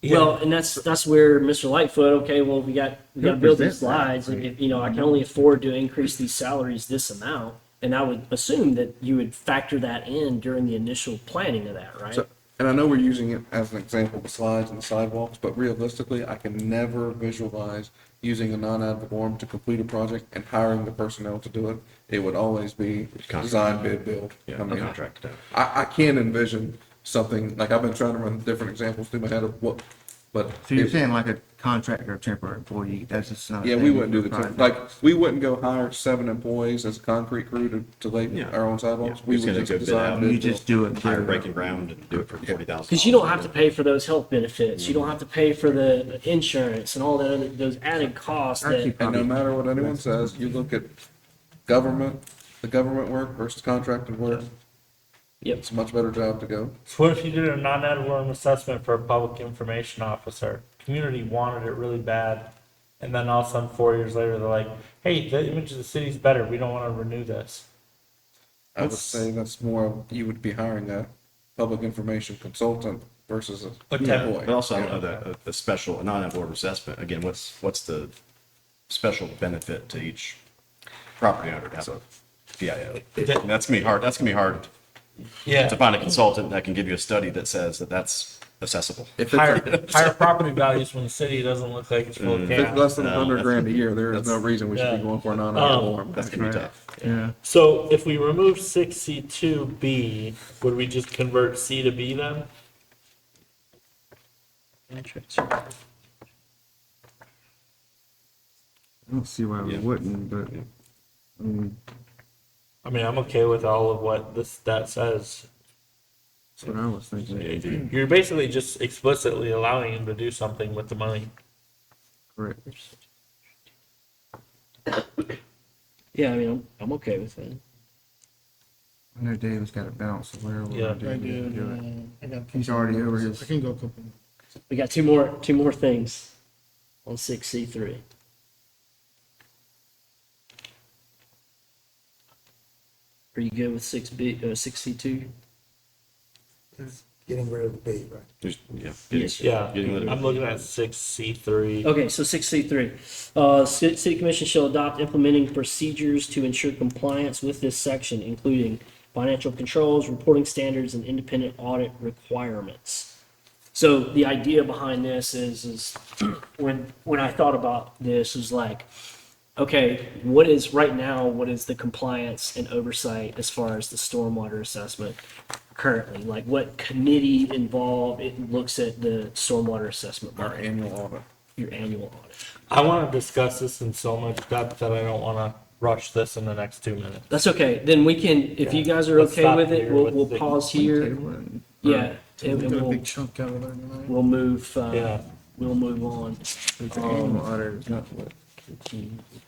Well, and that's where Mr. Lightfoot, okay, well, we got to build these presents that, slides. If, I can only afford to increase these salaries this amount. And I would assume that you would factor that in during the initial planning of that, right? So, and I know we're using it as an example, the slides and the sidewalks, but realistically, I can never visualize using a non-ad valorem to complete a project and hiring the personnel to do it. It would always be design, bid, build. Yeah, I mean, contract. I can't envision something, like I've been trying to run different examples through my head of what, but. so you're if- saying like a contractor or temporary employee, that's just not. a Yeah, we thing wouldn't do the, for project. like, we wouldn't go hire 7 employees as a concrete crew to lay Yeah. our own sidewalks. We Just would gonna just go bid design, out. bid, You just do it. Hire breaking ground and do it for 40,000. Because you don't have to pay for those health benefits. You don't have to pay for the insurance and all that other, those added costs Actually, that, And no probably- matter what anyone says, you look at government, the government work versus contracted work, yep. it's a much better job to go. So what if you did a non-ad valorem assessment for a public information officer? Community wanted it really bad. And then all of a sudden, 4 years later, they're like, hey, the image of the city's better. We don't want to renew this. I would say that's more, of you would be hiring a public information consultant versus a A temp- employee. But also, I don't know that a special, a non-ad valorem assessment, again, what's the special benefit to each property owner to have a PIO? And that's gonna be hard Yeah. to find a consultant that can give you a study that says that that's accessible. If Higher, it's, higher property values when the city doesn't look like it's full of if it's chaos. less than No, 100 grand a year, there is no that's- reason we should be yeah. going for a non-ad valorem. That's gonna be tough. Yeah. So if we remove 6C2B, would we just convert C to B then? I don't see why we Yeah. wouldn't, but, I mean, I'm okay with all of what that says. that's what I was thinking. You're basically just explicitly allowing him to do something with the money. Correct. Yeah, I mean, I'm okay with that. I know David's got it balanced, so whatever we're Yeah. gonna I do, did, do it. I got. a He's couple already minutes. over his- I can go a couple minutes. We got two more things on 6C3. Are you good with 6C2? Getting rid of the B, right? Just, yeah. Yes. Yeah, Getting rid of I'm it. looking at 6C3. Okay, so 6C3. City Commission shall adopt implementing procedures to ensure compliance with this section, including financial controls, reporting standards, and independent audit requirements. So the idea behind this is when I thought about this is like, okay, what is the compliance and oversight as far as the stormwater assessment currently? Like what committee involved, it looks at the stormwater assessment, Our annual audit. your annual audit? I want to discuss this in so much depth that I don't want to rush this in the next 2 minutes. That's okay. Then we can, if you guys are Let's okay stop with it, here we'll, with we'll the- pause here. Yeah, and We got a we'll, big chunk out of there tonight. we'll move, Yeah. we'll move on. The annual audit is not what.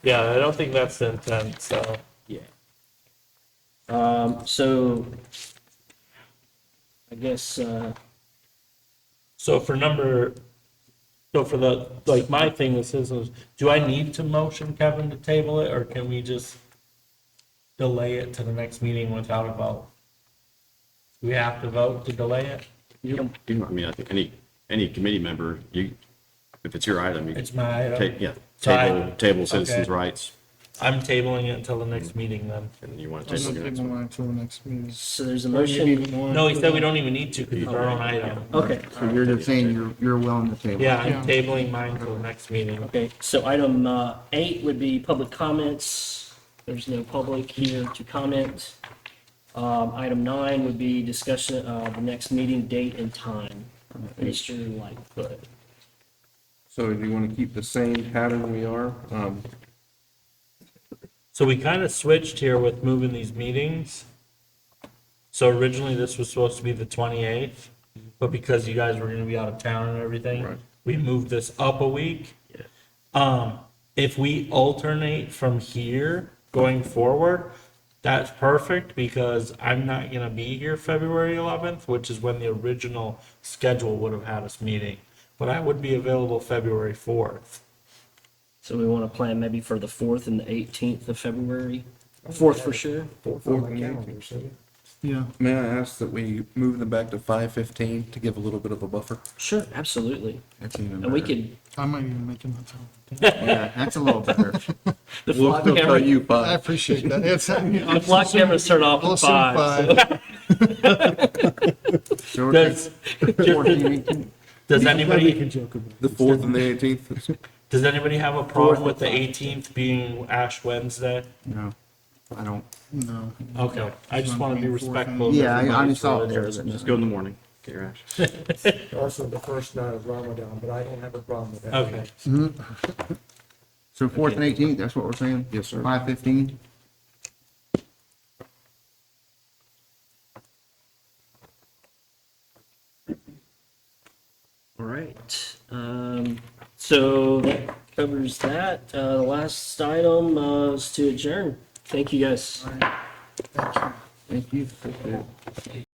Yeah, I don't think that's the intent, so. Yeah. So I guess, So for the, like, my thing is, do I need to motion Kevin to table it, or can we just delay it to the next meeting without a vote? Do we have to vote to delay it? You know, I mean, I think any committee member, if it's your item, you It's my item. take, yeah, So table citizens' okay. rights, I'm tabling it until the next meeting then. and you want to I'm table not your next taking one. mine until the next meeting. so there's a Or maybe motion. even more. No, he said we don't even need to because it's our own item. Okay. So you're just saying you're willing to table? Yeah, I'm Yeah. tabling mine till the next meeting. Okay, so item 8 would be public comments. There's no public here to comment. Item 9 would be discussion of the next meeting date and time. Mr. Lightfoot. So do you want to keep the same pattern we are? So we kind of switched here with moving these meetings. So originally this was supposed to be the 28th, but because you guys were going to be out of town and everything, Right. we moved this up a week. If we alternate from here going forward, that's perfect because I'm not going to be here February 11th, which is when the original schedule would have had us meeting. But I would be available February 4th. So we want to plan maybe for the 4th and the 18th of February. 4th for sure. Fourth Fourth on and my the calendar, so. Yeah. May I ask that we move them back to 5:15 to give a little bit of a buffer? Sure, absolutely. That's even And we better. could, I might even make it that time. Yeah, that's a little better. the We'll flock still tell camera, you I 5. appreciate that. It's, the flock cameras turn off I'll at assume 5. So we're Does, taking 14, 18. does Make a anybody, joke about it. The 4th and the 18th? does anybody have a problem with the 18th being Ash Wednesday? No, I don't. No. Okay, I just want to be respectful of Yeah, I everybody's just saw it there. religion. but Just no. go in the morning, get your ash. Also, the first night of Ramadan, but I don't have a problem with that. Okay, So 4th and 18th, that's what we're saying? Yes, sir. 5:15? All right. So that covers that. The last item is to adjourn. Thank you guys. Thank you.